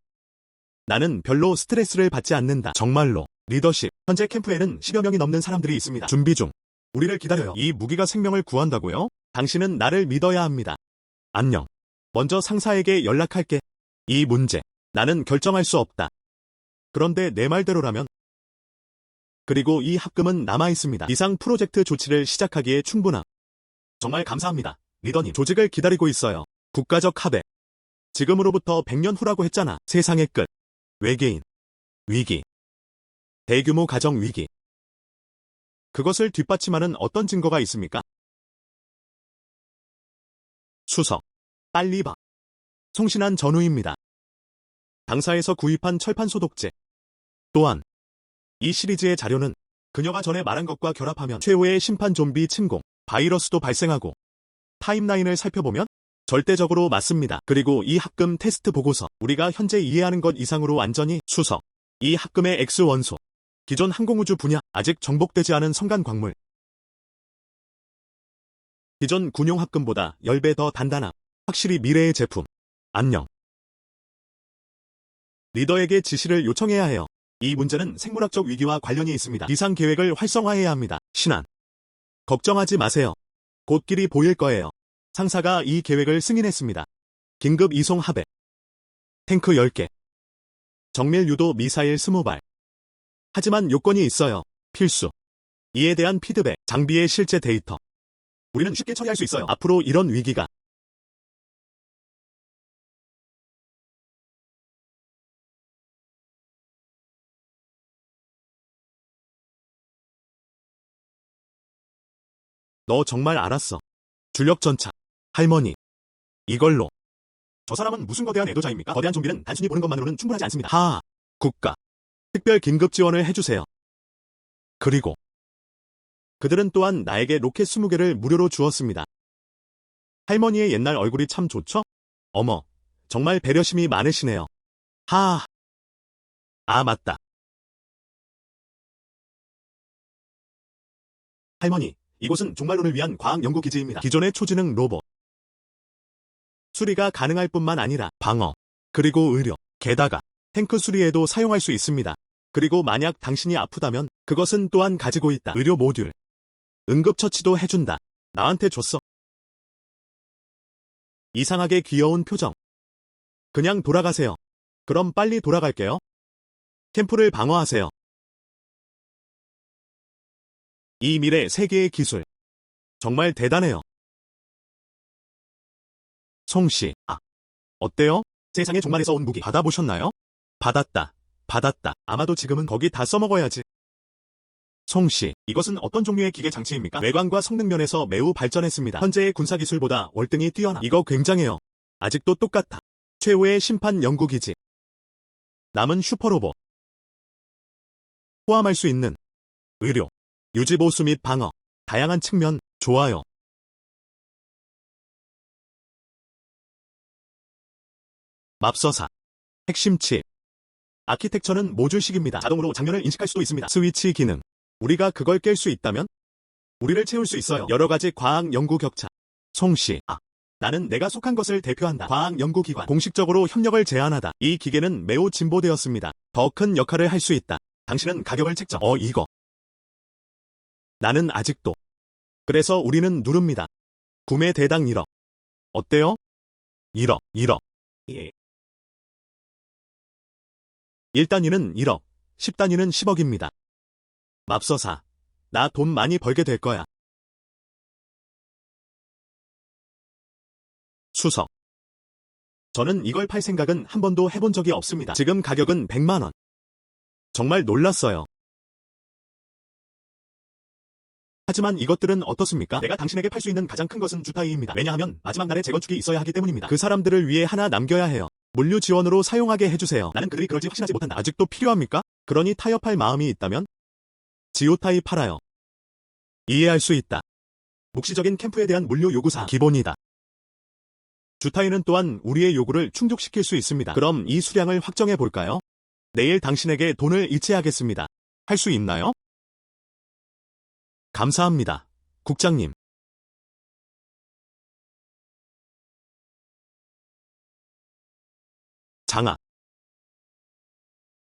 나는 별로 스트레스를 받지 않는다. 정말로. 리더십. 현재 캠프에는 10여 명이 넘는 사람들이 있습니다. 준비 중. 우리를 기다려요. 이 무기가 생명을 구한다고요? 당신은 나를 믿어야 합니다. 안녕. 먼저 상사에게 연락할게. 이 문제. 나는 결정할 수 없다. 그런데 내 말대로라면. 그리고 이 합금은 남아있습니다. 이상 프로젝트 조치를 시작하기에 충분함. 정말 감사합니다. 리더님. 조직을 기다리고 있어요. 국가적 합의. 지금으로부터 100년 후라고 했잖아. 세상의 끝. 외계인. 위기. 대규모 가정 위기. 그것을 뒷받침하는 어떤 증거가 있습니까? 수석. 빨리 봐. 송신한 전우입니다. 당사에서 구입한 철판 소독제. 또한 이 시리즈의 자료는 그녀가 전에 말한 것과 결합하면 최후의 심판 좀비 침공, 바이러스도 발생하고 타임라인을 살펴보면 절대적으로 맞습니다. 그리고 이 합금 테스트 보고서, 우리가 현재 이해하는 것 이상으로 완전히 수석. 이 합금의 X원소, 기존 항공우주 분야, 아직 정복되지 않은 성간 광물. 기존 군용 합금보다 10배 더 단단함. 확실히 미래의 제품. 안녕. 리더에게 지시를 요청해야 해요. 이 문제는 생물학적 위기와 관련이 있습니다. 비상 계획을 활성화해야 합니다. 신안. 걱정하지 마세요. 곧 길이 보일 거예요. 상사가 이 계획을 승인했습니다. 긴급 이송 하백. 탱크 10개. 정밀 유도 미사일 20발. 하지만 요건이 있어요. 필수. 이에 대한 피드백, 장비의 실제 데이터. 우리는 쉽게 처리할 수 있어요. 앞으로 이런 위기가 너 정말 알았어. 주력 전차. 할머니. 이걸로. 저 사람은 무슨 거대한 애도자입니까? 거대한 좀비는 단순히 보는 것만으로는 충분하지 않습니다. 하하. 국가. 특별 긴급 지원을 해주세요. 그리고 그들은 또한 나에게 로켓 20개를 무료로 주었습니다. 할머니의 옛날 얼굴이 참 좋죠? 어머, 정말 배려심이 많으시네요. 하하. 아, 맞다. 할머니, 이곳은 종말론을 위한 과학연구기지입니다. 기존의 초지능 로봇. 수리가 가능할 뿐만 아니라 방어, 그리고 의료, 게다가 탱크 수리에도 사용할 수 있습니다. 그리고 만약 당신이 아프다면 그것은 또한 가지고 있다. 의료 모듈. 응급처치도 해준다. 나한테 줬어. 이상하게 귀여운 표정. 그냥 돌아가세요. 그럼 빨리 돌아갈게요. 캠프를 방어하세요. 이 미래 세계의 기술. 정말 대단해요. 송씨, 어때요? 세상의 종말에서 온 무기 받아보셨나요? 받았다. 아마도 지금은 거기 다 써먹어야지. 송씨, 이것은 어떤 종류의 기계 장치입니까? 외관과 성능 면에서 매우 발전했습니다. 현재의 군사기술보다 월등히 뛰어나. 이거 굉장해요. 아직도 똑같아. 최후의 심판 연구기지. 남은 슈퍼로봇. 포함할 수 있는 의료, 유지보수 및 방어. 다양한 측면, 좋아요. 맙서사. 핵심 칩. 아키텍처는 모듈식입니다. 자동으로 장면을 인식할 수도 있습니다. 스위치 기능. 우리가 그걸 깰 수 있다면 우리를 채울 수 있어요. 여러 가지 과학 연구 격차. 송씨, 나는 내가 속한 것을 대표한다. 과학 연구기관. 공식적으로 협력을 제안하다. 이 기계는 매우 진보되었습니다. 더 큰 역할을 할 수 있다. 당신은 가격을 책정. 이거. 나는 아직도. 그래서 우리는 누릅니다. 구매 대당 1억. 어때요? 1억. 예. 1단위는 1억, 10단위는 10억입니다. 맙서사, 나 돈 많이 벌게 될 거야. 수석. 저는 이걸 팔 생각은 한 번도 해본 적이 없습니다. 지금 가격은 100만 원. 정말 놀랐어요. 하지만 이것들은 어떻습니까? 내가 당신에게 팔 수 있는 가장 큰 것은 주타이입니다. 왜냐하면 마지막 날에 재건축이 있어야 하기 때문입니다. 그 사람들을 위해 하나 남겨야 해요. 물류 지원으로 사용하게 해주세요. 나는 그들이 그럴지 확신하지 못한다. 아직도 필요합니까? 그러니 타협할 마음이 있다면 지오타이 팔아요. 이해할 수 있다. 묵시적인 캠프에 대한 물류 요구사 기본이다. 주타이는 또한 우리의 요구를 충족시킬 수 있습니다. 그럼 이 수량을 확정해 볼까요? 내일 당신에게 돈을 이체하겠습니다. 할 수 있나요? 감사합니다. 국장님. 장아.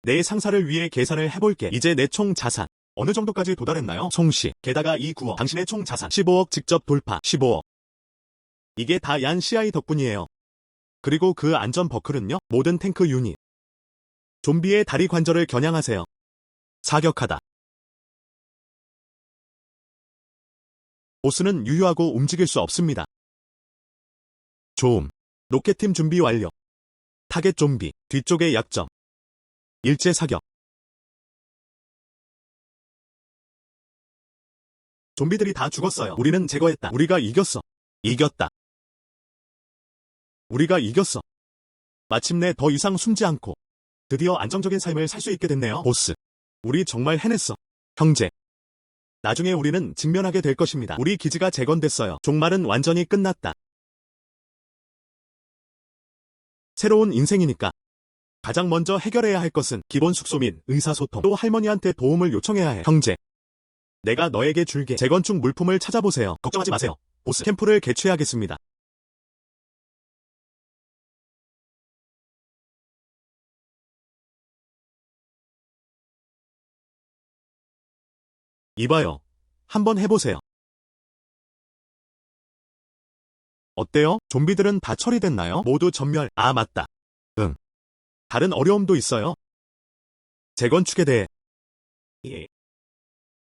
내 상사를 위해 계산을 해볼게. 이제 내 총 자산 어느 정도까지 도달했나요? 송씨. 게다가 이 9억. 당신의 총 자산 15억 직접 돌파. 15억. 이게 다 얀 CI 덕분이에요. 그리고 그 안전 버클은요? 모든 탱크 유닛. 좀비의 다리 관절을 겨냥하세요. 사격하다. 보스는 유효하고 움직일 수 없습니다. 조음. 로켓팀 준비 완료. 타겟 좀비. 뒤쪽의 약점. 일제 사격. 좀비들이 다 죽었어요. 우리는 제거했다. 우리가 이겼어. 이겼다. 우리가 이겼어. 마침내 더 이상 숨지 않고 드디어 안정적인 삶을 살 수 있게 됐네요. 보스, 우리 정말 해냈어. 형제, 나중에 우리는 직면하게 될 것입니다. 우리 기지가 재건됐어요. 종말은 완전히 끝났다. 새로운 인생이니까 가장 먼저 해결해야 할 것은 기본 숙소 및 의사소통. 또 할머니한테 도움을 요청해야 해. 형제, 내가 너에게 줄게. 재건축 물품을 찾아보세요. 걱정하지 마세요. 보스, 캠프를 개최하겠습니다. 이봐요. 한번 해보세요. 어때요? 좀비들은 다 처리됐나요? 모두 전멸. 아, 맞다. 응. 다른 어려움도 있어요. 재건축에 대해. 예.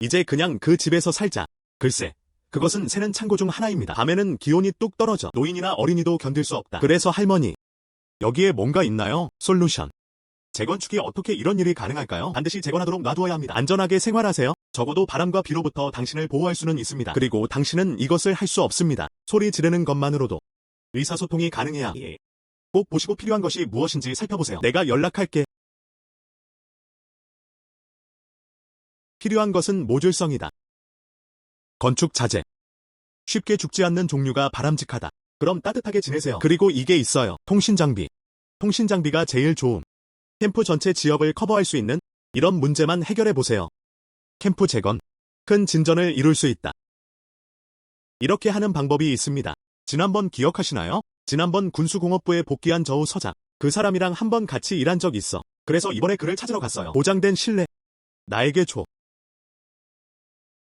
이제 그냥 그 집에서 살자. 글쎄, 그것은 새는 창고 중 하나입니다. 밤에는 기온이 뚝 떨어져 노인이나 어린이도 견딜 수 없다. 그래서 할머니, 여기에 뭔가 있나요? 솔루션. 재건축이 어떻게 이런 일이 가능할까요? 반드시 재건하도록 놔두어야 합니다. 안전하게 생활하세요. 적어도 바람과 비로부터 당신을 보호할 수는 있습니다. 그리고 당신은 이것을 할 수 없습니다. 소리 지르는 것만으로도 의사소통이 가능해야. 예. 꼭 보시고 필요한 것이 무엇인지 살펴보세요. 내가 연락할게. 필요한 것은 모듈성이다. 건축 자재. 쉽게 죽지 않는 종류가 바람직하다. 그럼 따뜻하게 지내세요. 그리고 이게 있어요. 통신 장비. 통신 장비가 제일 좋음. 캠프 전체 지역을 커버할 수 있는 이런 문제만 해결해 보세요. 캠프 재건. 큰 진전을 이룰 수 있다. 이렇게 하는 방법이 있습니다. 지난번 기억하시나요? 지난번 군수공업부에 복귀한 저우 서장. 그 사람이랑 한번 같이 일한 적 있어. 그래서 이번에 그를 찾으러 갔어요. 보장된 신뢰. 나에게 줘.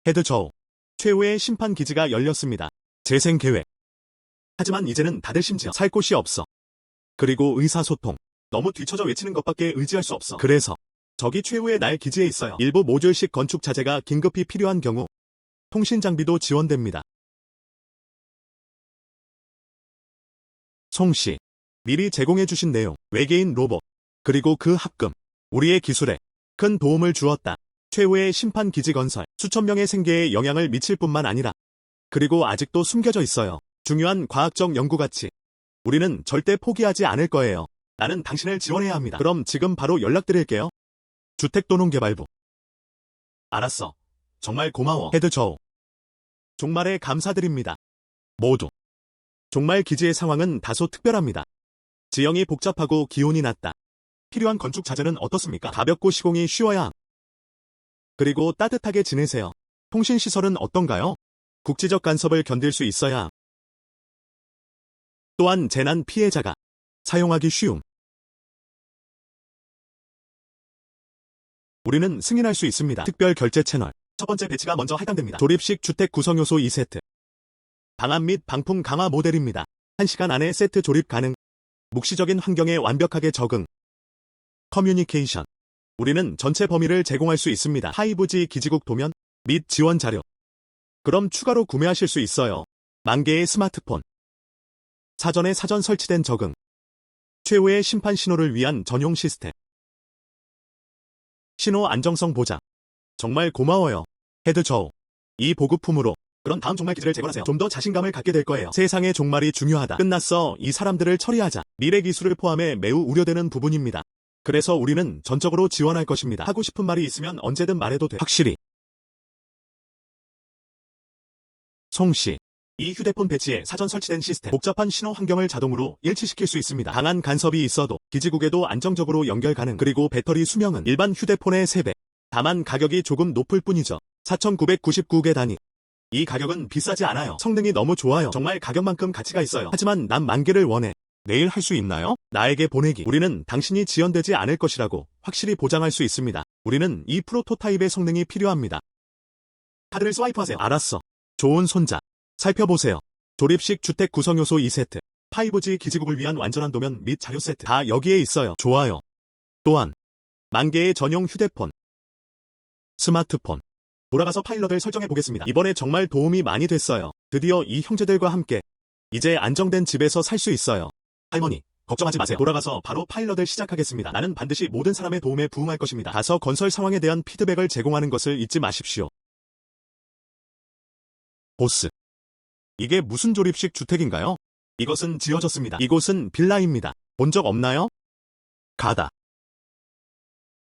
헤드 저우. 최후의 심판 기지가 열렸습니다. 재생 계획. 하지만 이제는 다들 심지어 살 곳이 없어. 그리고 의사소통. 너무 뒤처져 외치는 것밖에 의지할 수 없어. 그래서 저기 최후의 날 기지에 있어요. 일부 모듈식 건축 자재가 긴급히 필요한 경우 통신 장비도 지원됩니다. 송씨, 미리 제공해주신 내용, 외계인 로봇, 그리고 그 합금, 우리의 기술에 큰 도움을 주었다. 최후의 심판 기지 건설, 수천 명의 생계에 영향을 미칠 뿐만 아니라 그리고 아직도 숨겨져 있어요. 중요한 과학적 연구 가치. 우리는 절대 포기하지 않을 거예요. 나는 당신을 지원해야 합니다. 그럼 지금 바로 연락드릴게요. 주택도농개발부. 알았어. 정말 고마워. 헤드 저우. 종말에 감사드립니다. 모두. 종말 기지의 상황은 다소 특별합니다. 지형이 복잡하고 기온이 낮다. 필요한 건축 자재는 어떻습니까? 가볍고 시공이 쉬워야 함. 그리고 따뜻하게 지내세요. 통신 시설은 어떤가요? 국지적 간섭을 견딜 수 있어야 함. 또한 재난 피해자가 사용하기 쉬움. 우리는 승인할 수 있습니다. 특별 결제 채널. 첫 번째 배치가 먼저 할당됩니다. 조립식 주택 구성 요소 2세트. 방안 및 방풍 강화 모델입니다. 1시간 안에 세트 조립 가능. 묵시적인 환경에 완벽하게 적응. 커뮤니케이션. 우리는 전체 범위를 제공할 수 있습니다. 5G 기지국 도면 및 지원 자료. 그럼 추가로 구매하실 수 있어요. 10,000개의 스마트폰. 사전 설치된 적응. 최후의 심판 신호를 위한 전용 시스템. 신호 안정성 보장. 정말 고마워요. 헤드 저우. 이 보급품으로 그럼 다음 종말 기지를 재건하세요. 좀 더 자신감을 갖게 될 거예요. 세상의 종말이 중요하다. 끝났어. 이 사람들을 처리하자. 미래 기술을 포함해 매우 우려되는 부분입니다. 그래서 우리는 전적으로 지원할 것입니다. 하고 싶은 말이 있으면 언제든 말해도 돼. 확실히. 송씨. 이 휴대폰 배치에 사전 설치된 시스템, 복잡한 신호 환경을 자동으로 일치시킬 수 있습니다. 강한 간섭이 있어도 기지국에도 안정적으로 연결 가능. 그리고 배터리 수명은 일반 휴대폰의 3배. 다만 가격이 조금 높을 뿐이죠. 4,999개 단위. 이 가격은 비싸지 않아요. 성능이 너무 좋아요. 정말 가격만큼 가치가 있어요. 하지만 난 10,000개를 원해. 내일 할 수 있나요? 나에게 보내기. 우리는 당신이 지연되지 않을 것이라고 확실히 보장할 수 있습니다. 우리는 이 프로토타입의 성능이 필요합니다. 카드를 스와이프하세요. 알았어. 좋은 손자. 살펴보세요. 조립식 주택 구성 요소 2세트. 5G 기지국을 위한 완전한 도면 및 자료 세트. 다 여기에 있어요. 좋아요. 또한 10,000개의 전용 휴대폰. 스마트폰. 돌아가서 파일럿을 설정해 보겠습니다. 이번에 정말 도움이 많이 됐어요. 드디어 이 형제들과 함께 이제 안정된 집에서 살 수 있어요. 할머니, 걱정하지 마세요. 돌아가서 바로 파일럿을 시작하겠습니다. 나는 반드시 모든 사람의 도움에 부응할 것입니다. 가서 건설 상황에 대한 피드백을 제공하는 것을 잊지 마십시오. 보스. 이게 무슨 조립식 주택인가요? 이것은 지어졌습니다. 이곳은 빌라입니다. 본 적 없나요? 가다.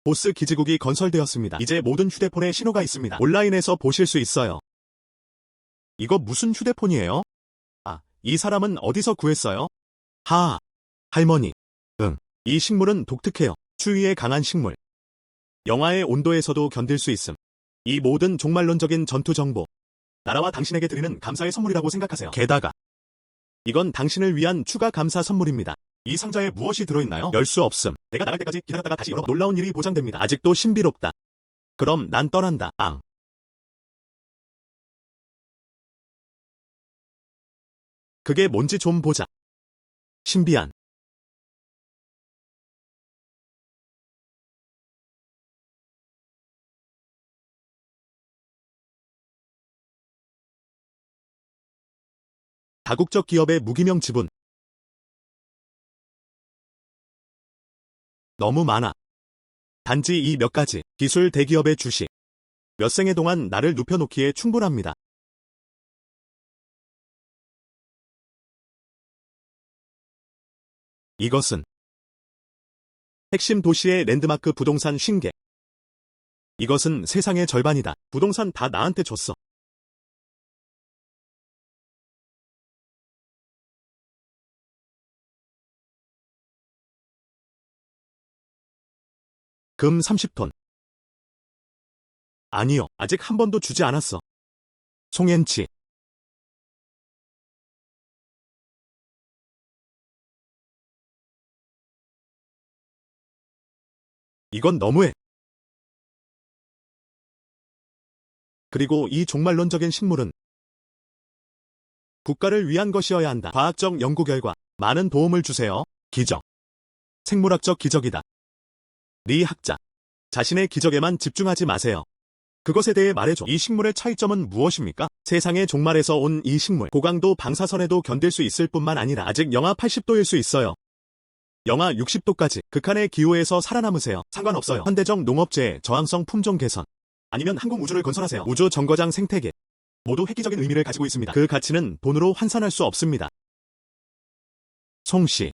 보스 기지국이 건설되었습니다. 이제 모든 휴대폰에 신호가 있습니다. 온라인에서 보실 수 있어요. 이거 무슨 휴대폰이에요? 아, 이 사람은 어디서 구했어요? 하하. 할머니. 응. 이 식물은 독특해요. 추위에 강한 식물. 영하의 온도에서도 견딜 수 있음. 이 모든 종말론적인 전투 정보. 나라와 당신에게 드리는 감사의 선물이라고 생각하세요. 게다가 이건 당신을 위한 추가 감사 선물입니다. 이 상자에 무엇이 들어있나요? 열 수 없음. 내가 나갈 때까지 기다렸다가 다시 열어. 놀라운 일이 보장됩니다. 아직도 신비롭다. 그럼 난 떠난다. 앙. 그게 뭔지 좀 보자. 신비한. 다국적 기업의 무기명 지분. 너무 많아. 단지 이 몇 가지 기술 대기업의 주식. 몇 생애 동안 나를 눕혀놓기에 충분합니다. 이것은 핵심 도시의 랜드마크 부동산 신계. 이것은 세상의 절반이다. 부동산 다 나한테 줬어. 금 30톤. 아니요, 아직 한 번도 주지 않았어. 송엔치. 이건 너무해. 그리고 이 종말론적인 식물은 국가를 위한 것이어야 한다. 과학적 연구 결과 많은 도움을 주세요. 기적. 생물학적 기적이다. 리 학자. 자신의 기적에만 집중하지 마세요. 그것에 대해 말해줘. 이 식물의 차이점은 무엇입니까? 세상의 종말에서 온 이 식물. 고강도 방사선에도 견딜 수 있을 뿐만 아니라 아직 영하 80도일 수 있어요. 영하 60도까지 극한의 기후에서 살아남으세요. 상관없어요. 현대적 농업재해, 저항성 품종 개선. 아니면 항공 우주를 건설하세요. 우주 정거장 생태계. 모두 획기적인 의미를 가지고 있습니다. 그 가치는 돈으로 환산할 수 없습니다. 송씨.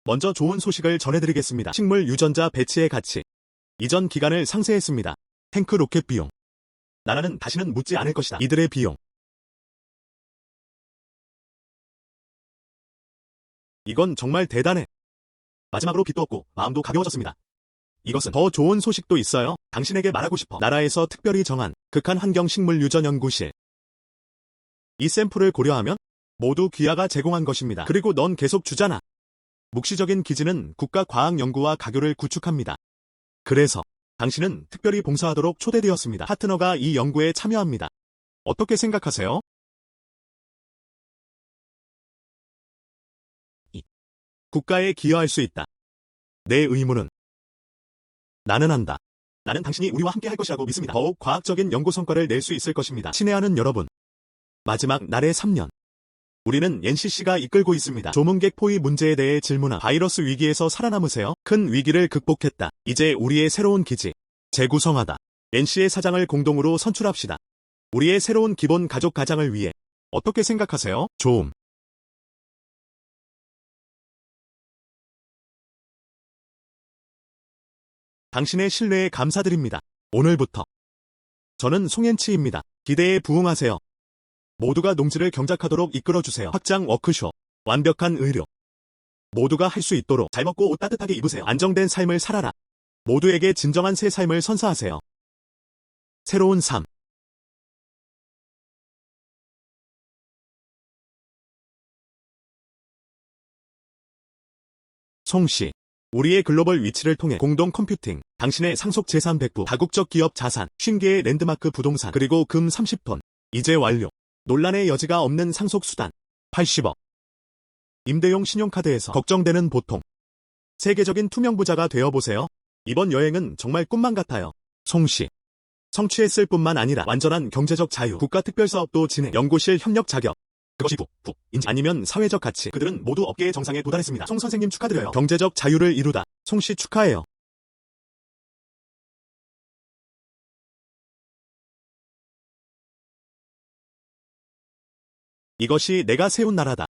먼저 좋은 소식을 전해드리겠습니다. 식물 유전자 배치의 가치. 이전 기간을 상세했습니다. 탱크 로켓 비용. 나라는 다시는 묻지 않을 것이다. 이들의 비용. 이건 정말 대단해. 마지막으로 빚도 없고 마음도 가벼워졌습니다. 이것은 더 좋은 소식도 있어요. 당신에게 말하고 싶어. 나라에서 특별히 정한 극한 환경 식물 유전 연구실. 이 샘플을 고려하면 모두 귀하가 제공한 것입니다. 그리고 넌 계속 주잖아. 묵시적인 기지는 국가 과학 연구와 가교를 구축합니다. 그래서 당신은 특별히 봉사하도록 초대되었습니다. 파트너가 이 연구에 참여합니다. 어떻게 생각하세요? 국가에 기여할 수 있다. 내 의무는 나는 한다. 나는 당신이 우리와 함께 할 것이라고 믿습니다. 더욱 과학적인 연구 성과를 낼 수 있을 것입니다. 친애하는 여러분. 마지막 날의 3년. 우리는 NCC가 이끌고 있습니다. 조문객 포위 문제에 대해 질문한 바이러스 위기에서 살아남으세요. 큰 위기를 극복했다. 이제 우리의 새로운 기지. 재구성하다. NC의 사장을 공동으로 선출합시다. 우리의 새로운 기본 가족 가장을 위해. 어떻게 생각하세요? 좋음. 당신의 신뢰에 감사드립니다. 오늘부터 저는 송엔치입니다. 기대에 부응하세요. 모두가 농지를 경작하도록 이끌어주세요. 확장 워크숍. 완벽한 의료. 모두가 할 수 있도록 잘 먹고 옷 따뜻하게 입으세요. 안정된 삶을 살아라. 모두에게 진정한 새 삶을 선사하세요. 새로운 삶. 송씨. 우리의 글로벌 위치를 통해 공동 컴퓨팅, 당신의 상속 재산 백부, 다국적 기업 자산, 50개의 랜드마크 부동산, 그리고 금 30톤. 이제 완료. 논란의 여지가 없는 상속 수단. 80억. 임대용 신용카드에서 걱정되는 보통. 세계적인 투명부자가 되어보세요. 이번 여행은 정말 꿈만 같아요. 송씨. 성취했을 뿐만 아니라 완전한 경제적 자유, 국가특별사업도 진행, 연구실 협력 자격. 그것이 인지 아니면 사회적 가치. 그들은 모두 업계의 정상에 도달했습니다. 송 선생님 축하드려요. 경제적 자유를 이루다. 송씨 축하해요. 이것이 내가 세운 나라다.